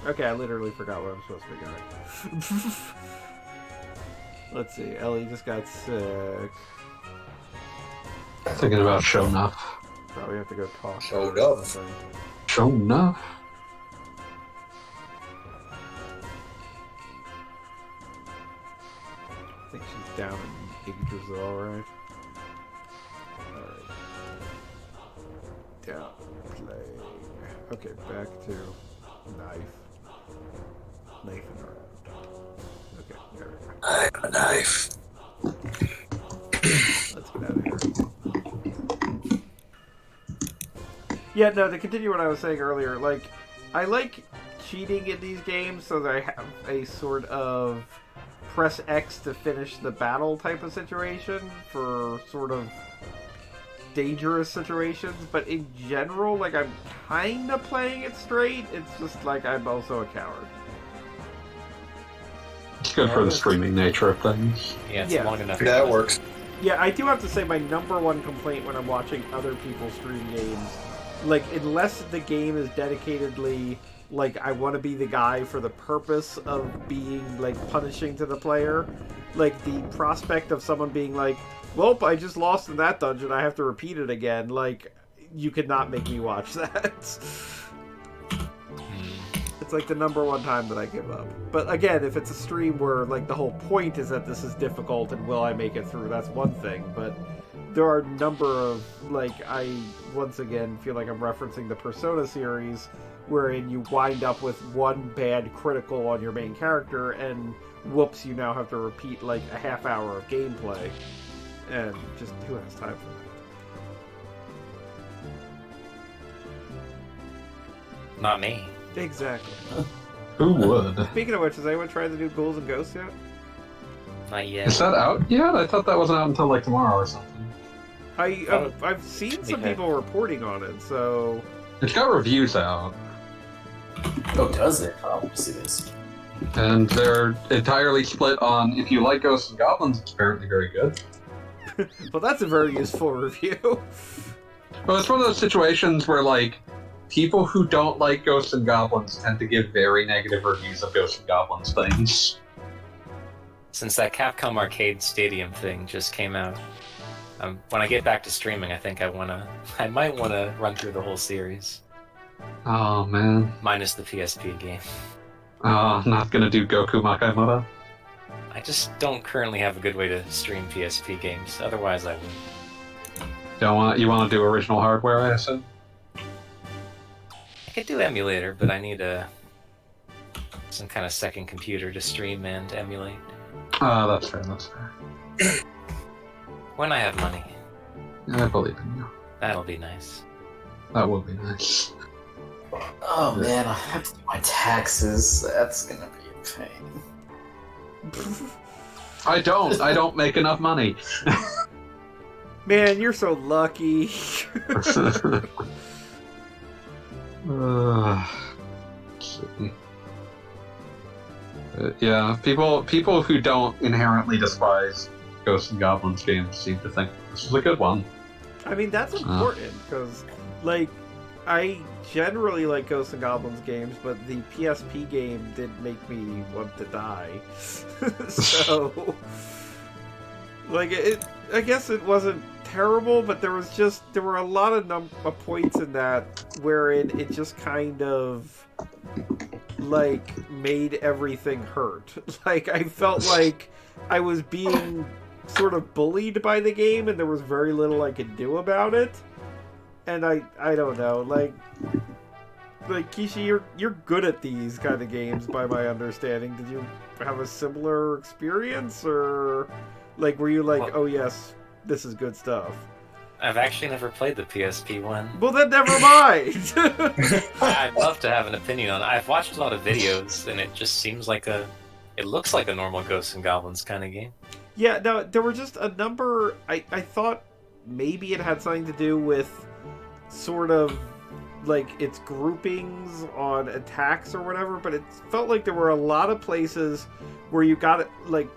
Okay, I literally forgot where I'm supposed to be going. Let's see. Ellie just got sick. Thinking about show enough. Probably have to go talk. to Show her or enough. something. Show enough. I think she's down in Yggdrasil, alright? Alright. Down playing. Okay, back to knife. Knifing around. Okay, there we go. I have a knife. Let's get out of here. Yeah, no, to continue what I was saying earlier, like, I like cheating in these games so that I have a sort of press X to finish the battle type of situation for sort of dangerous situations, but in general, like, I'm kind of playing it straight. It's just like I'm also a coward. It's good for the streaming nature of things. Yeah, it's Yeah. long enough. That works. Yeah, I do have to say my number one complaint when I'm watching other people stream games, like, unless the game is dedicatedly, like, I want to be the guy for the purpose of being, like, punishing to the player, like, the prospect of someone being like, well, I just lost in that dungeon, I have to repeat it again, like, you could not make me watch that. It's like the number one time that I give up. But again, if it's a stream where, like, the whole point is that this is difficult and will I make it through, that's one thing. But there are a number of, like, I, once again, feel like I'm referencing the Persona series, wherein you wind up with one bad critical on your main character, and whoops, you now have to repeat, like, a half hour of gameplay. And just, who has time for Not me. that? Exactly. Who would? Speaking of which, has anyone tried the new Ghouls and Ghosts yet? Not yet. Is that out yet? I thought that wasn't out until like tomorrow or something. I've seen some people reporting on it, so It's got reviews out, Oh, does it? I want to see this. and they're entirely split on if you like Ghosts and Goblins, it's apparently very good. well, that's a very useful review. Well, it's one of those situations where, like, people who don't like Ghosts and Goblins tend to give very negative reviews of Ghosts and Goblins things. Since that Capcom Arcade Stadium thing just came out, when I get back to streaming, I think I might wanna run through the whole series, Oh, man. minus the PSP game. Oh, not gonna do Goku Makaimoto. I just don't currently have a good way to stream PSP games. Otherwise, I would. You want to do original hardware, I assume? I could do emulator, but I need some kind of second computer to stream and emulate. Oh, that's fair, that's fair. When I have money, I believe in you. that'll be nice. That would be nice. Oh man, I have to do my taxes. That's gonna be a pain. I don't make enough money. Man, you're so lucky. Let's see. Yeah, people who don't inherently despise Ghosts and Goblins games seem to think this is a good one. I mean, that's important because, like, I generally like Ghosts and Goblins games, but the PSP game did make me want to die. So, like, I guess it wasn't terrible, but there were a lot of points in that wherein it just kind of like made everything hurt. Like, I felt like I was being sort of bullied by the game, and there was very little I could do about it. And I don't know, like Kishi, you're good at these kind of games, by my understanding. Did you have a similar experience, or like were you like, oh yes, this is good stuff? I've actually never played the PSP one. Well, then never mind. I'd love to have an opinion on it. I've watched a lot of videos, and it just seems like it looks like a normal Ghosts and Goblins kind of game. Yeah, no, there were just a number. I thought maybe it had something to do with sort of like its groupings on attacks or whatever, but it felt like there were a lot of places where you got it, like,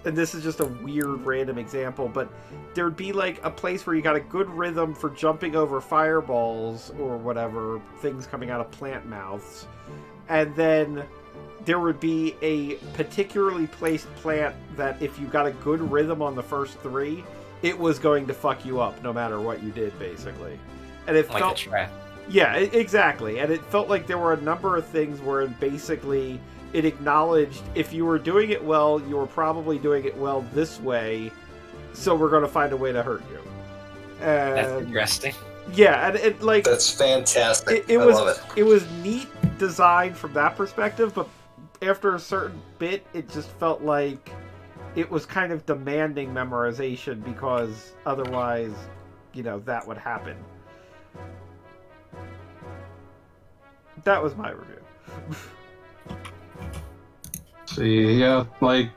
and this is just a weird random example, but there'd be like a place where you got a good rhythm for jumping over fireballs or whatever, things coming out of plant mouths, and then there would be a particularly placed plant that if you got a good rhythm on the first three, it was going to fuck you up no matter what you did, basically. And it Like felt, a trap. yeah, exactly. And it felt like there were a number of things where basically it acknowledged if you were doing it well, you were probably doing it well this way, so we're going to find a way to hurt you. And That's interesting. yeah, and it like That's fantastic. it I was love it. it was neat design from that perspective, but after a certain bit, it just felt like it was kind of demanding memorization because otherwise, that would happen. That was my review. See, yeah, like,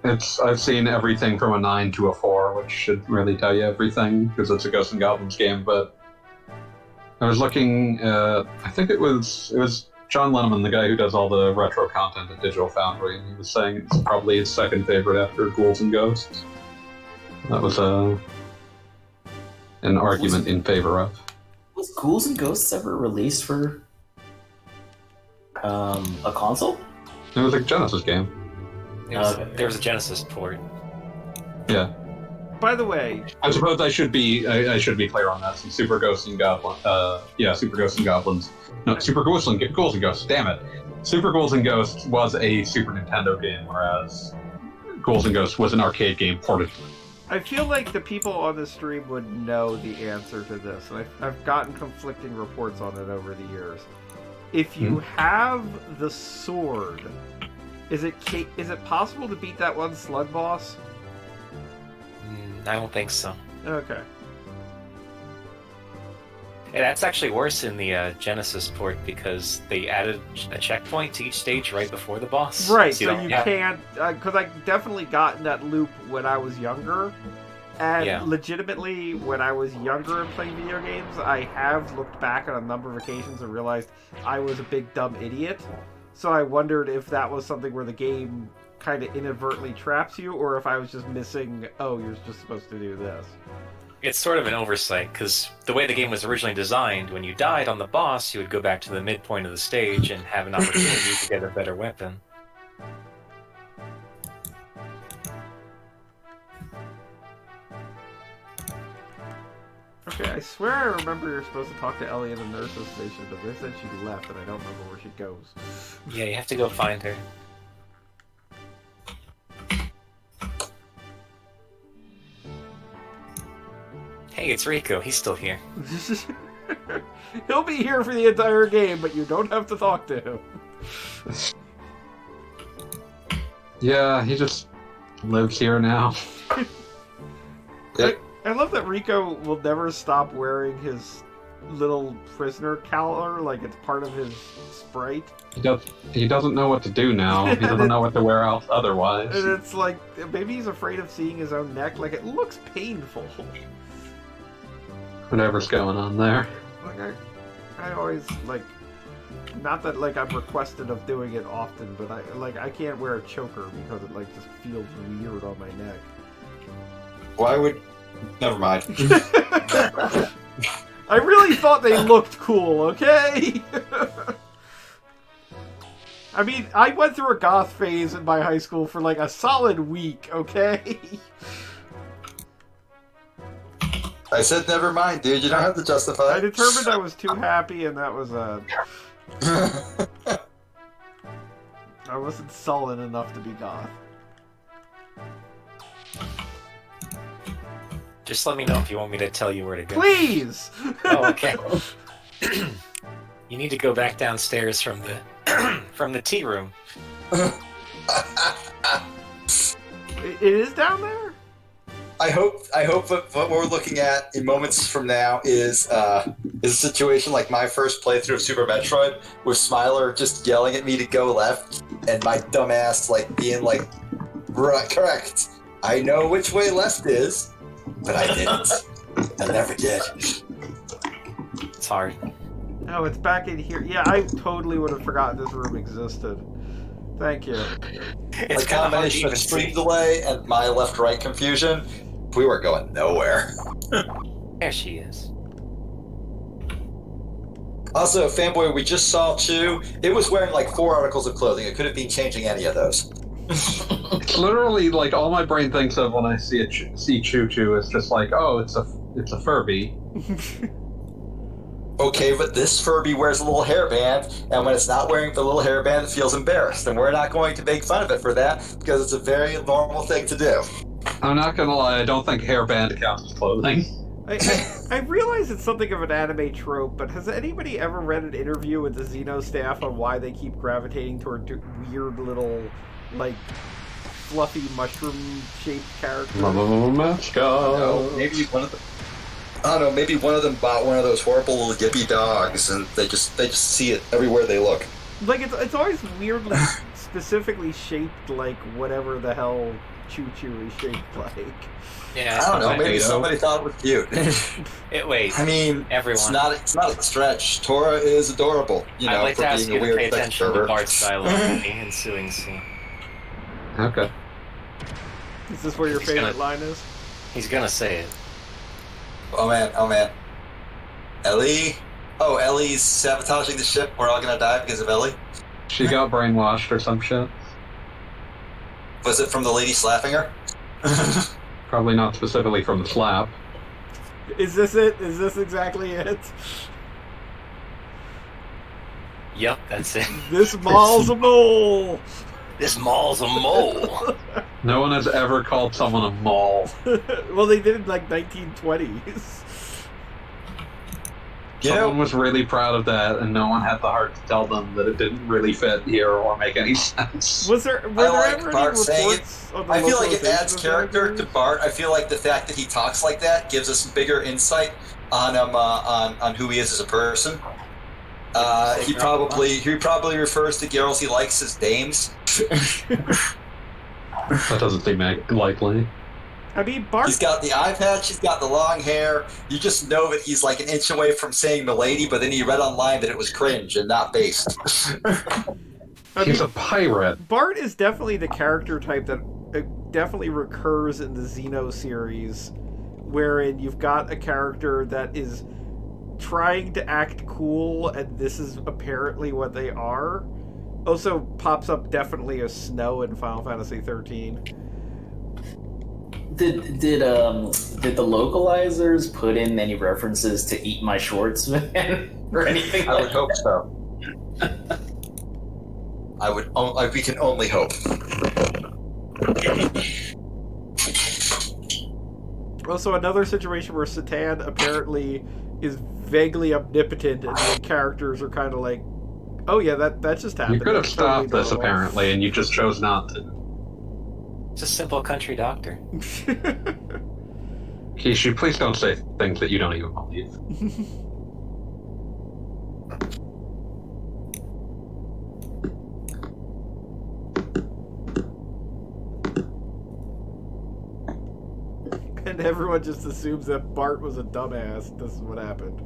I've seen everything from a 9 to a 4, which should really tell you everything, because it's a Ghosts and Goblins game, but I was looking at, I think it was John Lenneman, the guy who does all the retro content at Digital Foundry, and he was saying it's probably his second favorite after Ghouls and Ghosts. That was an argument in favor of. Was Ghouls and Ghosts ever released for a console? It was a Genesis game. There was a Genesis port. Yeah. By the way, I suppose I should be clear on that. Since Super Ghosts and Goblins, Super Ghosts and Goblins. No, Super Ghouls and Ghosts. Damn it! Super Ghouls and Ghosts was a Super Nintendo game, whereas Ghouls and Ghosts was an arcade game ported. I feel like the people on the stream would know the answer to this, and I've gotten conflicting reports on it over the years. If you have the sword, is it possible to beat that one slug boss? I don't think so. Okay. Yeah, that's actually worse in the Genesis port because they added a checkpoint to each stage right before the boss. Right, so so don't you have- can't... Because I definitely got in that loop when I was younger. And Yeah. legitimately, when I was younger and playing video games, I have looked back on a number of occasions and realized I was a big dumb idiot. So I wondered if that was something where the game kind of inadvertently traps you, or if I was just missing, oh, you're just supposed to do this. It's sort of an oversight, because the way the game was originally designed, when you died on the boss, you would go back to the midpoint of the stage and have an opportunity to get a better weapon. Okay, I swear I remember you're supposed to talk to Ellie in the nurse's station, but they said she left, and I don't remember where she goes. Yeah, you have to go find her. Hey, it's Rico. He's still here. He'll be here for the entire game, but you don't have to talk to him. Yeah, he just lives here now. I love that Rico will never stop wearing his little prisoner collar, like it's part of his sprite. He doesn't know what to do now. He doesn't know what to wear else otherwise. And it's like, maybe he's afraid of seeing his own neck. Like, it looks painful. Whatever's going on there. Like, I always, like, not that, like, I'm requested of doing it often, but I can't wear a choker because it, like, just feels weird on my neck. Why would? Never mind. I really thought they looked cool, okay? I mean, I went through a goth phase in my high school for like a solid week, okay? I said never mind, dude. You don't have to justify. I determined I was too happy, and that was I wasn't sullen enough to be goth. Just let me know if you want me to tell you where to go. Please! Oh, okay. You need to go back downstairs from the tea room. It is down there? I hope that what we're looking at in moments from now is a situation like my first playthrough of Super Metroid, with Smiler just yelling at me to go left, and my dumbass like being like, right, correct. I know which way left is, but I didn't. I never did. It's hard. Oh, it's back in here. Yeah, I totally would have forgotten this room existed. Thank you. It's A kind of hard to combination even of see. stream delay and my left-right confusion, we were going nowhere. There she is. Also, fanboy, we just saw Chu. It was wearing like 4 articles of clothing. It could have been changing any of those. It's literally like all my brain thinks of when I see Choo Choo is just like, oh, it's a Furby. Okay, but this Furby wears a little hairband, and when it's not wearing the little hairband, it feels embarrassed. And we're not going to make fun of it for that, because it's a very normal thing to do. I'm not gonna lie, I don't think hairband counts as clothing. I realize it's something of an anime trope, but has anybody ever read an interview with the Xeno staff on why they keep gravitating toward weird little, like, fluffy mushroom-shaped characters? No, maybe one of them. I don't know. Maybe one of them bought one of those horrible little yippy dogs, and they just see it everywhere they look. Like, it's always weirdly, specifically shaped like whatever the hell Choo Choo is shaped like. Yeah, I don't know. like Maybe Ado. somebody thought it was cute. Wait, I mean, everyone. It's not a stretch. Tora is adorable. You know, I'd like for to ask being you a to weird pay sex attention to pervert. Bart's dialogue in the ensuing scene. Okay. Is this where your He's favorite gonna- line is? He's gonna say it. Oh man. Ellie. Oh, Ellie's sabotaging the ship. We're all gonna die because of Ellie. She got brainwashed or some shit. Was it from the lady slapping her? Probably not specifically from the slap. Is this it? Is this exactly it? Yep, that's it. This mall's a mole! This mall's a mole. No one has ever called someone a mall. Well, they did in like 1920s. Someone was really proud of that, and no one had the heart to tell them that it didn't really fit here or make any sense. Were there like ever Bart any saying it. reports on the I feel like it localization adds of character Xenogears? to Bart. I feel like the fact that he talks like that gives us bigger insight on him, on who he is as a person. He probably refers to girls he likes as dames. That doesn't seem likely. I mean, Bart. He's got the eye patch, he's got the long hair. You just know that he's like an inch away from saying "milady," but then he read online that it was cringe and not based. He's a pirate. Bart is definitely the character type that definitely recurs in the Xeno series, wherein you've got a character that is trying to act cool, and this is apparently what they are. Also pops up definitely as Snow in Final Fantasy 13. Did the localizers put in any references to "Eat My Shorts," man, or anything? I would hope so. We can only hope. Also, another situation where Satan apparently is vaguely omnipotent, and the characters are kind of like, "Oh yeah, that just happened." You could have That's totally stopped this, normal." apparently, and you just chose not to. It's a simple country doctor. Kishu, please don't say things that you don't even believe. And everyone just assumes that Bart was a dumbass. This is what happened.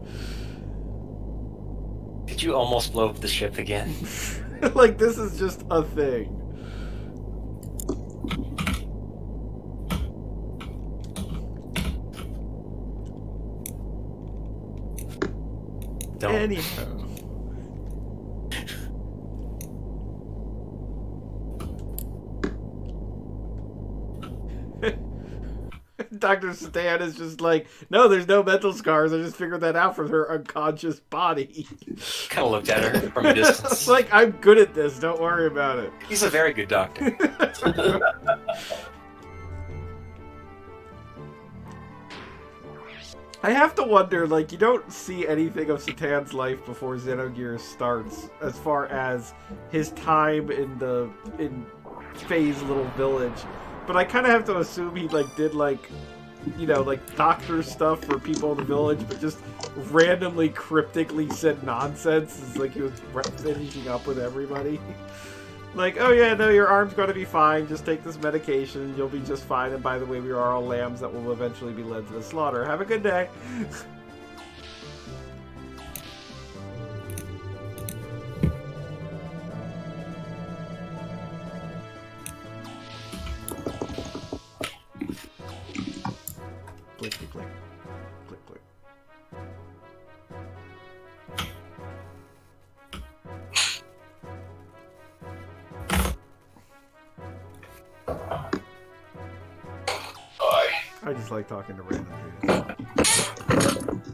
Did you almost blow up the ship again? Like, this is just a thing. Don't. Anyhow. Dr. Stan is just like, no, there's no mental scars. I just figured that out from her unconscious body. Kind of looked at her from a distance. It's like, I'm good at this. Don't worry about it. He's a very good doctor. I have to wonder, like, you don't see anything of Satan's life before Xenogears starts, as far as his time in Faye's little village. But I kind of have to assume he, like, did, like, you know, like, doctor stuff for people in the village, but just randomly, cryptically said nonsense. It's like he was finishing up with everybody. Like, oh yeah, no, your arm's going to be fine. Just take this medication. You'll be just fine. And by the way, we are all lambs that will eventually be led to the slaughter. Have a good day. Click, click, click. Click, click. I just like talking to random dudes.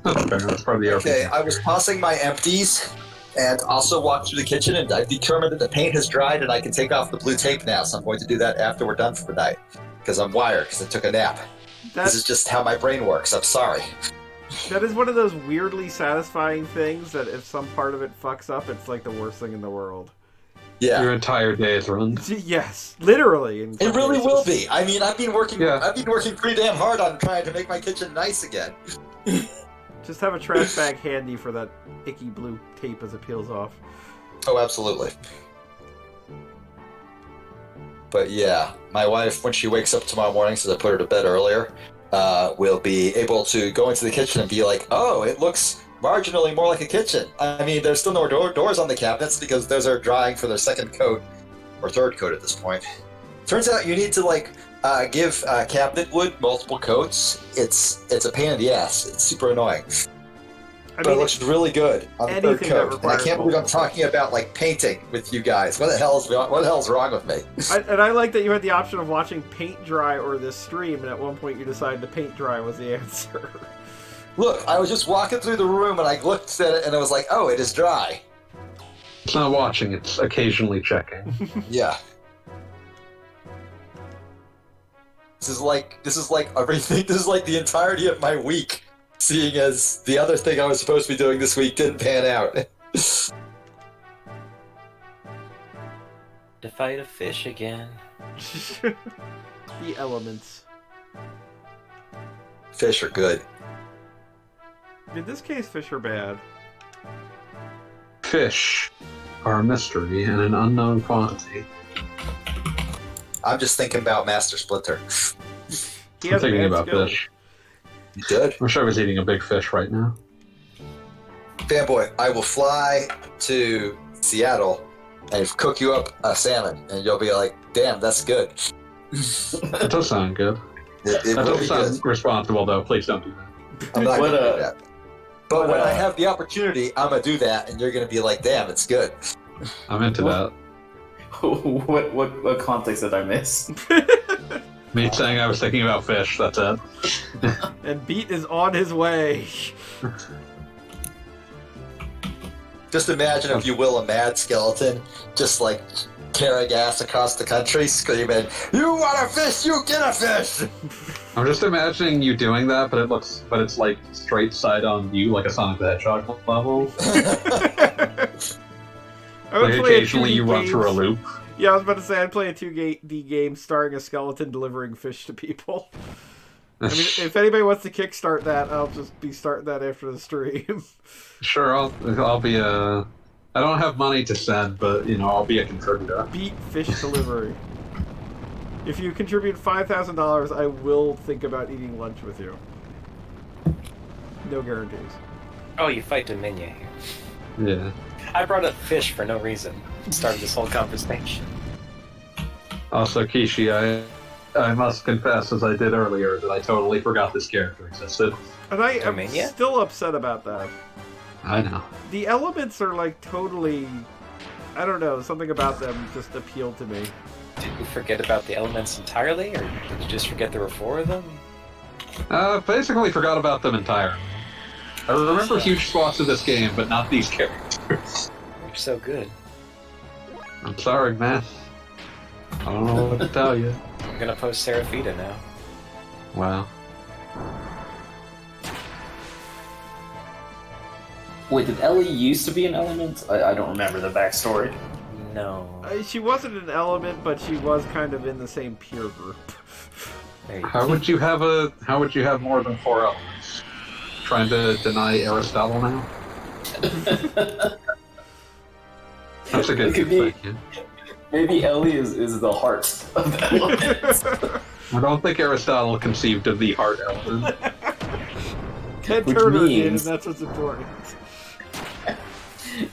That's fair. That's probably the Okay, I was tossing my empties and also walked through the kitchen, and I've determined that the paint has dried and I can take off the blue tape now, so I'm going to do that after we're done for the night. Because I'm wired, because I took a nap. This is just how my brain works. I'm sorry. That is one of those weirdly satisfying things that if some part of it fucks up, it's like the worst thing in the world. Yeah. Your entire day is ruined. Yes, literally. In some It really cases. will be. I mean, I've been working. Yeah. I've been working pretty damn hard on trying to make my kitchen nice again. Just have a trash bag handy for that icky blue tape as it peels off. Oh, absolutely. But yeah, my wife, when she wakes up tomorrow morning, since I put her to bed earlier, will be able to go into the kitchen and be like, "Oh, it looks marginally more like a kitchen." I mean, there's still no doors on the cabinets because those are drying for their second coat or third coat at this point. Turns out you need to give cabinet wood multiple coats. It's a pain in the ass. It's super annoying. But it looks really good on the third anything that coat. And I requires can't believe I'm multiple talking about painting with you guys. What the hell's wrong with me? And I like that you had the option of watching paint dry or this stream, and at one point you decided to paint dry was the answer. Look, I was just walking through the room and I looked at it and I was like, "Oh, it is dry." It's not watching, it's occasionally checking. Yeah. This is like everything. This is like the entirety of my week. seeing as the other thing I was supposed to be doing this week didn't pan out. To fight a fish again. The elements. Fish are good. In this case, fish are bad. Fish are a mystery and an unknown quantity. I'm just thinking about Master Splinter. He I'm has thinking mad about skills. fish. You good? I wish I was eating a big fish right now. Fanboy, I will fly to Seattle and cook you up a salmon, and you'll be like, damn, that's good. That does sound good. It That will does be sound good. responsible, though. Please don't do that. I'm not What, going to do that. But when I what, have the opportunity, I'm going to do that, and you're going to be like, damn, it's good. I'm into that. What context did I miss? Me saying I was thinking about fish, that's it. And Beat is on his way. Just imagine, if you will, a mad skeleton just like carrying ass across the country, screaming, "You want a fish? You get a fish!" I'm just imagining you doing that, but it's like straight side on view, like a Sonic the Hedgehog level. I would Like play a occasionally 2D you run game- through a loop. Yeah, I was about to say I'd play a 2D game starring a skeleton delivering fish to people. I mean, if anybody wants to kickstart that, I'll just be starting that after the stream. Sure, I'll be a. I don't have money to send, but I'll be a contributor. Beat fish delivery. If you contribute $5,000, I will think about eating lunch with you. No guarantees. Oh, you fight Dominion here. Yeah. I brought up fish for no reason. Started this whole conversation. Also, Kishi, I must confess, as I did earlier, that I totally forgot this character existed. And I am Dominion? still upset about that. I know. The elements are like totally... I don't know, something about them just appealed to me. Did you forget about the elements entirely, or did you just forget there were 4 of them? Basically forgot about them entirely. I remember huge swaths of this game, but not these characters. You're so good. I'm sorry, man. I don't know what to tell you. I'm gonna post Seraphita now. Wow. Wait, did Ellie used to be an element? I don't remember the backstory. No. She wasn't an element, but she was kind of in the same peer group. There you How go. would you have more than 4 elements? Trying to deny Aristotle now? That's a good It could be- thank you. Maybe Ellie is the heart of the elements. I don't think Aristotle conceived of the heart element. Ted Which Turner did, and means- that's what's important.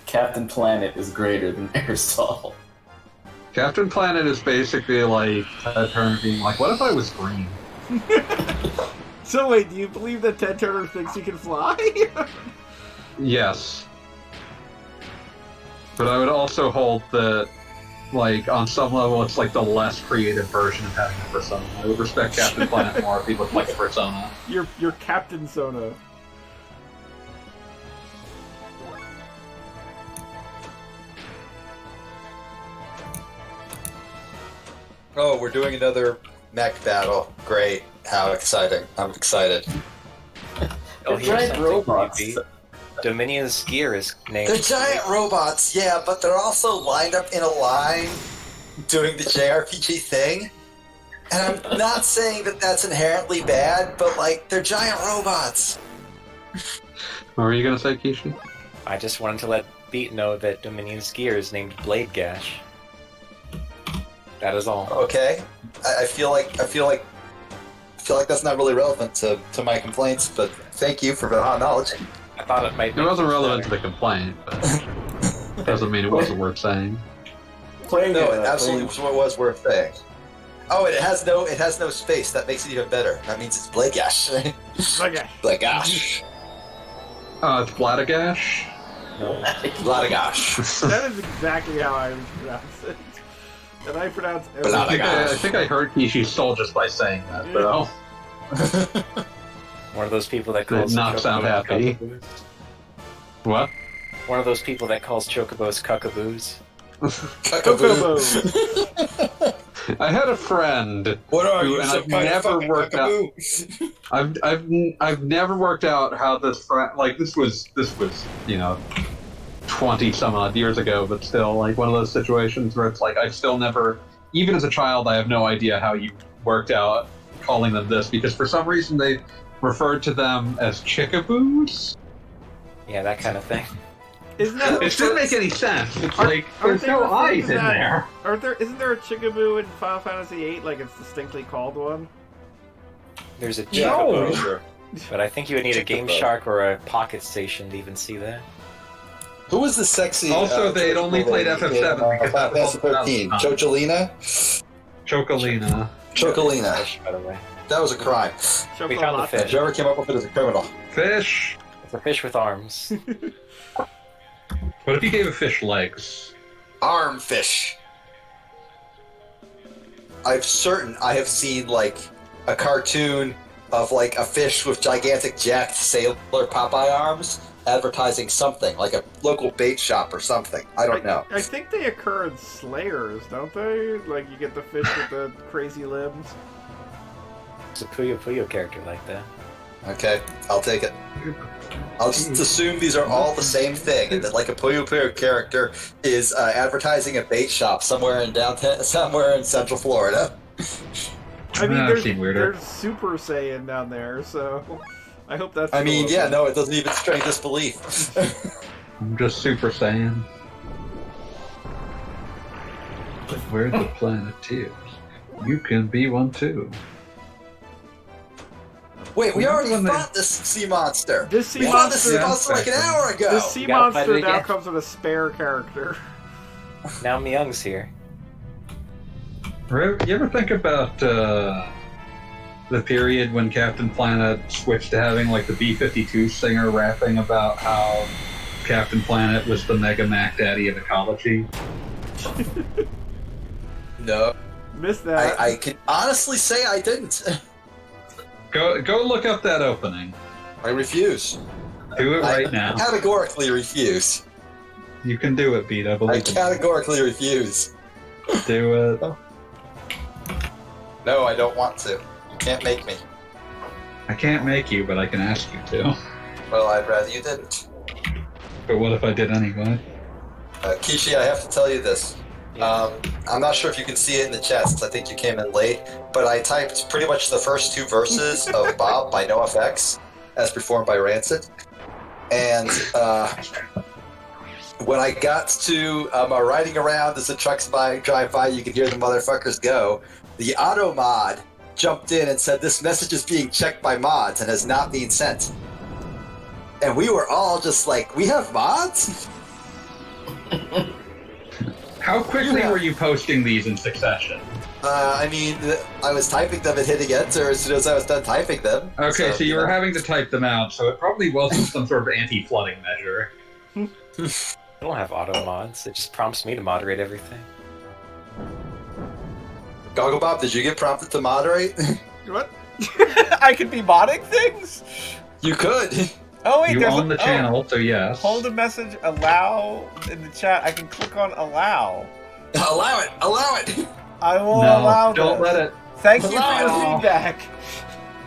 Captain Planet is greater than Aristotle. Captain Planet is basically like Ted Turner being like, what if I was green? So wait, do you believe that Ted Turner thinks he can fly? Yes. But I would also hold that, like, on some level, it's like the less creative version of having a persona. I would respect Captain Planet more if he looked like a persona. You're Captain Sona. Oh, we're doing another mech battle. Great. How exciting. I'm excited. Oh, They're here's giant something robots. creepy. Dominion's gear is named. They're giant robots, yeah, but they're also lined up in a line doing the JRPG thing. And I'm not saying that that's inherently bad, but, like, they're giant robots. What were you going to say, Kishi? I just wanted to let Beat know that Dominion's gear is named Blade Gash. That is all. Okay. I feel like that's not really relevant to my complaints, but thank you for the hot knowledge. I thought it might. It wasn't relevant to the complaint, but doesn't mean it wasn't worth saying. Playing No, it it absolutely was worth saying. Oh, it has no space. That makes it even better. That means it's Blagash. Okay. Blagash. It's Bladagash? Blagash. That is exactly how I would pronounce it. And I pronounce I think everything. I think I heard Kishi's soul just by saying that, though. One of those people that It calls knocks out chocobos happy. cuckaboos. What? One of those people that calls chocobos cuckaboos. Kokobo. I had a friend. What are who, you? and Some I've kind of never fucking worked out. cockapoo? I've never worked out how this friend, like this was 20 some odd years ago, but still like one of those situations where it's like I still never, even as a child, I have no idea how you worked out calling them this, because for some reason they referred to them as chickaboos. Yeah, that kind of thing. Isn't that? It didn't make any sense. It's Aren't- like aren't there's they no referred eyes to in that- there. Isn't there a chickaboo in Final Fantasy VIII? Like it's distinctly called one. There's a Yeah, No. Chickaboo, sure. but I think you would need a Game Chickaboo. Shark or a Pocket Station to even see that. Who was the sexy? Also, they'd only played lady FF7 in, because Final that's Fantasy 13. all- Chocholina. Chocolina. Chocolina. Fish, by the way. That was a crime. We found the Chocolate. fish. Whoever came up with it is a criminal. Fish. It's a fish with arms. What if you gave a fish legs? Arm fish. I have seen like a cartoon of like a fish with gigantic jacked sailor Popeye arms advertising something, like a local bait shop or something. I don't know. I think they occur in Slayers, don't they? Like you get the fish with the crazy limbs. It's a Puyo Puyo character like that. Okay, I'll take it. I'll just assume these are all the same thing, and that like a Puyo Puyo character is advertising a bait shop somewhere in somewhere in Central Florida. I mean, I've seen weirder. there's Super Saiyan down there, so I hope that's. I mean, cool. yeah, no, it doesn't even strain disbelief. I'm just Super Saiyan. But we're the Planeteers. You can be one too. Wait, we already When they- fought this sea monster. This sea We fought this sea monster. monster like an hour ago. This sea You gotta fight monster it now again. comes with a spare character. Now Myung's here. You ever think about the period when Captain Planet switched to having like the B-52 singer rapping about how Captain Planet was the Mega Mac Daddy of ecology? No, Missed that. I can honestly say I didn't. Go look up that opening. I refuse. Do it right I now. categorically refuse. You can do it, Pete. I I believe in categorically refuse. you. Do it. No, I don't want to. You can't make me. I can't make you, but I can ask you to. Well, I'd rather you didn't. But what if I did anyway? Kishi, I have to tell you this. I'm not sure if you can see it in the chat since I think you came in late, but I typed pretty much the first two verses of Bob by NoFX as performed by Rancid. And when I got to riding around as the trucks drive by, you can hear the motherfuckers go. The auto mod jumped in and said, "This message is being checked by mods and has not been sent." And we were all just like, "We have mods?" How quickly were you posting these in succession? I mean, I was typing them and hitting enter as soon as I was done typing them. Okay, so you were know. having to type them out, so it probably wasn't some sort of anti-flooding measure. I don't have auto mods. It just prompts me to moderate everything. Gogglebob, did you get prompted to moderate? What? I could be modding things? You could. Oh, wait, You there's own the channel, so yes. Hold a message, allow in the chat. I can click on allow. Allow it. Allow it. I will No, allow don't this. let it. Thank you for Allow your it. feedback.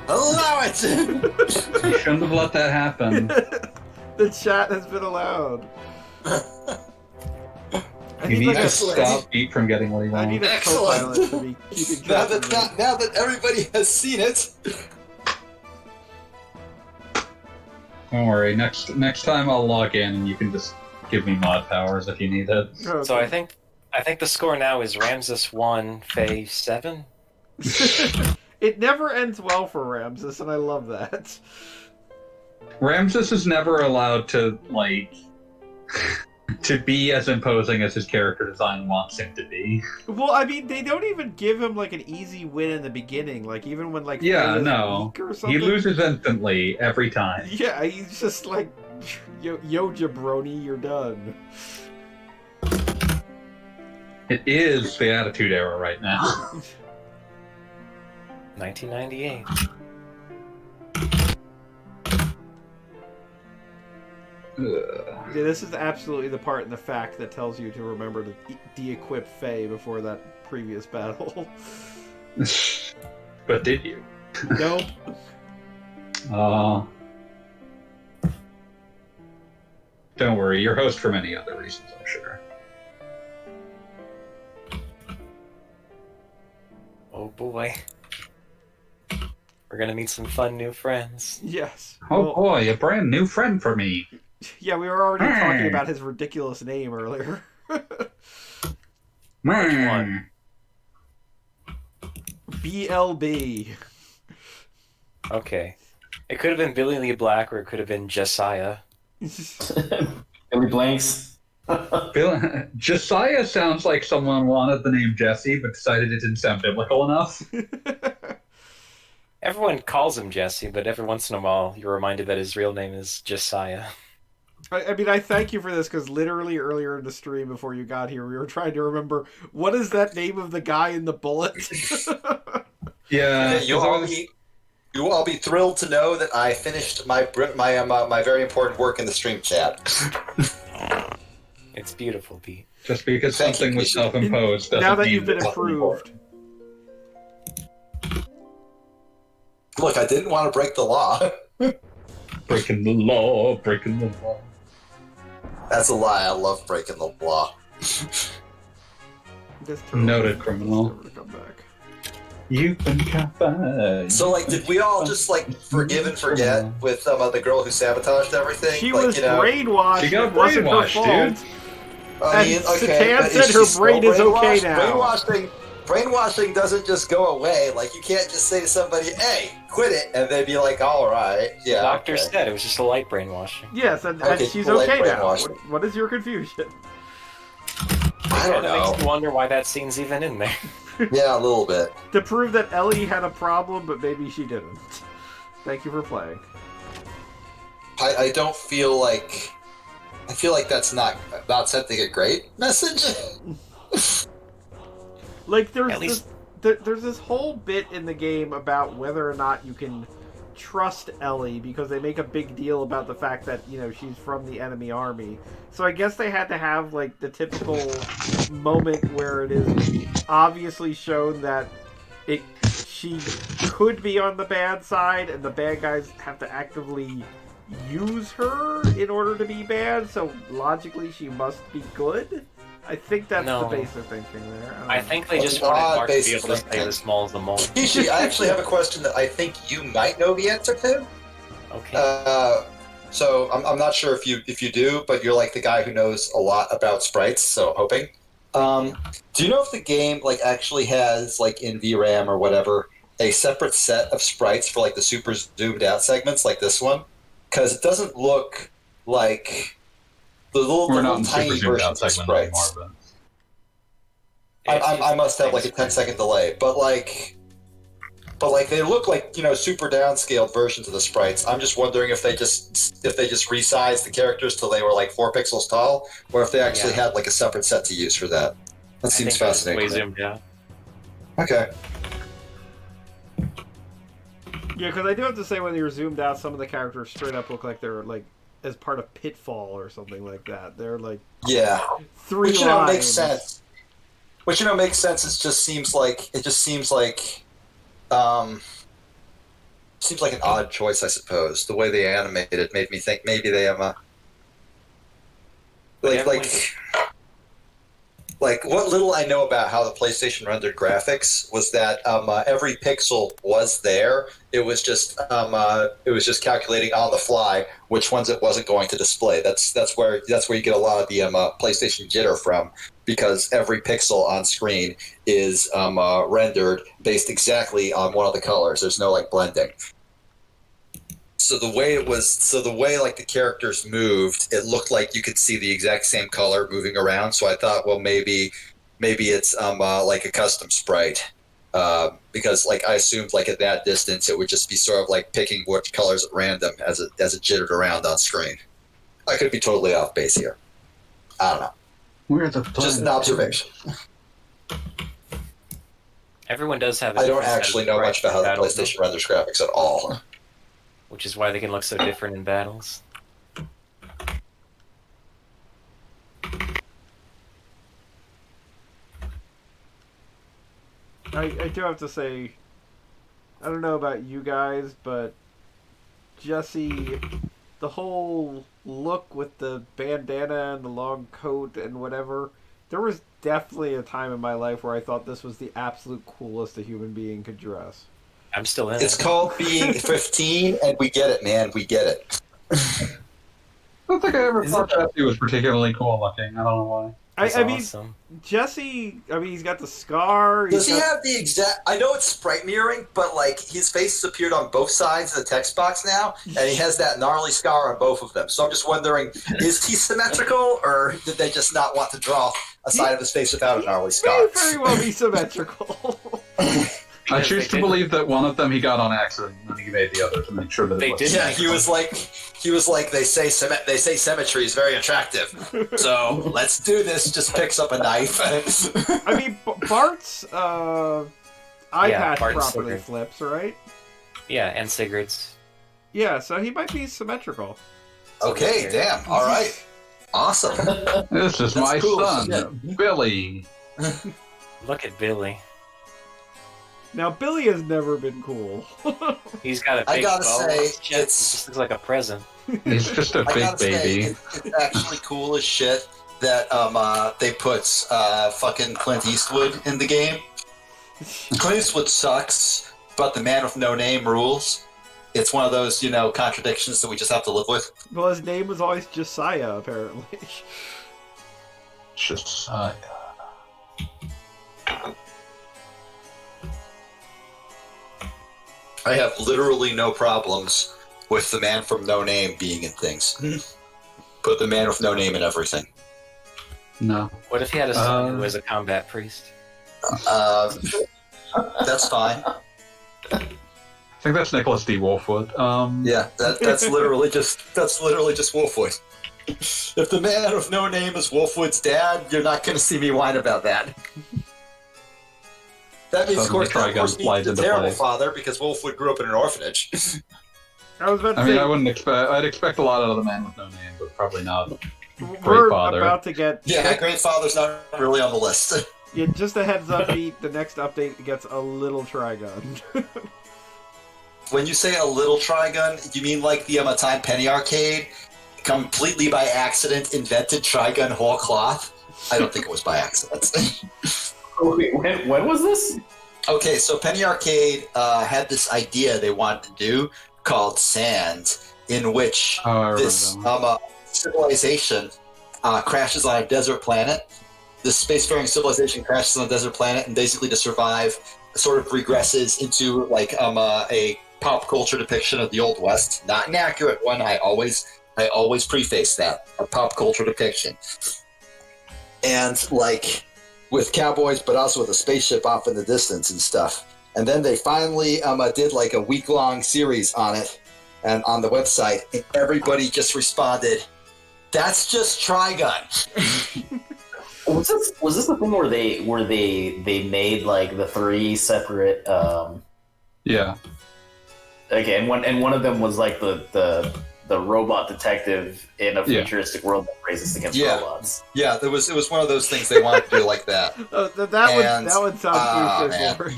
Allow it. You shouldn't have let that happen. The chat has been allowed. I You need like to a- Excellent. stop Pete from getting what he I wants. need a Excellent. co-pilot to be keeping now track of that me. now that everybody has seen it. Don't worry. Next time I'll log in and you can just give me mod powers if you need it. Okay. So I think the score now is Ramses 1, Faye 7. It never ends well for Ramses, and I love that. Ramses is never allowed to to be as imposing as his character design wants him to be. Well, I mean, they don't even give him like an easy win in the beginning. Like even when like Yeah, Faye is no. weak or something. He loses instantly every time. Yeah, he's just like, yo jabroni, you're done. It is the Attitude Era right now. 1998. Ugh. Yeah, this is absolutely the part in the fact that tells you to remember to de-equip Faye before that previous battle. But did you? Nope. Don't worry, you're host for many other reasons, I'm sure. Oh boy. We're gonna meet some fun new friends. Yes. Oh Well, boy, a brand new friend for me. yeah, we were already talking about his ridiculous name earlier. one? BLB. Okay. It could have been Billy Lee Black or it could have been Josiah. Billy Blanks. Josiah sounds like someone wanted the name Jesse, but decided it didn't sound biblical enough. Everyone calls him Jesse, but every once in a while you're reminded that his real name is Josiah. I mean, I thank you for this because literally earlier in the stream before you got here, we were trying to remember what is that name of the guy in the bullet. Yeah, You'll all be thrilled to know that I finished my very important work in the stream chat. It's beautiful, Pete. just because Thank something you, was Keisha. self-imposed doesn't Now that mean you've been it's improved. Look, I didn't want to break the law. breaking the law, breaking the law. That's a lie. I love breaking the law. This turtle Noted is criminal. never to come back. You've been confined. So, like, did we all just like forgive and forget with the girl who sabotaged everything? She like, was brainwashed. She got It wasn't her brainwashed, fault. dude. I mean, And okay, Satan but said is her she still brain is okay brainwashed? now. Brainwashing doesn't just go away. Like, you can't just say to somebody, "Hey, quit it," and they'd be like, "All right, yeah." The doctor okay. said it was just a light brainwashing. Yes, and Okay, she's well, okay now. brainwashing. What is your confusion? I don't It makes know. me wonder why that scene's even in there. Yeah, a little bit. To prove that Ellie had a problem, but maybe she didn't. Thank you for playing. I don't feel like. I feel like that's not sending a great message. Like there's At least- there's this whole bit in the game about whether or not you can trust Ellie because they make a big deal about the fact that, you know, she's from the enemy army. So I guess they had to have like the typical moment where it is obviously shown that she could be on the bad side and the bad guys have to actively use her in order to be bad, so logically she must be good. I think that's No. the basic thinking there. I think they That's just an wanted odd Mark to be basis able to of stay thinking. as small as the mole. Kishi, I actually have a question that I think you might know the answer to. Okay. So I'm not sure if you do, but you're like the guy who knows a lot about sprites, so I'm hoping. Do you know if the game like actually has like in VRAM or whatever a separate set of sprites for like the super zoomed out segments like this one? Because it doesn't look like the We're not little in super tiny zoomed out versions of segment anymore, sprites. but I must have like a 10-second delay, but like they look like, you know, super downscaled versions of the sprites. I'm just wondering if they just resized the characters till they were like 4 pixels tall, or if they actually had like a separate set to use for that. That I seems think that's fascinating. way zoomed out. Okay. Yeah, because I do have to say, when you're zoomed out, some of the characters straight up look like they're like as part of Pitfall or something like that. They're like Yeah. three Which, you know, lines. makes sense. Which, you know, makes sense. It just seems like seems like an odd choice, I suppose. The way they animated it made me think maybe they have a like what little I know about how the PlayStation rendered graphics was that every pixel was there. It was just calculating on the fly which ones it wasn't going to display. That's where you get a lot of the PlayStation jitter from, because every pixel on screen is rendered based exactly on one of the colors. There's no like blending. So the way like the characters moved, it looked like you could see the exact same color moving around. So I thought, well, maybe it's like a custom sprite, because like I assumed like at that distance it would just be sort of like picking which colors at random as it jittered around on screen. I could be totally off base here. I don't know. where the Just an observation. Everyone does have. I don't actually know much about how the PlayStation renders graphics at all. which is why they can look so different in battles. I do have to say, I don't know about you guys, but Jesse, the whole look with the bandana and the long coat and whatever, there was definitely a time in my life where I thought this was the absolute coolest a human being could dress. I'm still in It's it. called being 15, and we get it, man. We get it. I don't think I ever thought Jesse was particularly cool looking. I don't know why. That's I mean, awesome. Jesse, I mean, he's got the scar. Does he have the exact... I know it's sprite mirroring, but, like, his face has appeared on both sides of the text box now, and he has that gnarly scar on both of them. So I'm just wondering, is he symmetrical, or did they just not want to draw a side of his face without a gnarly scar? May very well be symmetrical. I choose to believe that one of them he got on accident, and he made the other to make sure that They it was. did. Yeah, he was like, they say symmetry is very attractive. So let's do this. Just picks up a knife. I mean, Bart's eye patch Bart's properly Sigurd. flips, right? Yeah, and Sigurd's. Yeah, so he might be symmetrical. Okay, damn. All right, awesome. This is That's my cool son, shit. Billy. Look at Billy. Now, Billy has never been cool. He's got a I big gotta bow on say, his chest. It it's- just looks like a present. He's just a I big gotta say, baby. it's actually cool as shit that they put fucking Clint Eastwood in the game. Clint Eastwood sucks, but the man with no name rules. It's one of those, contradictions that we just have to live with. Well, his name was always Josiah, apparently. Just I have literally no problems with the man from No Name being in things. Put the man with no name in everything. no. What if he had a son who was a combat priest? That's fine. I think that's Nicholas D. Wolfwood. Yeah, that's literally just Wolfwood. If the man with no name is Wolfwood's dad, you're not going to see me whine about that. That means, of Suddenly course, Trigun he's slides a into terrible place. father because Wolfwood grew up in an orphanage. I was about to I mean, say, I wouldn't expect. I'd expect a lot out of the man with no name, but probably not. we're father. about to get... Yeah, great father's not really on the list. Yeah, just a heads up, Pete, the next update gets a little Trigun. When you say a little Trigun, you mean like the Time Penny Arcade completely by accident invented Trigun whole cloth? I don't think it was by accident. Wait, when was this? Okay, so Penny Arcade had this idea they wanted to do called Sand, in which Oh, I remember this that. civilization crashes on a desert planet. This spacefaring civilization crashes on a desert planet, and basically to survive, sort of regresses into like a pop culture depiction of the Old West. Not an accurate one. I always preface that, a pop culture depiction. And like with cowboys, but also with a spaceship off in the distance and stuff. And then they finally did like a week-long series on it, and on the website, and everybody just responded, "That's just Trigun." Was this the thing where they made like the three separate? Yeah. Okay, and one of them was like the robot detective in a Yeah. futuristic world that races against Yeah. robots. Yeah, it was one of those things they wanted to do like that. That would sound man. pretty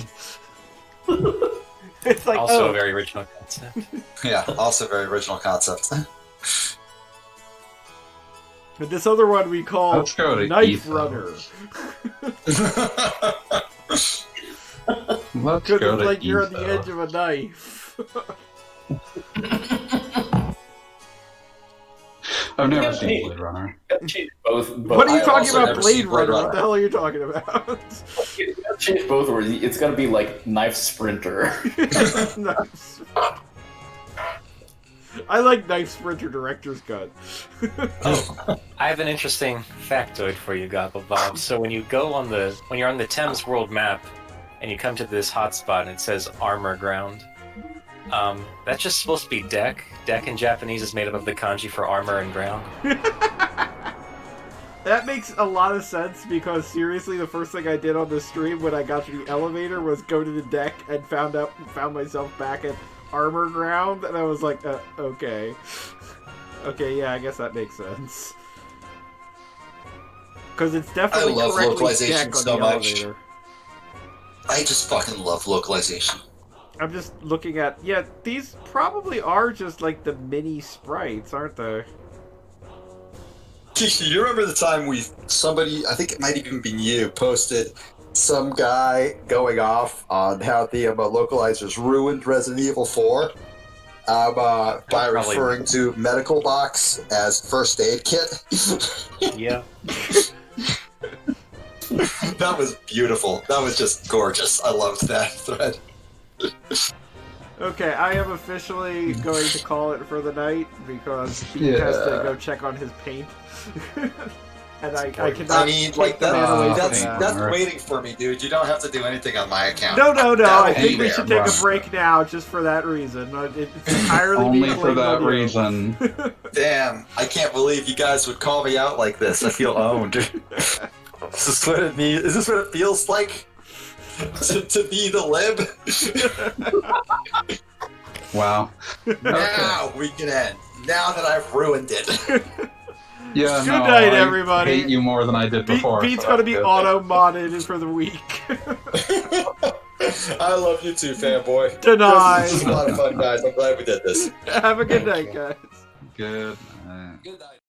straightforward. It's like, Also oh, a very original concept. Yeah, also very original concept. but this other one we call Let's go to Knife Ethan. Runner. Let's Because go it's to like you're on the Ethan. edge of a knife. I've never Yeah, seen hey. Blade Runner. Change both. What are you I've talking also about, never Blade seen Blade Runner? What Runner. the hell are you talking about? Change both words. It's gonna be like Knife Sprinter. Nice. I like Knife Sprinter Director's Cut. I have an interesting factoid for you, Gobble Bob. So when you're on the Thames World map, and you come to this hotspot and it says Armor Ground, that's just supposed to be deck. Deck in Japanese is made up of the kanji for armor and ground. That makes a lot of sense because seriously, the first thing I did on the stream when I got to the elevator was go to the deck and found myself back at Armor Ground, and I was like, okay, yeah, I guess that makes sense. Because it's definitely I love correctly localization deck on so the much. elevator. I just fucking love localization. I'm just looking at... Yeah, these probably are just like the mini sprites, aren't they? Kishi, you remember the time somebody, I think it might even be you, posted some guy going off on how the localizers ruined Resident Evil 4 by referring to medical box as first aid kit? Yeah. That was beautiful. That was just gorgeous. I loved that thread. Okay, I am officially going to call it for the night because he has to go check on his paint. And I cannot. I mean, like that's Right. waiting for me, dude. You don't have to do anything on my account. No. I think be we there. should take a Right. break now, just for that reason. It's entirely Only being for blamed that on you. reason. Damn, I can't believe you guys would call me out like this. I feel owned. Is this what it means? Is this what it feels like to be the lib? Wow. Now we can end. Now that I've ruined it. Yeah, Good no, night, I everybody. hate you more than I did before. Beat's so going to that's be good. auto-modded for the week. I love you too, fanboy. Denied. This is a lot of fun, guys. I'm glad we did this. Have a good night, guys. Good. Good night.